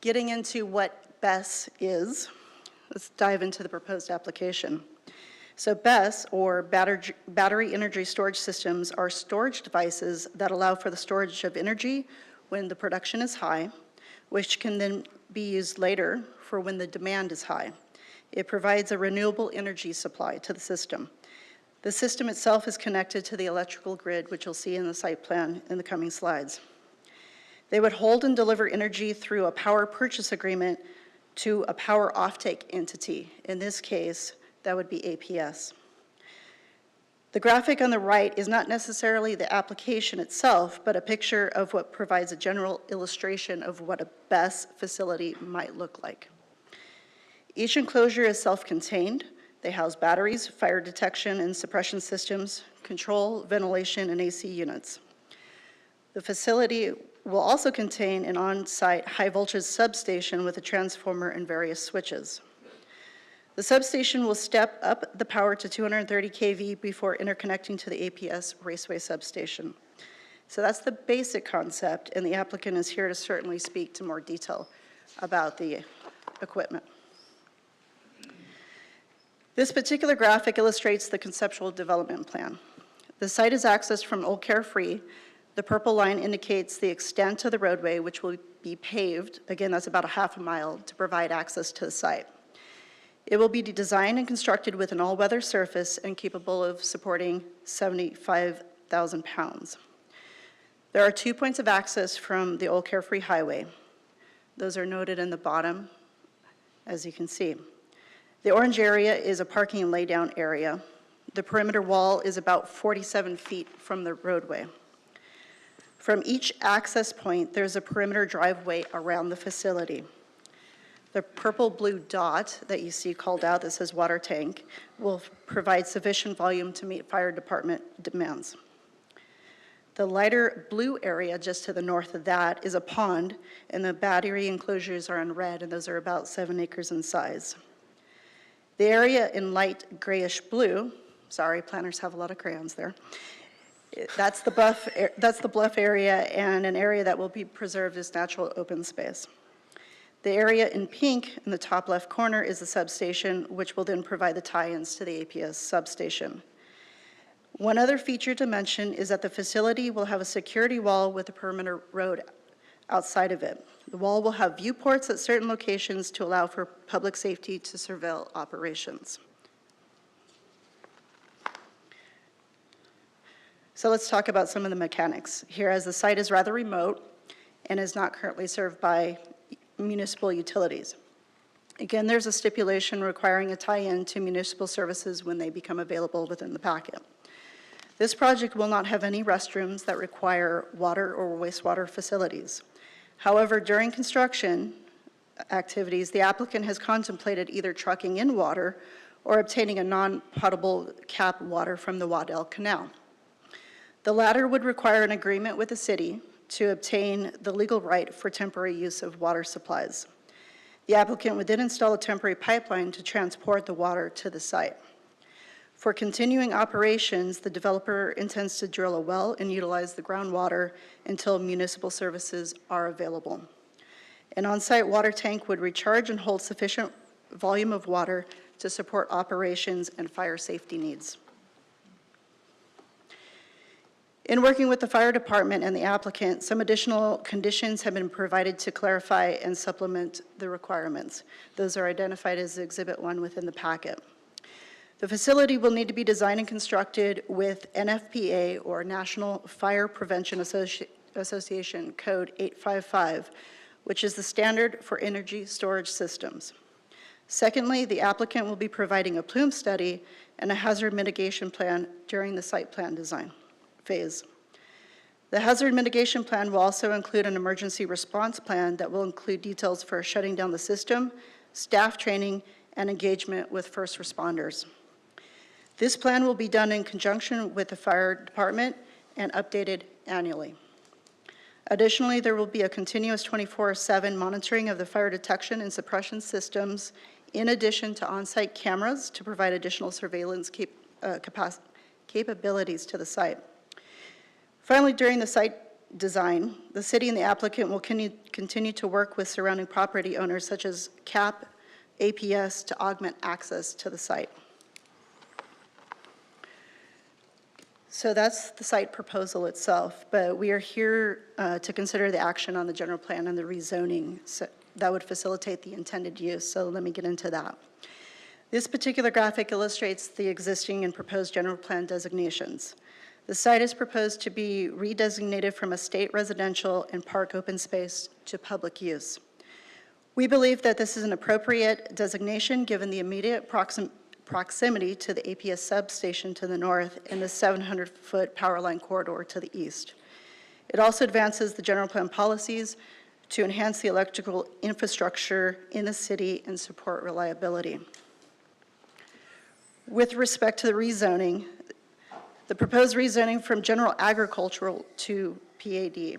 Getting into what BESS is, let's dive into the proposed application. So BESS, or battery energy storage systems, are storage devices that allow for the storage of energy when the production is high, which can then be used later for when the demand is high. It provides a renewable energy supply to the system. The system itself is connected to the electrical grid, which you'll see in the site plan in the coming slides. They would hold and deliver energy through a power purchase agreement to a power offtake entity. In this case, that would be APS. The graphic on the right is not necessarily the application itself, but a picture of what provides a general illustration of what a BESS facility might look like. Each enclosure is self-contained. They house batteries, fire detection and suppression systems, control, ventilation, and AC units. The facility will also contain an on-site high-voltage substation with a transformer and various switches. The substation will step up the power to 230 kV before interconnecting to the APS Raceway substation. So that's the basic concept, and the applicant is here to certainly speak to more detail about the equipment. This particular graphic illustrates the conceptual development plan. The site is accessed from Old Carefree. The purple line indicates the extent of the roadway, which will be paved. Again, that's about a half a mile to provide access to the site. It will be designed and constructed with an all-weather surface and capable of supporting 75,000 pounds. There are 2 points of access from the Old Carefree Highway. Those are noted in the bottom, as you can see. The orange area is a parking and laydown area. The perimeter wall is about 47 feet from the roadway. From each access point, there's a perimeter driveway around the facility. The purple-blue dot that you see called out that says water tank will provide sufficient volume to meet fire department demands. The lighter blue area just to the north of that is a pond, and the battery enclosures are in red, and those are about 7 acres in size. The area in light grayish blue, sorry, planners have a lot of crayons there, that's the bluff area, and an area that will be preserved as natural open space. The area in pink in the top left corner is the substation, which will then provide the tie-ins to the APS substation. One other feature to mention is that the facility will have a security wall with a perimeter road outside of it. The wall will have viewports at certain locations to allow for public safety to surveil operations. So let's talk about some of the mechanics here, as the site is rather remote and is not currently served by municipal utilities. Again, there's a stipulation requiring a tie-in to municipal services when they become available within the packet. This project will not have any restrooms that require water or wastewater facilities. However, during construction activities, the applicant has contemplated either trucking in water or obtaining a non-potable cap water from the Waddell Canal. The latter would require an agreement with the city to obtain the legal right for temporary use of water supplies. The applicant would then install a temporary pipeline to transport the water to the site. For continuing operations, the developer intends to drill a well and utilize the groundwater until municipal services are available. An on-site water tank would recharge and hold sufficient volume of water to support operations and fire safety needs. In working with the fire department and the applicant, some additional conditions have been provided to clarify and supplement the requirements. Those are identified as Exhibit 1 within the packet. The facility will need to be designed and constructed with NFPA, or National Fire Prevention Association Code 855, which is the standard for energy storage systems. Secondly, the applicant will be providing a plume study and a hazard mitigation plan during the site plan design phase. The hazard mitigation plan will also include an emergency response plan that will include details for shutting down the system, staff training, and engagement with first responders. This plan will be done in conjunction with the fire department and updated annually. Additionally, there will be a continuous 24/7 monitoring of the fire detection and suppression systems, in addition to on-site cameras to provide additional surveillance capabilities to the site. Finally, during the site design, the city and the applicant will continue to work with surrounding property owners such as CAP, APS to augment access to the site. So that's the site proposal itself, but we are here to consider the action on the general plan and the rezoning that would facilitate the intended use, so let me get into that. This particular graphic illustrates the existing and proposed general plan designations. The site is proposed to be redesignated from a state residential and park open space to public use. We believe that this is an appropriate designation given the immediate proximity to the APS substation to the north and the 700-foot power line corridor to the east. It also advances the general plan policies to enhance the electrical infrastructure in the city and support reliability. With respect to the rezoning, the proposed rezoning from general agricultural to PAD.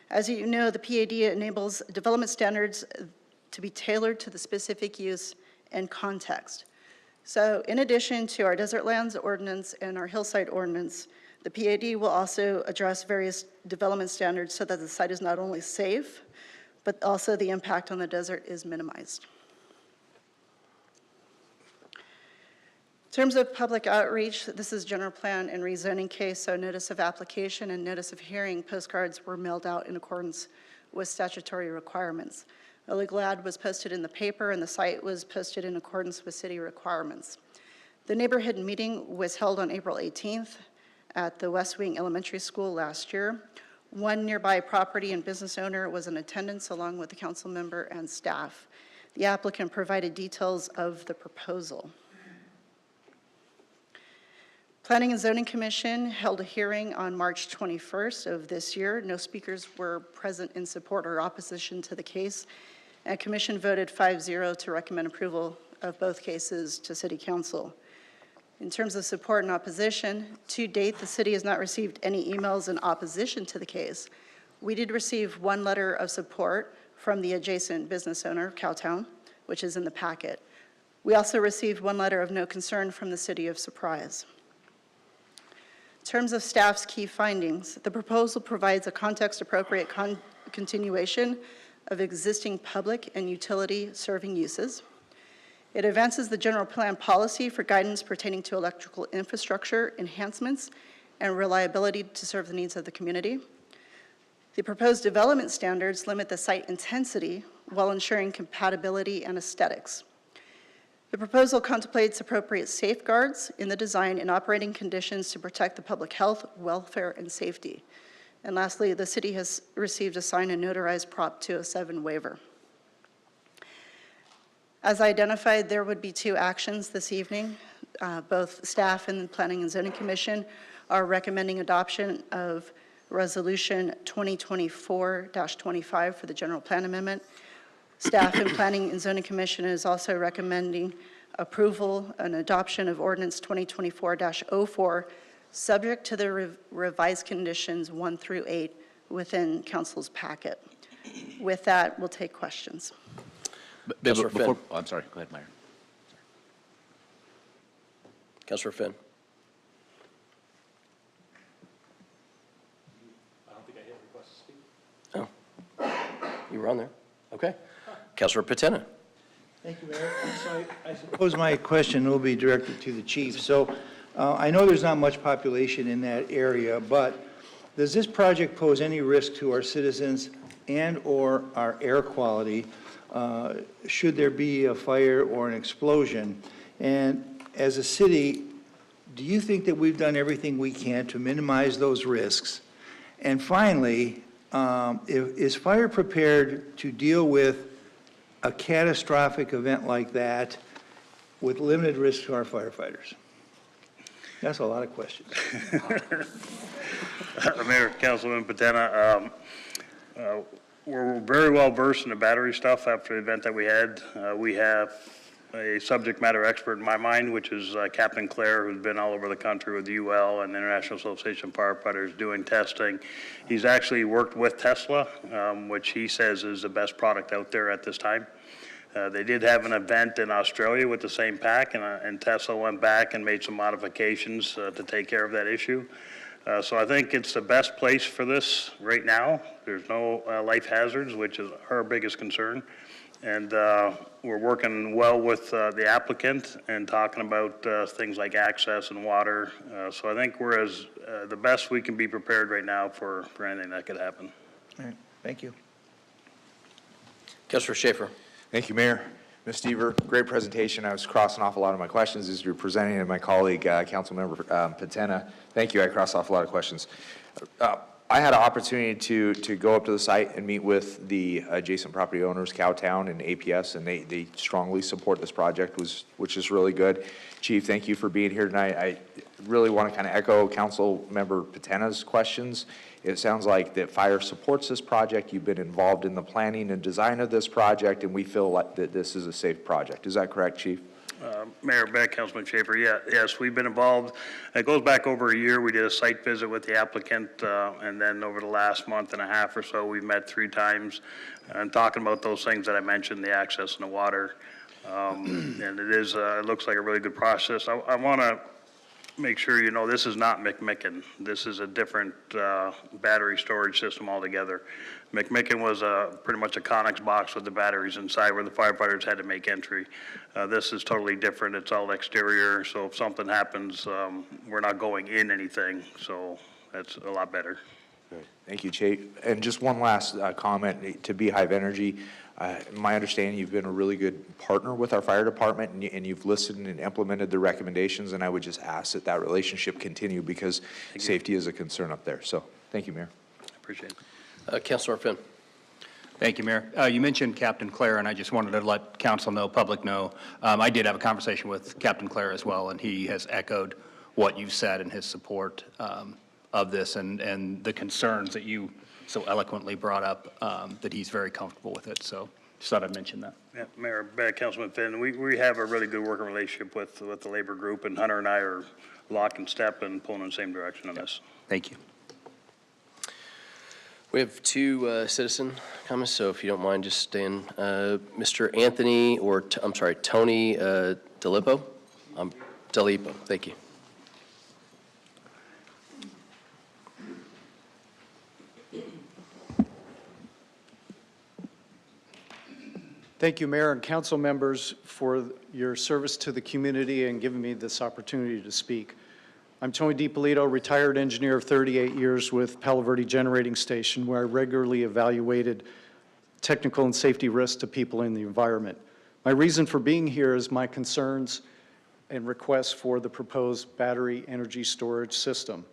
As you know, the PAD enables development standards to be tailored to the specific use and context. So in addition to our desert lands ordinance and our hillside ordinance, the PAD will also address various development standards so that the site is not only safe, but also the impact on the desert is minimized. In terms of public outreach, this is general plan and rezoning case, so notice of application and notice of hearing postcards were mailed out in accordance with statutory requirements. A legal ad was posted in the paper and the site was posted in accordance with city requirements. The neighborhood meeting was held on April 18th at the West Wing Elementary School last year. One nearby property and business owner was in attendance along with the council member and staff. The applicant provided details of the proposal. Planning and Zoning Commission held a hearing on March 21st of this year. No speakers were present in support or opposition to the case. And Commission voted 5-0 to recommend approval of both cases to City Council. In terms of support and opposition, to date, the city has not received any emails in opposition to the case. We did receive one letter of support from the adjacent business owner, Cowtown, which is in the packet. We also received one letter of no concern from the City of Surprise. In terms of staff's key findings, the proposal provides a context-appropriate continuation of existing public and utility serving uses. It advances the general plan policy for guidance pertaining to electrical infrastructure enhancements and reliability to serve the needs of the community. The proposed development standards limit the site intensity while ensuring compatibility and aesthetics. The proposal contemplates appropriate safeguards in the design and operating conditions to protect the public health, welfare, and safety. And lastly, the city has received a signed and notarized Prop 207 waiver. As identified, there would be two actions this evening. Both staff and the Planning and Zoning Commission are recommending adoption of Resolution 2024-25 for the General Plan Amendment. Staff and Planning and Zoning Commission is also recommending approval and adoption of Ordinance 2024-04, subject to the revised conditions 1 through 8 within Council's packet. With that, we'll take questions. Councilor Finn. Oh, I'm sorry, go ahead, Mayor. Councilor Finn. I don't think I hit request to speak. Oh, you were on there. Okay. Councilor Patena. Thank you, Mayor. So I suppose my question will be directed to the chief. So I know there's not much population in that area, but does this project pose any risk to our citizens and/or our air quality should there be a fire or an explosion? And as a city, do you think that we've done everything we can to minimize those risks? And finally, is fire prepared to deal with a catastrophic event like that with limited risk to our firefighters? That's a lot of questions. Mayor, Councilman Patena, we're very well versed in the battery stuff after the event that we had. We have a subject matter expert in my mind, which is Captain Clare, who's been all over the country with UL and the International Association of Firefighters doing testing. He's actually worked with Tesla, which he says is the best product out there at this time. They did have an event in Australia with the same pack, and Tesla went back and made some modifications to take care of that issue. So I think it's the best place for this right now. There's no life hazards, which is our biggest concern. And we're working well with the applicant and talking about things like access and water. So I think we're the best we can be prepared right now for anything that could happen. All right, thank you. Councilor Schaefer. Thank you, Mayor. Ms. Deaver, great presentation. I was crossing off a lot of my questions as you're presenting, and my colleague, Councilmember Patena. Thank you. I crossed off a lot of questions. I had an opportunity to go up to the site and meet with the adjacent property owners, Cowtown and APS, and they strongly support this project, which is really good. Chief, thank you for being here tonight. I really want to kind of echo Councilmember Patena's questions. It sounds like that fire supports this project. You've been involved in the planning and design of this project, and we feel like that this is a safe project. Is that correct, Chief? Mayor Beck, Councilman Schaefer, yes, we've been involved. It goes back over a year. We did a site visit with the applicant, and then over the last month and a half or so, we've met 3 times and talking about those things that I mentioned, the access and the water. And it looks like a really good process. I want to make sure you know this is not McMicken. This is a different battery storage system altogether. McMicken was pretty much a Conex box with the batteries inside where the firefighters had to make entry. This is totally different. It's all exterior, so if something happens, we're not going in anything, so that's a lot better. Thank you, Chief. And just one last comment to Beehive Energy. My understanding, you've been a really good partner with our fire department, and you've listened and implemented the recommendations, and I would just ask that that relationship continue because safety is a concern up there. So thank you, Mayor. I appreciate it. Councilor Finn. Thank you, Mayor. You mentioned Captain Clare, and I just wanted to let council know, public know. I did have a conversation with Captain Clare as well, and he has echoed what you've said in his support of this and the concerns that you so eloquently brought up, that he's very comfortable with it. So just thought I'd mention that. Yeah, Mayor Beck, Councilman Finn, we have a really good working relationship with the labor group, and Hunter and I are lock and step and pulling in the same direction on this. Thank you. We have 2 citizen comments, so if you don't mind just staying. Mr. Anthony, I'm sorry, Tony DeLippo? DeLippo, thank you. Thank you, Mayor and council members, for your service to the community and giving me this opportunity to speak. I'm Tony DiPolito, retired engineer of 38 years with Palo Verde Generating Station, where I regularly evaluated technical and safety risks to people in the environment. My reason for being here is my concerns and requests for the proposed battery energy storage system.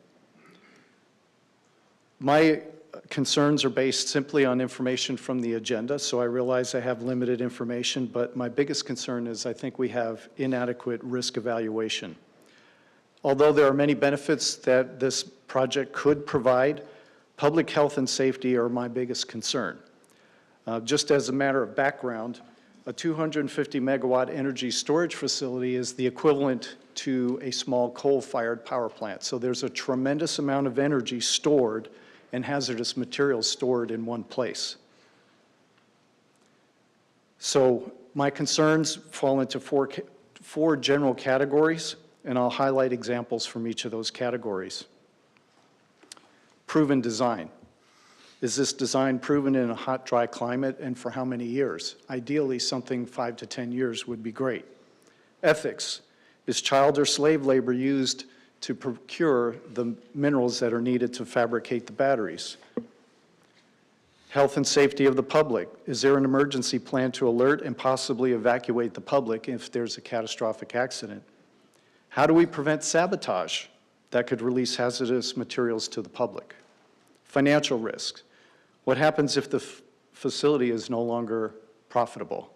My concerns are based simply on information from the agenda, so I realize I have limited information, but my biggest concern is I think we have inadequate risk evaluation. Although there are many benefits that this project could provide, public health and safety are my biggest concern. Just as a matter of background, a 250 megawatt energy storage facility is the equivalent to a small coal-fired power plant. So there's a tremendous amount of energy stored and hazardous materials stored in one place. So my concerns fall into four general categories, and I'll highlight examples from each of those categories. Proven design. Is this design proven in a hot, dry climate, and for how many years? Ideally, something 5 to 10 years would be great. Ethics. Is child or slave labor used to procure the minerals that are needed to fabricate the batteries? Health and safety of the public. Is there an emergency plan to alert and possibly evacuate the public if there's a catastrophic accident? How do we prevent sabotage that could release hazardous materials to the public? Financial risks. What happens if the facility is no longer profitable?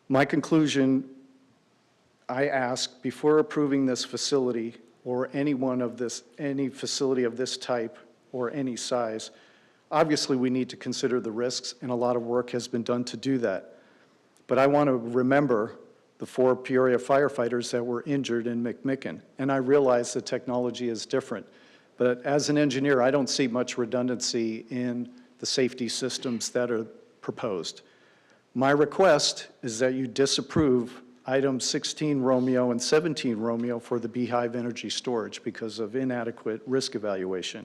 My conclusion, I ask, before approving this facility or any facility of this type or any size, obviously we need to consider the risks, and a lot of work has been done to do that. But I want to remember the 4 Peoria firefighters that were injured in McMicken, and I realize the technology is different. But as an engineer, I don't see much redundancy in the safety systems that are proposed. My request is that you disapprove items 16 Romeo and 17 Romeo for the Beehive energy storage because of inadequate risk evaluation.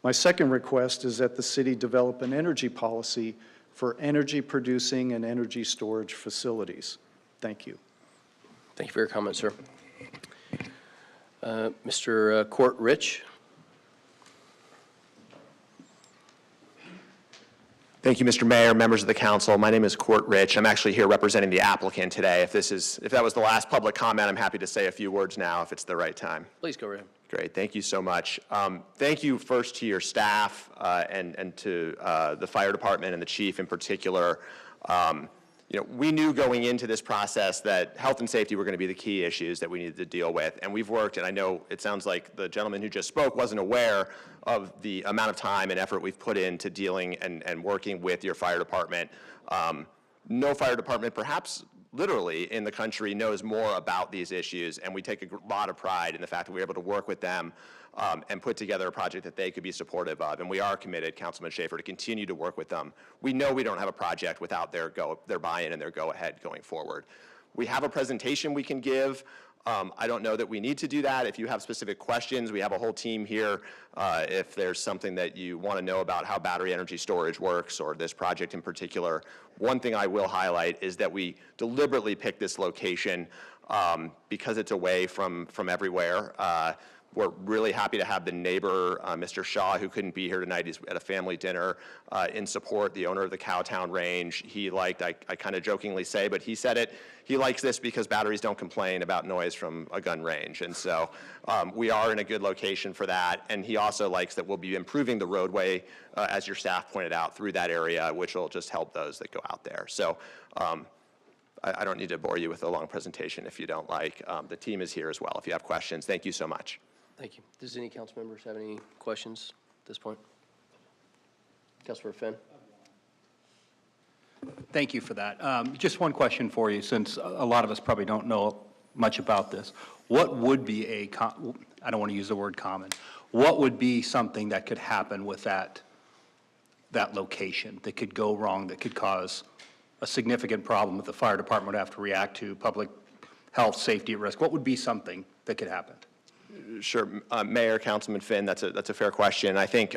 My second request is that the city develop an energy policy for energy producing and energy storage facilities. Thank you. Thank you for your comment, sir. Mr. Court Rich. Thank you, Mr. Mayor, members of the council. My name is Court Rich. I'm actually here representing the applicant today. If that was the last public comment, I'm happy to say a few words now if it's the right time. Please go ahead. Great, thank you so much. Thank you first to your staff and to the fire department and the chief in particular. We knew going into this process that health and safety were going to be the key issues that we needed to deal with. And we've worked, and I know it sounds like the gentleman who just spoke wasn't aware of the amount of time and effort we've put into dealing and working with your fire department. No fire department, perhaps literally in the country, knows more about these issues, and we take a lot of pride in the fact that we're able to work with them and put together a project that they could be supportive of. And we are committed, Councilman Schaefer, to continue to work with them. We know we don't have a project without their buy-in and their go-ahead going forward. We have a presentation we can give. I don't know that we need to do that. If you have specific questions, we have a whole team here. If there's something that you want to know about how battery energy storage works or this project in particular, one thing I will highlight is that we deliberately picked this location because it's away from everywhere. We're really happy to have the neighbor, Mr. Shaw, who couldn't be here tonight. He's at a family dinner in support, the owner of the Cowtown Range. He liked, I kind of jokingly say, but he said it, he likes this because batteries don't complain about noise from a gun range. And so we are in a good location for that. And he also likes that we'll be improving the roadway, as your staff pointed out, through that area, which will just help those that go out there. So I don't need to bore you with a long presentation if you don't like. The team is here as well if you have questions. Thank you so much. Thank you. Does any council members have any questions at this point? Councilor Finn. Thank you for that. Just one question for you, since a lot of us probably don't know much about this. What would be I don't want to use the word common, what would be something that could happen with that location that could go wrong, that could cause a significant problem that the fire department would have to react to, public health, safety at risk? What would be something that could happen? Sure, Mayor, Councilman Finn, that's a fair question. I think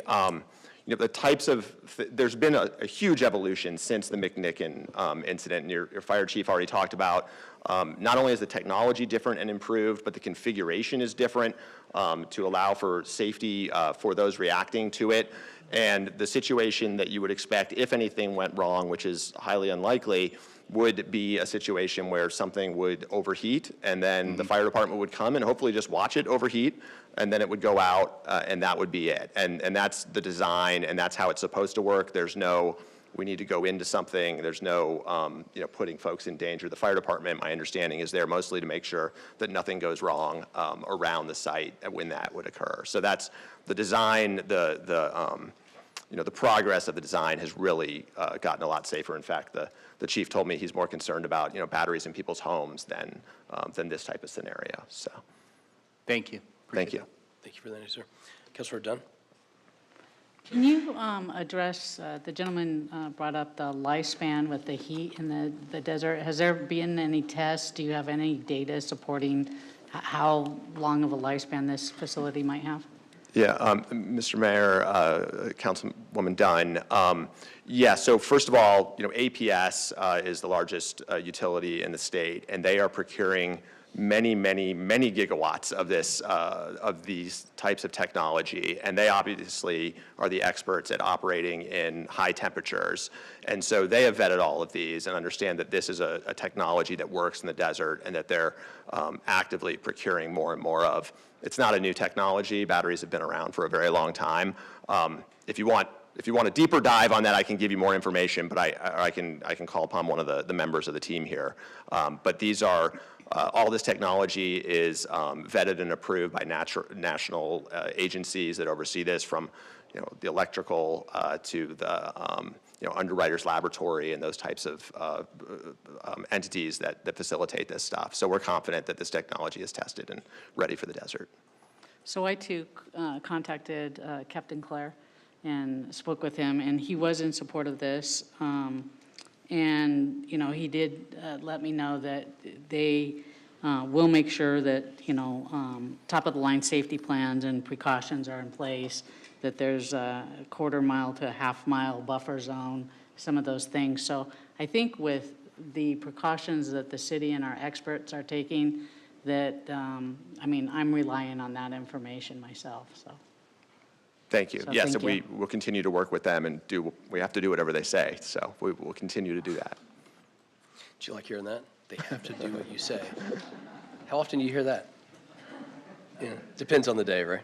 the types of there's been a huge evolution since the McMicken incident, and your fire chief already talked about. Not only is the technology different and improved, but the configuration is different to allow for safety for those reacting to it. And the situation that you would expect if anything went wrong, which is highly unlikely, would be a situation where something would overheat, and then the fire department would come and hopefully just watch it overheat, and then it would go out, and that would be it. And that's the design, and that's how it's supposed to work. There's no we need to go into something. There's no, putting folks in danger. The fire department, my understanding, is there mostly to make sure that nothing goes wrong around the site when that would occur. So that's the design, the progress of the design has really gotten a lot safer. In fact, the chief told me he's more concerned about, batteries in people's homes than this type of scenario. So, Thank you. thank you. Thank you for that answer. Councilor Dunn? Can you address, the gentleman brought up the lifespan with the heat in the desert. Has there been any tests? Do you have any data supporting how long of a lifespan this facility might have? Yeah, Mr. Mayor, Councilwoman Dunn. Yeah, so first of all, APS is the largest utility in the state, and they are procuring many, many, many gigawatts of these types of technology, and they obviously are the experts at operating in high temperatures. And so they have vetted all of these and understand that this is a technology that works in the desert and that they're actively procuring more and more of. It's not a new technology. Batteries have been around for a very long time. If you want a deeper dive on that, I can give you more information, but I can call upon one of the members of the team here. But these are all this technology is vetted and approved by national agencies that oversee this, from the electrical to the Underwriters Laboratory and those types of entities that facilitate this stuff. So we're confident that this technology is tested and ready for the desert. So I too contacted Captain Clare and spoke with him, and he was in support of this. And, he did let me know that they will make sure that, top-of-the-line safety plans and precautions are in place, that there's a quarter-mile to a half-mile buffer zone, some of those things. So I think with the precautions that the city and our experts are taking, that, I'm relying on that information myself, so. Thank you. So Yes, thank and you. we will continue to work with them and we have to do whatever they say. So we will continue to do that. Do you like hearing that? They have to do what you say. How often do you hear that? Yeah, depends on the day, right?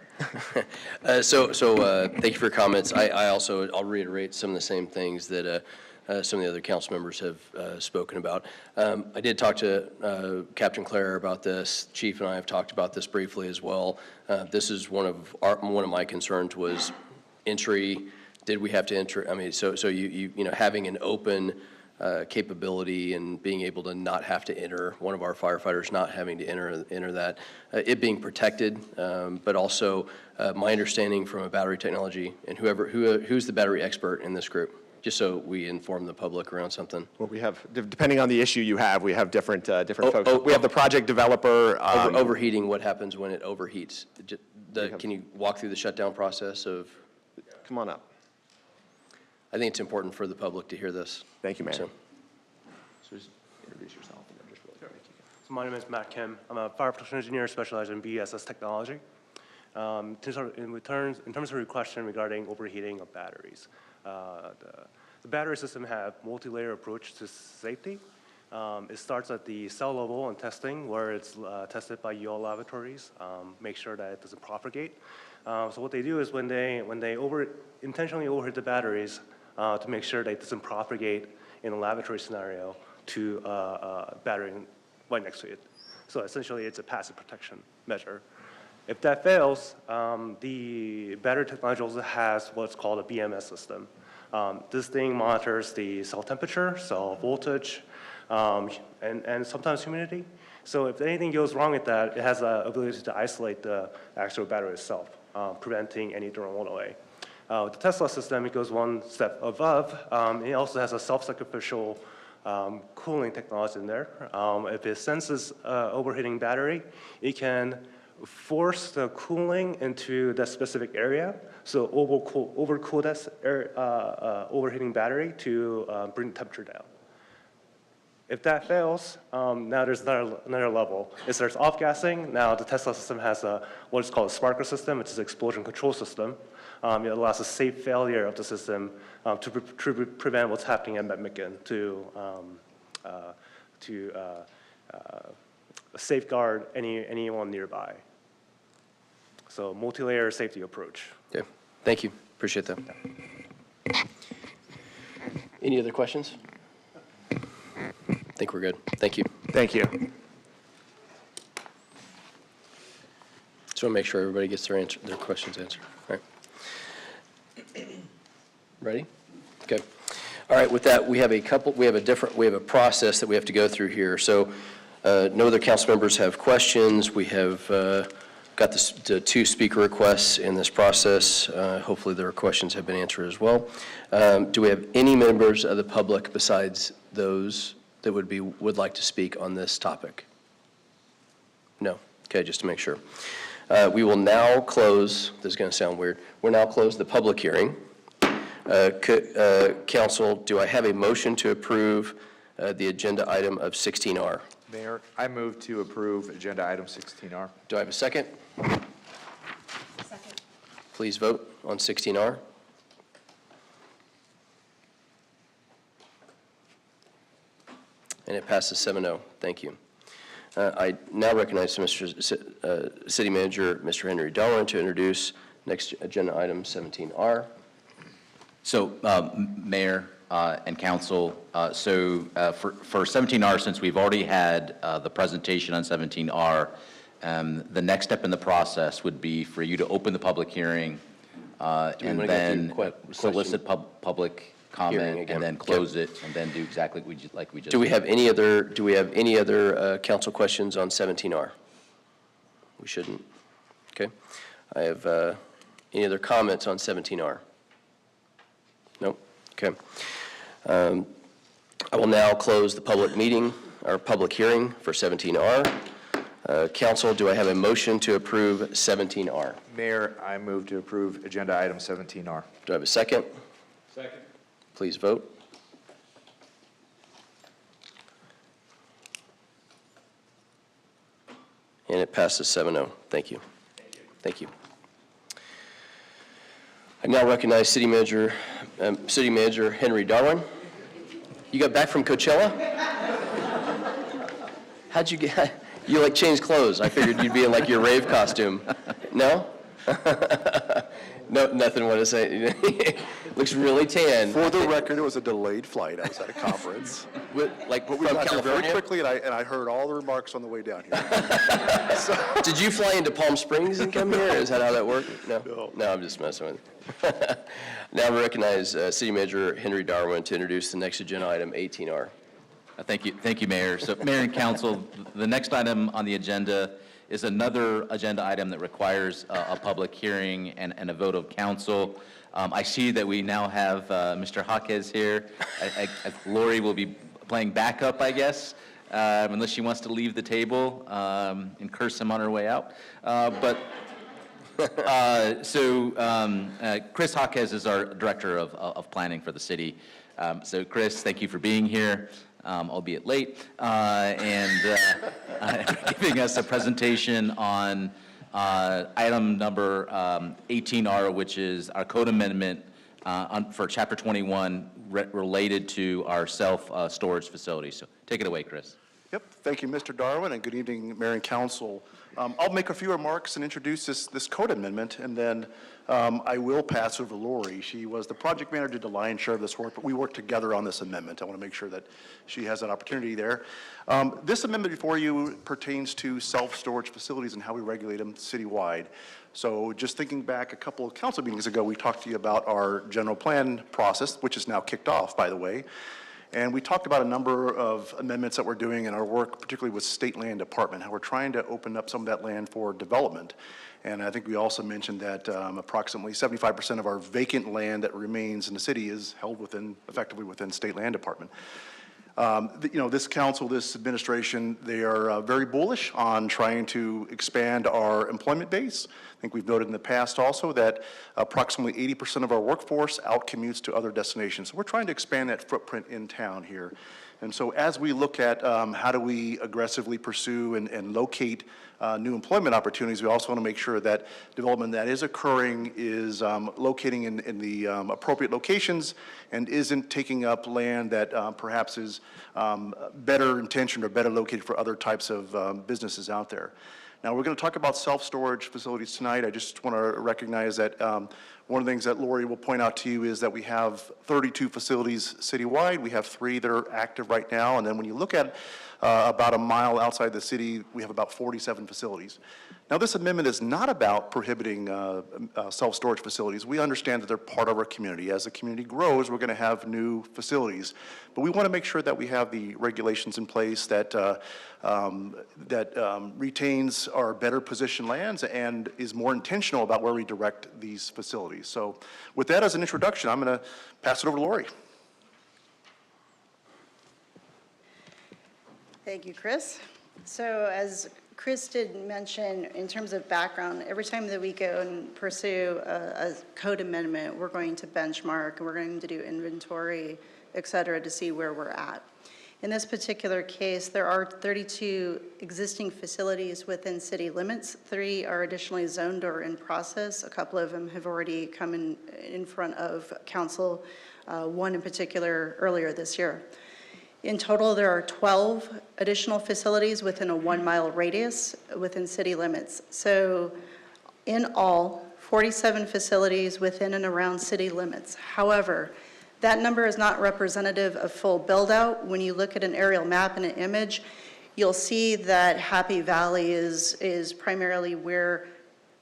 So thank you for your comments. I'll reiterate some of the same things that some of the other council members have spoken about. I did talk to Captain Clare about this. Chief and I have talked about this briefly as well. This is one of my concerns was entry. Did we have to enter? So having an open capability and being able to not have to enter, one of our firefighters not having to enter that, it being protected, but also my understanding from a battery technology and who's the battery expert in this group, just so we inform the public around something. Well, we have, depending on the issue you have, we have different folks. We have the project developer. Overheating, what happens when it overheats? Can you walk through the shutdown process of? Come on up. I think it's important for the public to hear this. Thank you, Mayor. So just introduce yourself. And then just really So my name is Matt Kim. I'm a fire protection engineer specialized in BESS technology. In terms of your question regarding overheating of batteries, the battery system have multi-layer approach to safety. It starts at the cell level and testing, where it's tested by UL laboratories, make sure that it doesn't propagate. So what they do is when they intentionally overheat the batteries to make sure that it doesn't propagate in a laboratory scenario to a battery right next to it. So essentially, it's a passive protection measure. If that fails, the battery technology also has what's called a BMS system. This thing monitors the cell temperature, cell voltage, and sometimes humidity. So if anything goes wrong with that, it has the ability to isolate the actual battery itself, preventing any thermal runaway. With the Tesla system, it goes one step above. It also has a self-sacrificial cooling technology in there. If it senses overheating battery, it can force the cooling into that specific area, so overcool that overheating battery to bring the temperature down. If that fails, now there's another level. It starts off-gassing. Now the Tesla system has what is called a sparkler system, which is an explosion control system. It allows a safe failure of the system to prevent what's happening at McMicken, to safeguard anyone nearby. So multi-layer safety approach. Okay, thank you. Appreciate that. Any other questions? I think we're good. Thank you. Thank you. Just want to make sure everybody gets their questions answered. All right. Ready? Okay. All right, with that, we have a process that we have to go through here. So no other council members have questions. We have got the 2 speaker requests in this process. Hopefully their questions have been answered as well. Do we have any members of the public besides those that would like to speak on this topic? No? Okay, just to make sure. We will now close, this is going to sound weird, we'll now close the public hearing. Council, do I have a motion to approve the agenda item of 16R? Mayor, I move to approve agenda item 16R. Do I have a second? Second. Please vote on 16R. And it passes 7-0. Thank you. I now recognize Mr. City Manager, Mr. Henry Darwin, to introduce next agenda item 17R. So, Mayor and Council, for 17R, since we've already had the presentation on 17R, the next step in the process would be for you to open the public hearing and then solicit public comment and then close it and then do exactly like we just Do we have any other council questions on 17R? We shouldn't. Okay. I have any other comments on 17R? No? Okay. I will now close the public meeting, or public hearing for 17R. Council, do I have a motion to approve 17R? Mayor, I move to approve agenda item 17R. Do I have a second? Second. Please vote. And it passes 7-0. Thank you. Thank you. I now recognize City Manager Henry Darwin. You got back from Coachella? How'd you get? You like changed clothes. I figured you'd be in like your rave costume. No? No, nothing want to say. Looks really tan. For the record, it was a delayed flight. I was at a conference. Like but we from got there very California? quickly, and I heard all the remarks on the way down here. Did you fly into Palm Springs and come here? Is that how that worked? No. No, I'm just messing with you. Now I recognize City Manager Henry Darwin to introduce the next agenda item, 18R. Thank you, Mayor. So, Mayor and Council, the next item on the agenda is another agenda item that requires a public hearing and a vote of council. I see that we now have Mr. Jaquez here. Lori will be playing backup, I guess, unless she wants to leave the table and curse him on her way out. Chris Jaquez is our Director of Planning for the city. So, Chris, thank you for being here, albeit late, and giving us a presentation on item number 18R, which is our code amendment for Chapter 21 related to our self-storage facility. So take it away, Chris. Yep, thank you, Mr. Darwin, and good evening, Mayor and Council. I'll make a few remarks and introduce this code amendment, and then I will pass over to Lori. She was the project manager, did the lion's share of this work, but we worked together on this amendment. I want to make sure that she has an opportunity there. This amendment before you pertains to self-storage facilities and how we regulate them citywide. So just thinking back a couple of council meetings ago, we talked to you about our general plan process, which is now kicked off, by the way. And we talked about a number of amendments that we're doing in our work, particularly with State Land Department, how we're trying to open up some of that land for development. And I think we also mentioned that approximately 75% of our vacant land that remains in the city is held effectively within State Land Department. This council, this administration, they are very bullish on trying to expand our employment base. I think we've noted in the past also that approximately 80% of our workforce outcommutes to other destinations. So we're trying to expand that footprint in town here. And so as we look at how do we aggressively pursue and locate new employment opportunities, we also want to make sure that development that is occurring is locating in the appropriate locations and isn't taking up land that perhaps is better intentioned or better located for other types of businesses out there. Now, we're going to talk about self-storage facilities tonight. I just want to recognize that one of the things that Lori will point out to you is that we have 32 facilities citywide. We have 3 that are active right now. And then when you look at about a mile outside the city, we have about 47 facilities. Now, this amendment is not about prohibiting self-storage facilities. We understand that they're part of our community. As the community grows, we're going to have new facilities. But we want to make sure that we have the regulations in place that retains our better positioned lands and is more intentional about where we direct these facilities. So with that as an introduction, I'm going to pass it over to Lori. Thank you, Chris. So as Chris did mention, in terms of background, every time that we go and pursue a code amendment, we're going to benchmark, and we're going to do inventory, et cetera, to see where we're at. In this particular case, there are 32 existing facilities within city limits. 3 are additionally zoned or in process. A couple of them have already come in front of council, one in particular earlier this year. In total, there are 12 additional facilities within a 1-mile radius within city limits. So in all, 47 facilities within and around city limits. However, that number is not representative of full build-out. When you look at an aerial map and an image, you'll see that Happy Valley is primarily where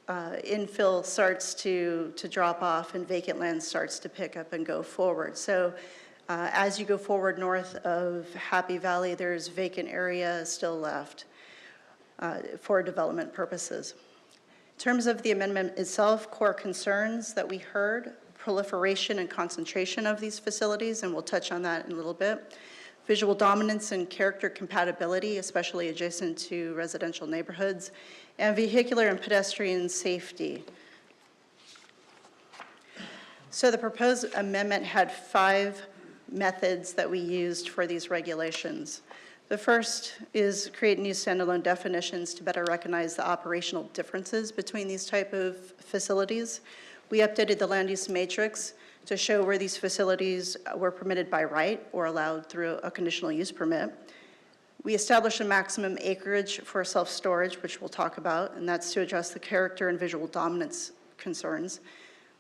infill starts to drop off and vacant land starts to pick up and go forward. So as you go forward north of Happy Valley, there's vacant area still left for development purposes. In terms of the amendment itself, core concerns that we heard, proliferation and concentration of these facilities, and we'll touch on that in a little bit. Visual dominance and character compatibility, especially adjacent to residential neighborhoods, and vehicular and pedestrian safety. So the proposed amendment had 5 methods that we used for these regulations. The first is create new standalone definitions to better recognize the operational differences between these type of facilities. We updated the land use matrix to show where these facilities were permitted by right or allowed through a conditional use permit. We established a maximum acreage for self-storage, which we'll talk about, and that's to address the character and visual dominance concerns.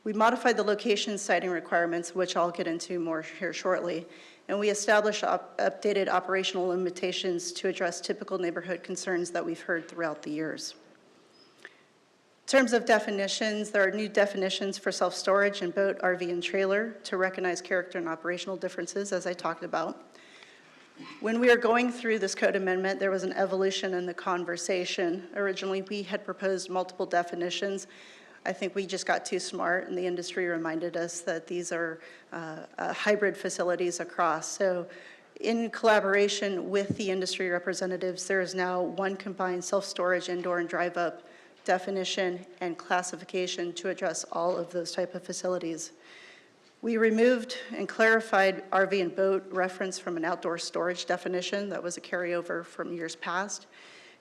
We modified the location siting requirements, which I'll get into more here shortly, and we established updated operational limitations to address typical neighborhood concerns that we've heard throughout the years. In terms of definitions, there are new definitions for self-storage and boat, RV, and trailer to recognize character and operational differences, as I talked about. When we were going through this code amendment, there was an evolution in the conversation. Originally, we had proposed multiple definitions. I think we just got too smart, and the industry reminded us that these are hybrid facilities across. So in collaboration with the industry representatives, there is now one combined self-storage, indoor, and drive-up definition and classification to address all of those type of facilities. We removed and clarified RV and boat reference from an outdoor storage definition that was a carryover from years past.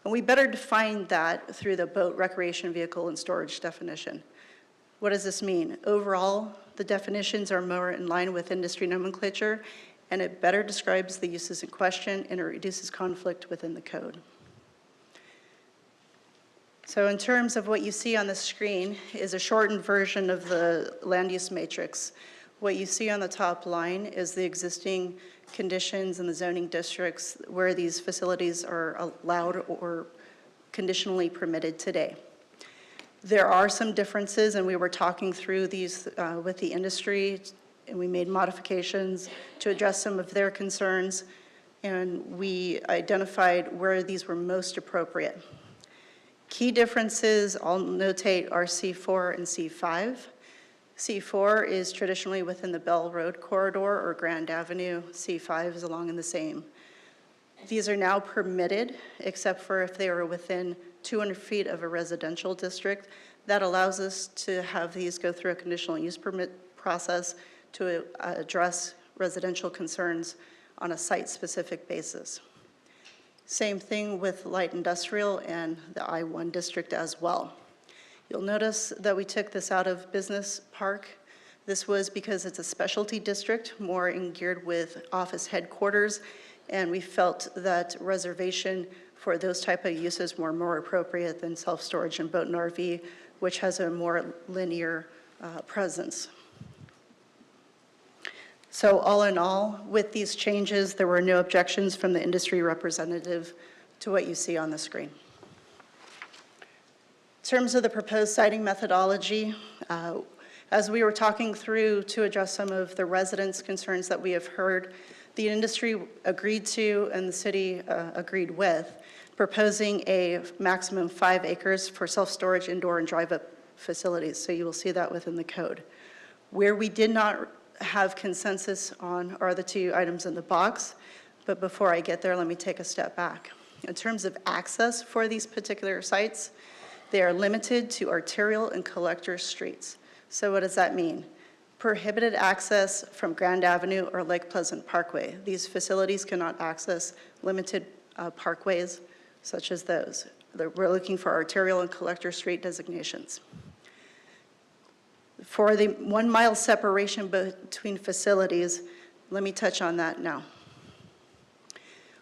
And we better defined that through the boat, recreation vehicle, and storage definition. What does this mean? Overall, the definitions are more in line with industry nomenclature, and it better describes the uses in question, and it reduces conflict within the code. So in terms of what you see on the screen is a shortened version of the land use matrix. What you see on the top line is the existing conditions in the zoning districts where these facilities are allowed or conditionally permitted today. There are some differences, and we were talking through these with the industry, and we made modifications to address some of their concerns, and we identified where these were most appropriate. Key differences, I'll notate, are C4 and C5. C4 is traditionally within the Bell Road corridor or Grand Avenue. C5 is along in the same. These are now permitted, except for if they are within 200 feet of a residential district. That allows us to have these go through a conditional use permit process to address residential concerns on a site-specific basis. Same thing with light industrial and the I-1 district as well. You'll notice that we took this out of business park. This was because it's a specialty district, more geared with office headquarters, and we felt that reservation for those type of uses more appropriate than self-storage and boat and RV, which has a more linear presence. So all in all, with these changes, there were no objections from the industry representative to what you see on the screen. In terms of the proposed siting methodology, as we were talking through to address some of the residents' concerns that we have heard, the industry agreed to and the city agreed with proposing a maximum 5 acres for self-storage indoor and drive-up facilities. So you will see that within the code. Where we did not have consensus on are the 2 items in the box. But before I get there, let me take a step back. In terms of access for these particular sites, they are limited to arterial and collector streets. So what does that mean? Prohibited access from Grand Avenue or Lake Pleasant Parkway. These facilities cannot access limited parkways such as those. We're looking for arterial and collector street designations. For the 1 mile separation between facilities, let me touch on that now.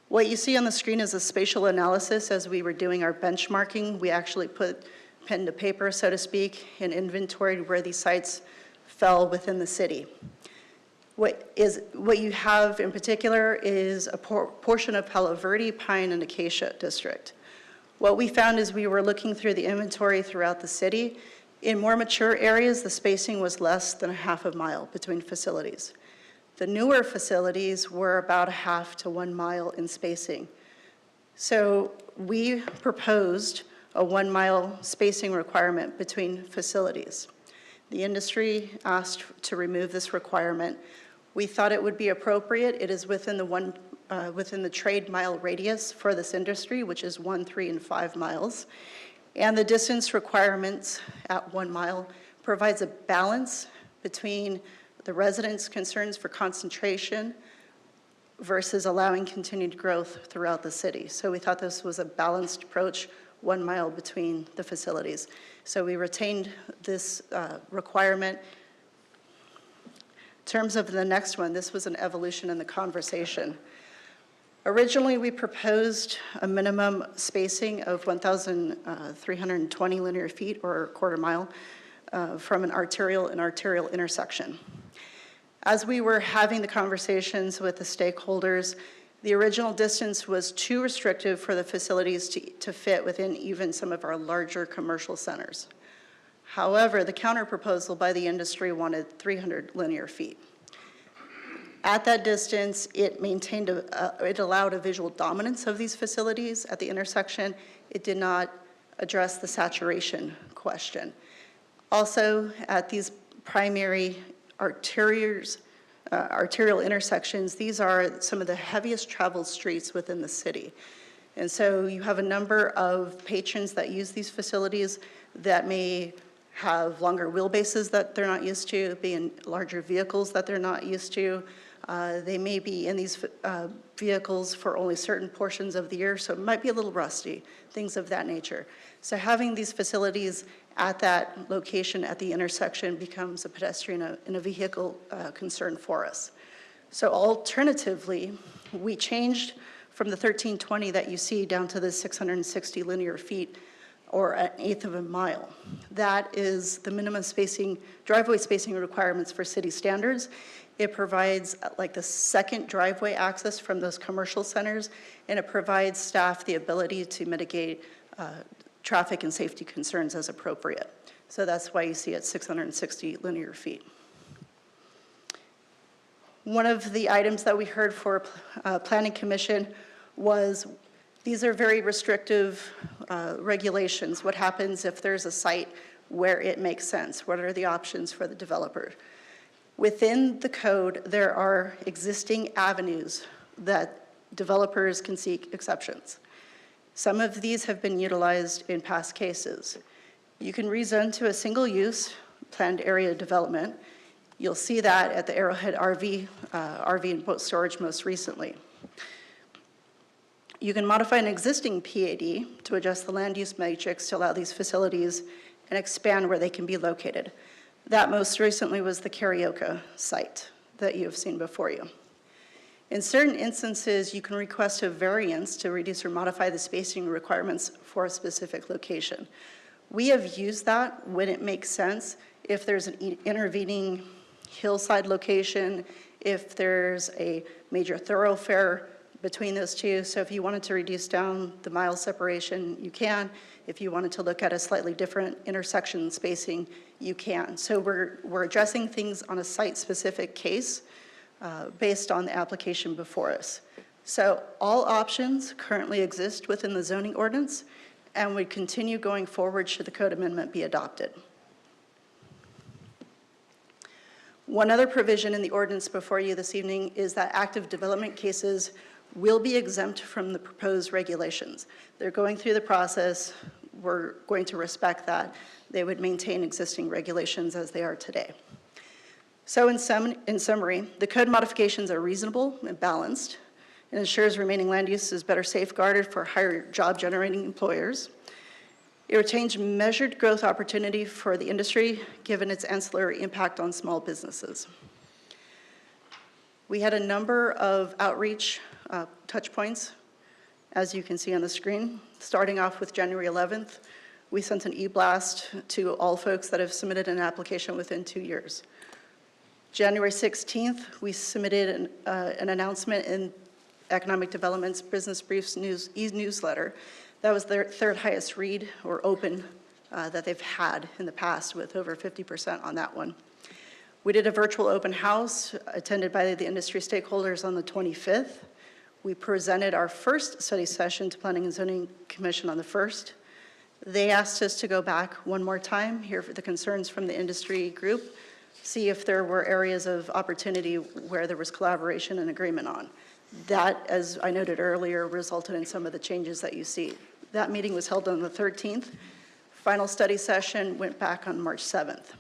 What you see on the screen is a spatial analysis. As we were doing our benchmarking, we actually put pen to paper, so to speak, and inventoried where these sites fell within the city. What you have in particular is a portion of Palo Verde, Pine, and Acacia District. What we found is we were looking through the inventory throughout the city. In more mature areas, the spacing was less than a half a mile between facilities. The newer facilities were about a half to 1 mile in spacing. So we proposed a 1 mile spacing requirement between facilities. The industry asked to remove this requirement. We thought it would be appropriate. It is within the trade mile radius for this industry, which is 1, 3, and 5 miles. And the distance requirements at 1 mile provides a balance between the residents' concerns for concentration versus allowing continued growth throughout the city. So we thought this was a balanced approach, 1 mile between the facilities. So we retained this requirement. In terms of the next one, this was an evolution in the conversation. Originally, we proposed a minimum spacing of 1,320 linear feet or a quarter mile from an arterial and arterial intersection. As we were having the conversations with the stakeholders, the original distance was too restrictive for the facilities to fit within even some of our larger commercial centers. However, the counterproposal by the industry wanted 300 linear feet. At that distance, it allowed a visual dominance of these facilities at the intersection. It did not address the saturation question. Also, at these primary arterial intersections, these are some of the heaviest traveled streets within the city. And so you have a number of patrons that use these facilities that may have longer wheelbases that they're not used to, be in larger vehicles that they're not used to. They may be in these vehicles for only certain portions of the year, so it might be a little rusty, things of that nature. So having these facilities at that location at the intersection becomes a pedestrian and a vehicle concern for us. So alternatively, we changed from the 1320 that you see down to the 660 linear feet or an eighth of a mile. That is the minimum spacing, driveway spacing requirements for city standards. It provides like the second driveway access from those commercial centers, and it provides staff the ability to mitigate traffic and safety concerns as appropriate. So that's why you see it 660 linear feet. One of the items that we heard for Planning Commission was these are very restrictive regulations. What happens if there's a site where it makes sense? What are the options for the developer? Within the code, there are existing avenues that developers can seek exceptions. Some of these have been utilized in past cases. You can rezone to a single use planned area development. You'll see that at the Arrowhead RV and boat storage most recently. You can modify an existing PAD to adjust the land use matrix to allow these facilities and expand where they can be located. That most recently was the Carioca site that you have seen before you. In certain instances, you can request a variance to reduce or modify the spacing requirements for a specific location. We have used that when it makes sense, if there's an intervening hillside location, if there's a major thoroughfare between those two. So if you wanted to reduce down the mile separation, you can. If you wanted to look at a slightly different intersection spacing, you can. So we're addressing things on a site-specific case based on the application before us. So all options currently exist within the zoning ordinance and would continue going forward should the code amendment be adopted. One other provision in the ordinance before you this evening is that active development cases will be exempt from the proposed regulations. They're going through the process. We're going to respect that. They would maintain existing regulations as they are today. So in summary, the code modifications are reasonable and balanced. It ensures remaining land use is better safeguarded for higher job-generating employers. It retains measured growth opportunity for the industry, given its ancillary impact on small businesses. We had a number of outreach touch points, as you can see on the screen. Starting off with January 11th, we sent an e-blast to all folks that have submitted an application within 2 years. January 16th, we submitted an announcement in Economic Development's Business Briefs e-newsletter. That was their third highest read or open that they've had in the past, with over 50% on that one. We did a virtual open house attended by the industry stakeholders on the 25th. We presented our first study session to Planning and Zoning Commission on the 1st. They asked us to go back one more time, hear the concerns from the industry group, see if there were areas of opportunity where there was collaboration and agreement on. That, as I noted earlier, resulted in some of the changes that you see. That meeting was held on the 13th. Final study session went back on March 7th.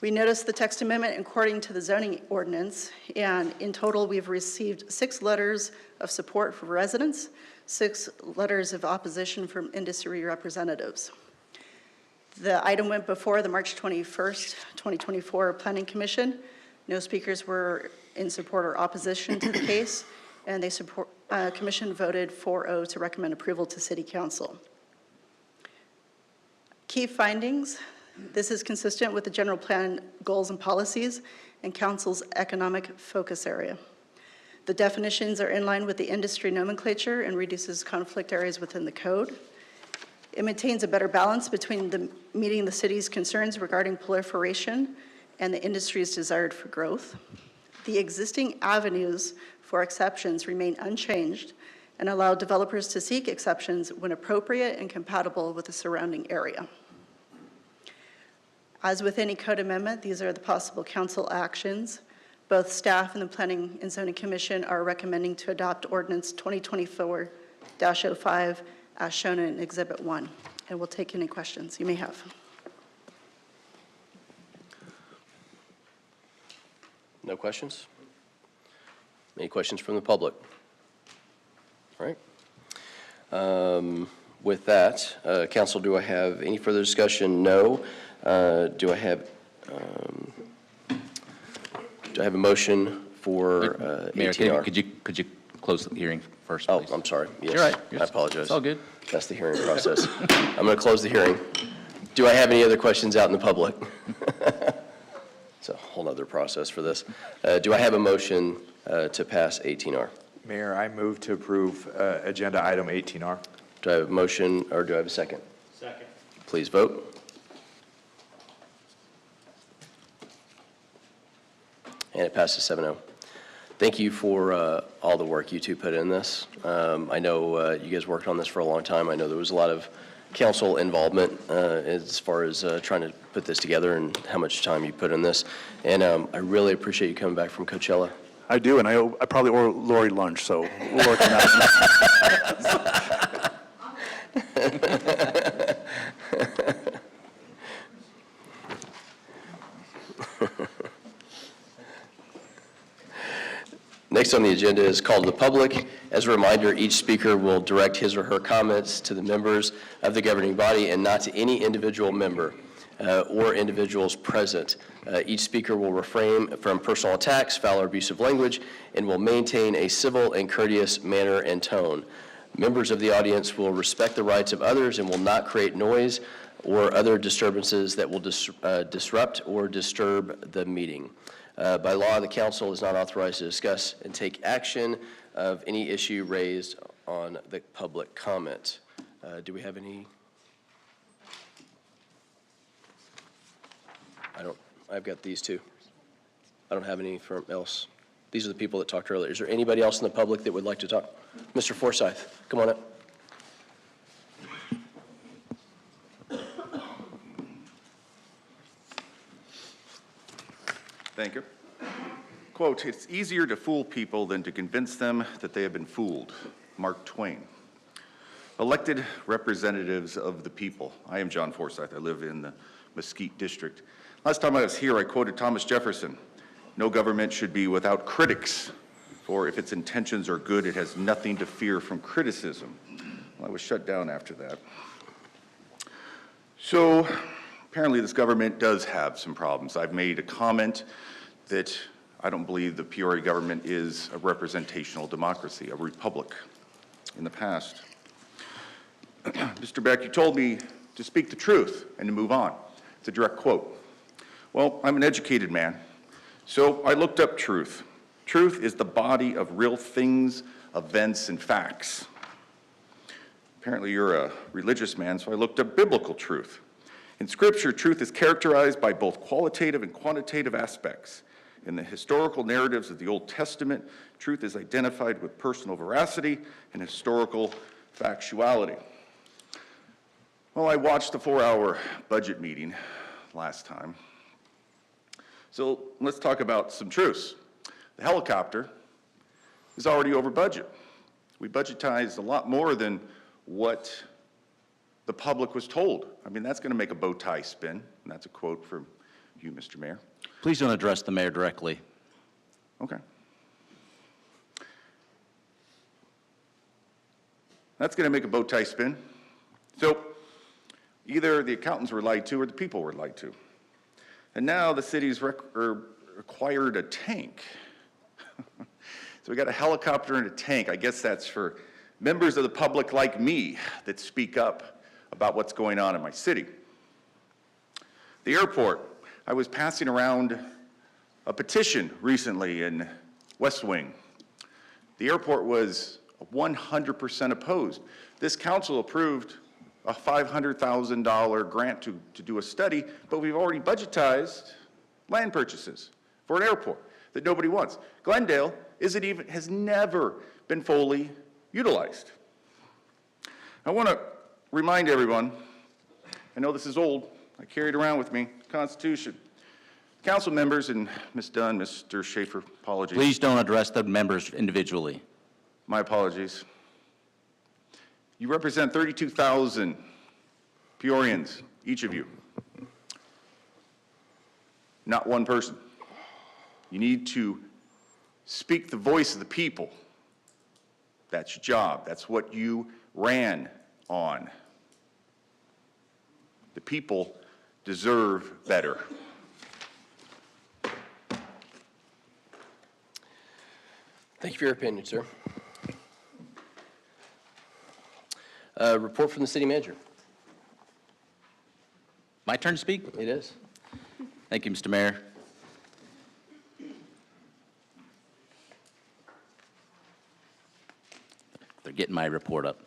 We noticed the text amendment according to the zoning ordinance, and in total, we've received 6 letters of support from residents, 6 letters of opposition from industry representatives. The item went before the March 21st, 2024 Planning Commission. No speakers were in support or opposition to the case, and the commission voted 4-0 to recommend approval to City Council. Key findings: this is consistent with the general plan goals and policies and Council's economic focus area. The definitions are in line with the industry nomenclature and reduces conflict areas within the code. It maintains a better balance between meeting the city's concerns regarding proliferation and the industry's desire for growth. The existing avenues for exceptions remain unchanged and allow developers to seek exceptions when appropriate and compatible with the surrounding area. As with any code amendment, these are the possible council actions. Both staff and the Planning and Zoning Commission are recommending to adopt Ordinance 2024-05 as shown in Exhibit 1. And we'll take any questions you may have. No questions? Any questions from the public? All right. With that, council, do I have any further discussion? No. Do I have a motion for Mayor, ATR? could you close the hearing first, please? Oh, I'm sorry. Yes. You're right. I apologize. It's all good. That's the hearing process. I'm going to close the hearing. Do I have any other questions out in the public? It's a whole other process for this. Do I have a motion to pass 18R? Mayor, I move to approve agenda item 18R. Do I have a motion, or do I have a second? Second. Please vote. And it passes 7-0. Thank you for all the work you two put in this. I know you guys worked on this for a long time. I know there was a lot of council involvement as far as trying to put this together and how much time you put in this. And I really appreciate you coming back from Coachella. I do, and I probably owe Lori lunch, so we'll work on that. Next on the agenda is call to the public. As a reminder, each speaker will direct his or her comments to the members of the governing body and not to any individual member. or individuals present. Each speaker will refrain from personal attacks, foul or abusive language, and will maintain a civil and courteous manner and tone. Members of the audience will respect the rights of others and will not create noise or other disturbances that will disrupt or disturb the meeting. By law, the council is not authorized to discuss and take action of any issue raised on the public comment. Do we have any? I've got these two. I don't have any from else. These are the people that talked earlier. Is there anybody else in the public that would like to talk? Mr. Forsyth, come on up. Thank you. Quote, "It's easier to fool people than to convince them that they have been fooled." Mark Twain. Elected representatives of the people. I am John Forsyth. I live in the Mesquite District. Last time I was here, I quoted Thomas Jefferson. "No government should be without critics, for if its intentions are good, it has nothing to fear from criticism." Well, I was shut down after that. So apparently this government does have some problems. I've made a comment that I don't believe the Peoria government is a representational democracy, a republic in the past. Mr. Beck, you told me to speak the truth and to move on. It's a direct quote. Well, I'm an educated man, so I looked up truth. Truth is the body of real things, events, and facts. Apparently you're a religious man, so I looked up biblical truth. In Scripture, truth is characterized by both qualitative and quantitative aspects. In the historical narratives of the Old Testament, truth is identified with personal veracity and historical factuality. Well, I watched the 4-hour budget meeting last time. So let's talk about some truths. The helicopter is already over budget. We budgetized a lot more than what the public was told. I mean, that's going to make a bow tie spin, and that's a quote from you, Mr. Mayor. Please don't address the mayor directly. Okay. That's going to make a bow tie spin. So either the accountants were lied to or the people were lied to. And now the city's required a tank. So we got a helicopter and a tank. I guess that's for members of the public like me that speak up about what's going on in my city. The airport. I was passing around a petition recently in West Wing. The airport was 100% opposed. This council approved a $500,000 grant to do a study, but we've already budgetized land purchases for an airport that nobody wants. Glendale has never been fully utilized. I want to remind everyone, I know this is old, I carry it around with me, Constitution. Council members and Ms. Dunn, Mr. Schaefer, apologies. Please don't address the members individually. My apologies. You represent 32,000 Peorians, each of you. Not one person. You need to speak the voice of the people. That's your job. That's what you ran on. The people deserve better. Thank you for your opinion, sir. Report from the city manager. My turn to speak? It is. Thank you, Mr. Mayor. They're getting my report up.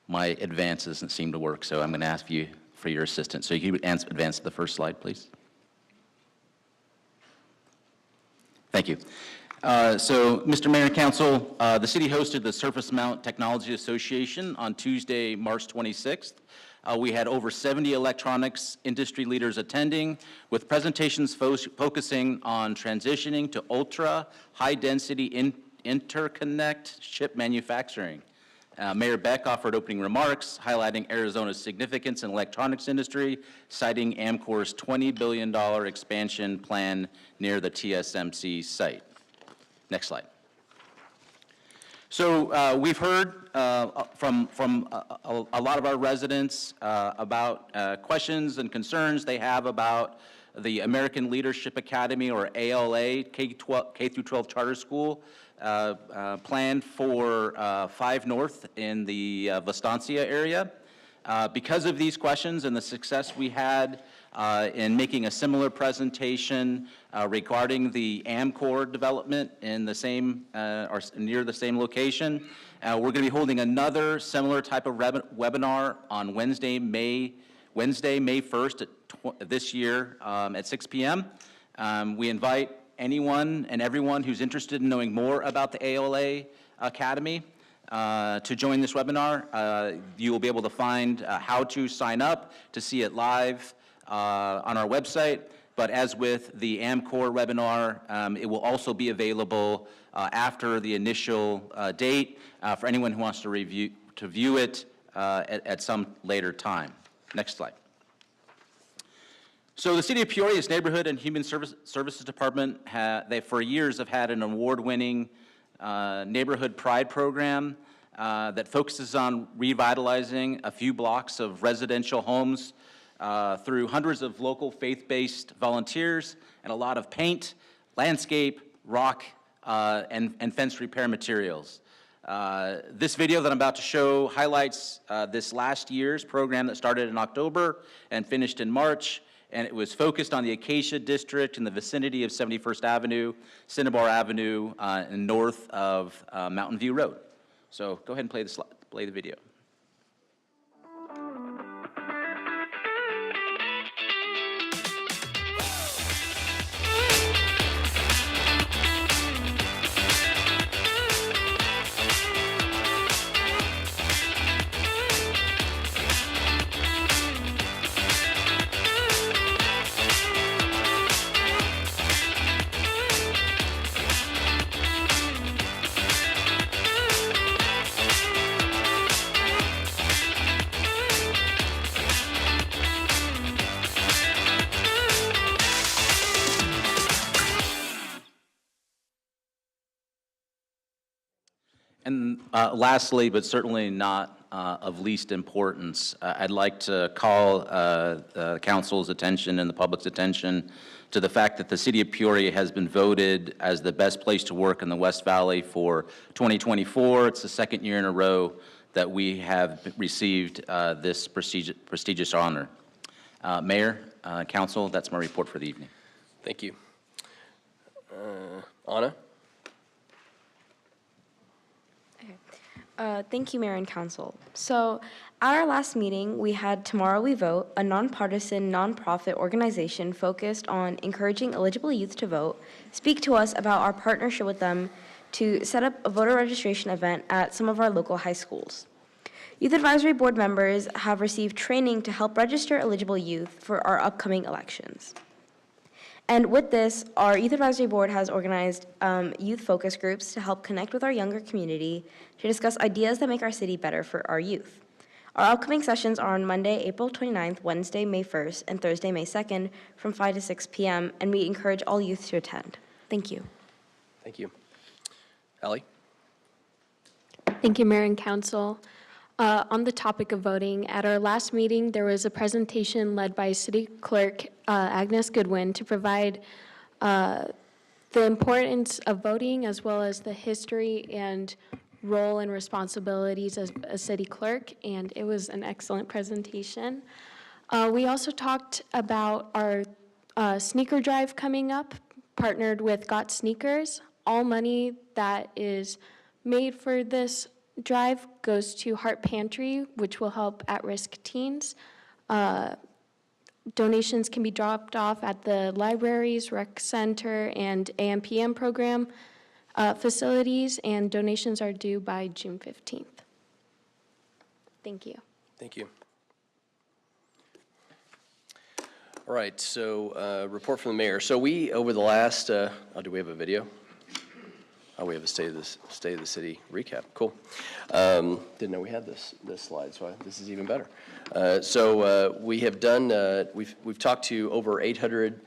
My advance doesn't seem to work, so I'm going to ask you for your assistance. So you can advance to the first slide, please. Thank you. So, Mr. Mayor and Council, the city hosted the Surface Mount Technology Association on Tuesday, March 26th. We had over 70 electronics industry leaders attending, with presentations focusing on transitioning to ultra-high-density interconnect chip manufacturing. Mayor Beck offered opening remarks, highlighting Arizona's significance in the electronics industry, citing Amcor's $20 billion expansion plan near the TSMC site. Next slide. So we've heard from a lot of our residents about questions and concerns they have about the American Leadership Academy, or ALA, K-12 charter school, planned for 5 North in the Vastancia area. Because of these questions and the success we had in making a similar presentation regarding the AmCore development in the same, or near the same location, we're going to be holding another similar type of webinar on Wednesday, May 1st this year at 6 p.m. We invite anyone and everyone who's interested in knowing more about the ALA Academy to join this webinar. You will be able to find how to sign up to see it live on our website. But as with the AmCore webinar, it will also be available after the initial date for anyone who wants to view it at some later time. Next slide. So the City of Peoria's Neighborhood and Human Services Department, they for years have had an award-winning neighborhood pride program that focuses on revitalizing a few blocks of residential homes through hundreds of local faith-based volunteers and a lot of paint, landscape, rock, and fence repair materials. This video that I'm about to show highlights this last year's program that started in October and finished in March, and it was focused on the Acacia District in the vicinity of 71st Avenue, Cinnabar Avenue, and north of Mountain View Road. So go ahead and play the video. And lastly, but certainly not of least importance, I'd like to call the council's attention and the public's attention to the fact that the City of Peoria has been voted as the best place to work in the West Valley for 2024. It's the second year in a row that we have received this prestigious honor. Mayor, council, that's my report for the evening. Thank you. Anna? Thank you, Mayor and Council. So, at our last meeting, we had Tomorrow We Vote, a nonpartisan, nonprofit organization focused on encouraging eligible youth to vote, speak to us about our partnership with them to set up a voter registration event at some of our local high schools. Youth Advisory Board members have received training to help register eligible youth for our upcoming elections. And with this, our Youth Advisory Board has organized youth focus groups to help connect with our younger community to discuss ideas that make our city better for our youth. Our upcoming sessions are on Monday, April 29th, Wednesday, May 1st, and Thursday, May 2nd, from 5 to 6 p.m., and we encourage all youth to attend. Thank you. Thank you. Allie? Thank you, Mayor and Council. On the topic of voting, at our last meeting, there was a presentation led by City Clerk Agnes Goodwin to provide the importance of voting as well as the history and role and responsibilities as a city clerk, and it was an excellent presentation. We also talked about our sneaker drive coming up, partnered with Got Sneakers. All money that is made for this drive goes to Heart Pantry, which will help at-risk teens. Donations can be dropped off at the libraries, rec center, and AMPM program facilities, and donations are due by June 15th. Thank you. Thank you. All right, so report from the mayor. So we, over the last, do we have a video? Oh, we have a State of the City recap. Cool. Didn't know we had this slide, so this is even better. So we have done, we've talked to over 800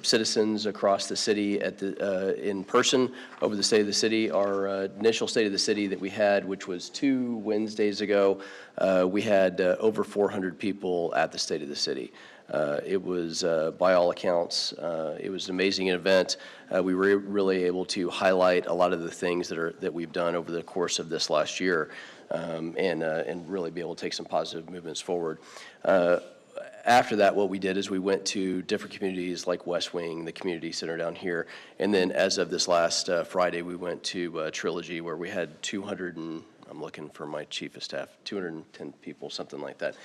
citizens across the city in person over the State of the City. Our initial State of the City that we had, which was 2 Wednesdays ago, we had over 400 people at the State of the City. It was, by all accounts, it was an amazing event. We were really able to highlight a lot of the things that we've done over the course of this last year, and really be able to take some positive movements forward. After that, what we did is we went to different communities like West Wing, the community center down here, and then as of this last Friday, we went to Trilogy, where we had 200 and, I'm looking for my chief of staff, 210 people, something like that,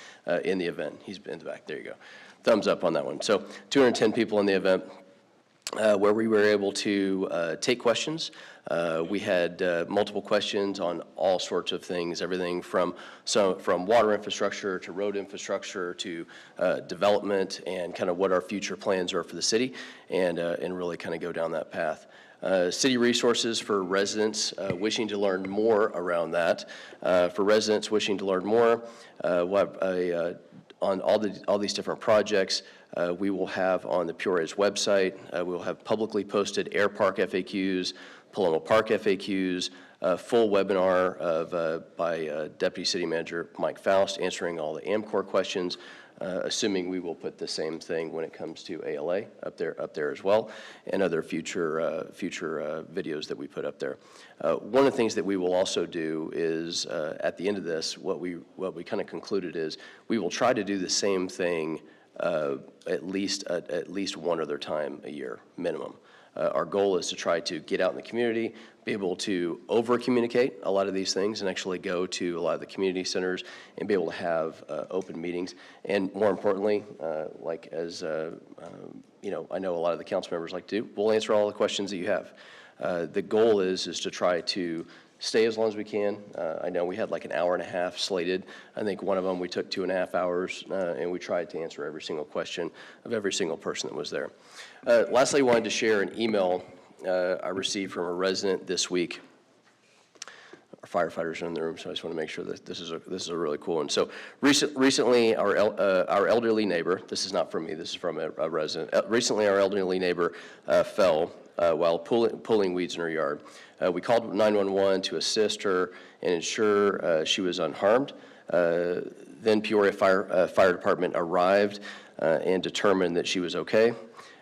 in the event. He's in the back. There you go. Thumbs up on that one. So 210 people in the event, where we were able to take questions. We had multiple questions on all sorts of things, everything from water infrastructure to road infrastructure to development, and kind of what our future plans are for the city, and really kind of go down that path. City resources for residents wishing to learn more around that. For residents wishing to learn more, we'll have on all these different projects, we will have on the Peoria's website, we will have publicly posted Air Park FAQs, Paloma Park FAQs, a full webinar by Deputy City Manager Mike Faust answering all the AMCOR questions, assuming we will put the same thing when it comes to ALA up there as well, and other future videos that we put up there. One of the things that we will also do is at the end of this, what we kind of concluded is we will try to do the same thing at least one other time a year minimum. Our goal is to try to get out in the community, be able to over-communicate a lot of these things, and actually go to a lot of the community centers and be able to have open meetings. And more importantly, like as you know, I know a lot of the council members like to do, we'll answer all the questions that you have. The goal is to try to stay as long as we can. I know we had like an hour and a half slated. I think one of them we took 2.5 hours, and we tried to answer every single question of every single person that was there. Lastly, I wanted to share an email I received from a resident this week. Our firefighters are in the room, so I just want to make sure that this is a really cool one. So recently, our elderly neighbor, this is not from me, this is from a resident. Recently, our elderly neighbor fell while pulling weeds in her yard. We called 911 to assist her and ensure she was unharmed. Then Peoria Fire Department arrived and determined that she was okay.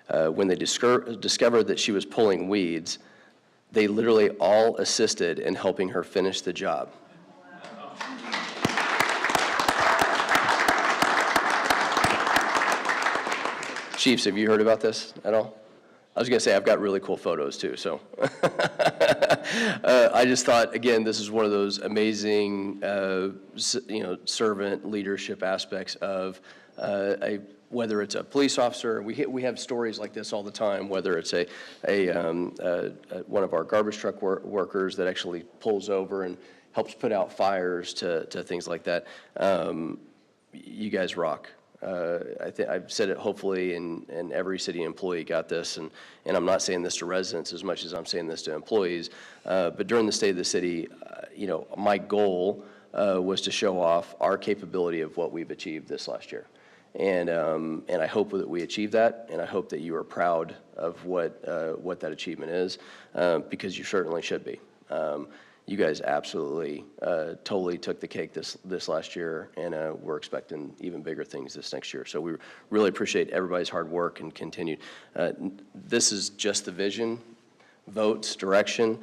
When they discovered that she was pulling weeds, they literally all assisted in helping her finish the job. Chiefs, have you heard about this at all? I was going to say, I've got really cool photos too, so. I just thought, again, this is one of those amazing, servant leadership aspects of whether it's a police officer. We have stories like this all the time, whether it's one of our garbage truck workers that actually pulls over and helps put out fires to things like that. You guys rock. I've said it hopefully, and every city employee got this, and I'm not saying this to residents as much as I'm saying this to employees, but during the State of the City, my goal was to show off our capability of what we've achieved this last year. And I hope that we achieved that, and I hope that you are proud of what that achievement is, because you certainly should be. You guys absolutely, totally took the cake this last year, and we're expecting even bigger things this next year. So we really appreciate everybody's hard work and continued. This is just the vision, votes, direction.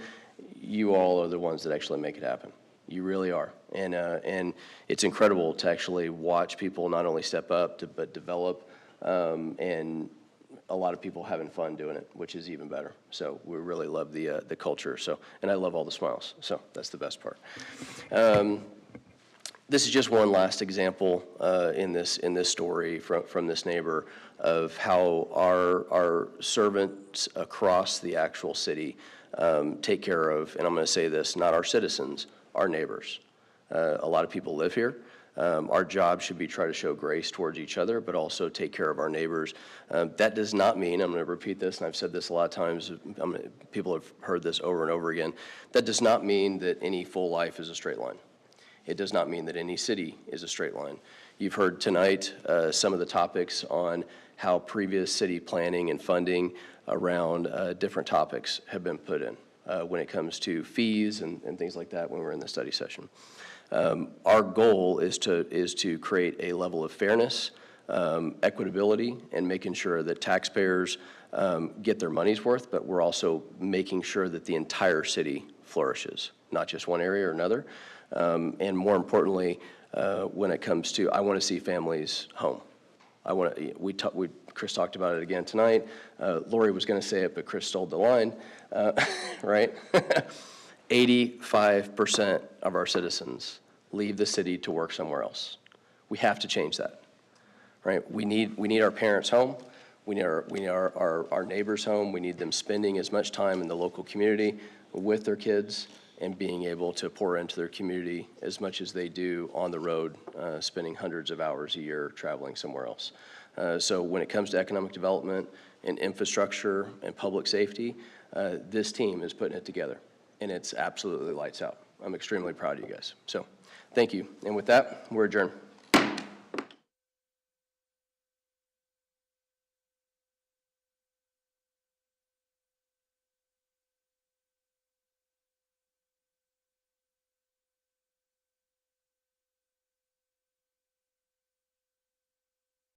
You all are the ones that actually make it happen. You really are. And it's incredible to actually watch people not only step up, but develop, and a lot of people having fun doing it, which is even better. So we really love the culture. So, and I love all the smiles. So that's the best part. This is just one last example in this story from this neighbor of how our servants across the actual city take care of, and I'm going to say this, not our citizens, our neighbors. A lot of people live here. Our job should be try to show grace towards each other, but also take care of our neighbors. That does not mean, I'm going to repeat this, and I've said this a lot of times, people have heard this over and over again, that does not mean that any full life is a straight line. It does not mean that any city is a straight line. You've heard tonight some of the topics on how previous city planning and funding around different topics have been put in when it comes to fees and things like that when we're in the study session. Our goal is to create a level of fairness, equitability, and making sure that taxpayers get their money's worth, but we're also making sure that the entire city flourishes, not just one area or another. And more importantly, when it comes to, I want to see families home. Chris talked about it again tonight. Lori was going to say it, but Chris stole the line, right? 85% of our citizens leave the city to work somewhere else. We have to change that, right? We need our parents home. We need our neighbors home. We need them spending as much time in the local community with their kids and being able to pour into their community as much as they do on the road, spending hundreds of hours a year traveling somewhere else. So when it comes to economic development and infrastructure and public safety, this team is putting it together, and it's absolutely lights out. I'm extremely proud of you guys. So thank you. And with that, we're adjourned.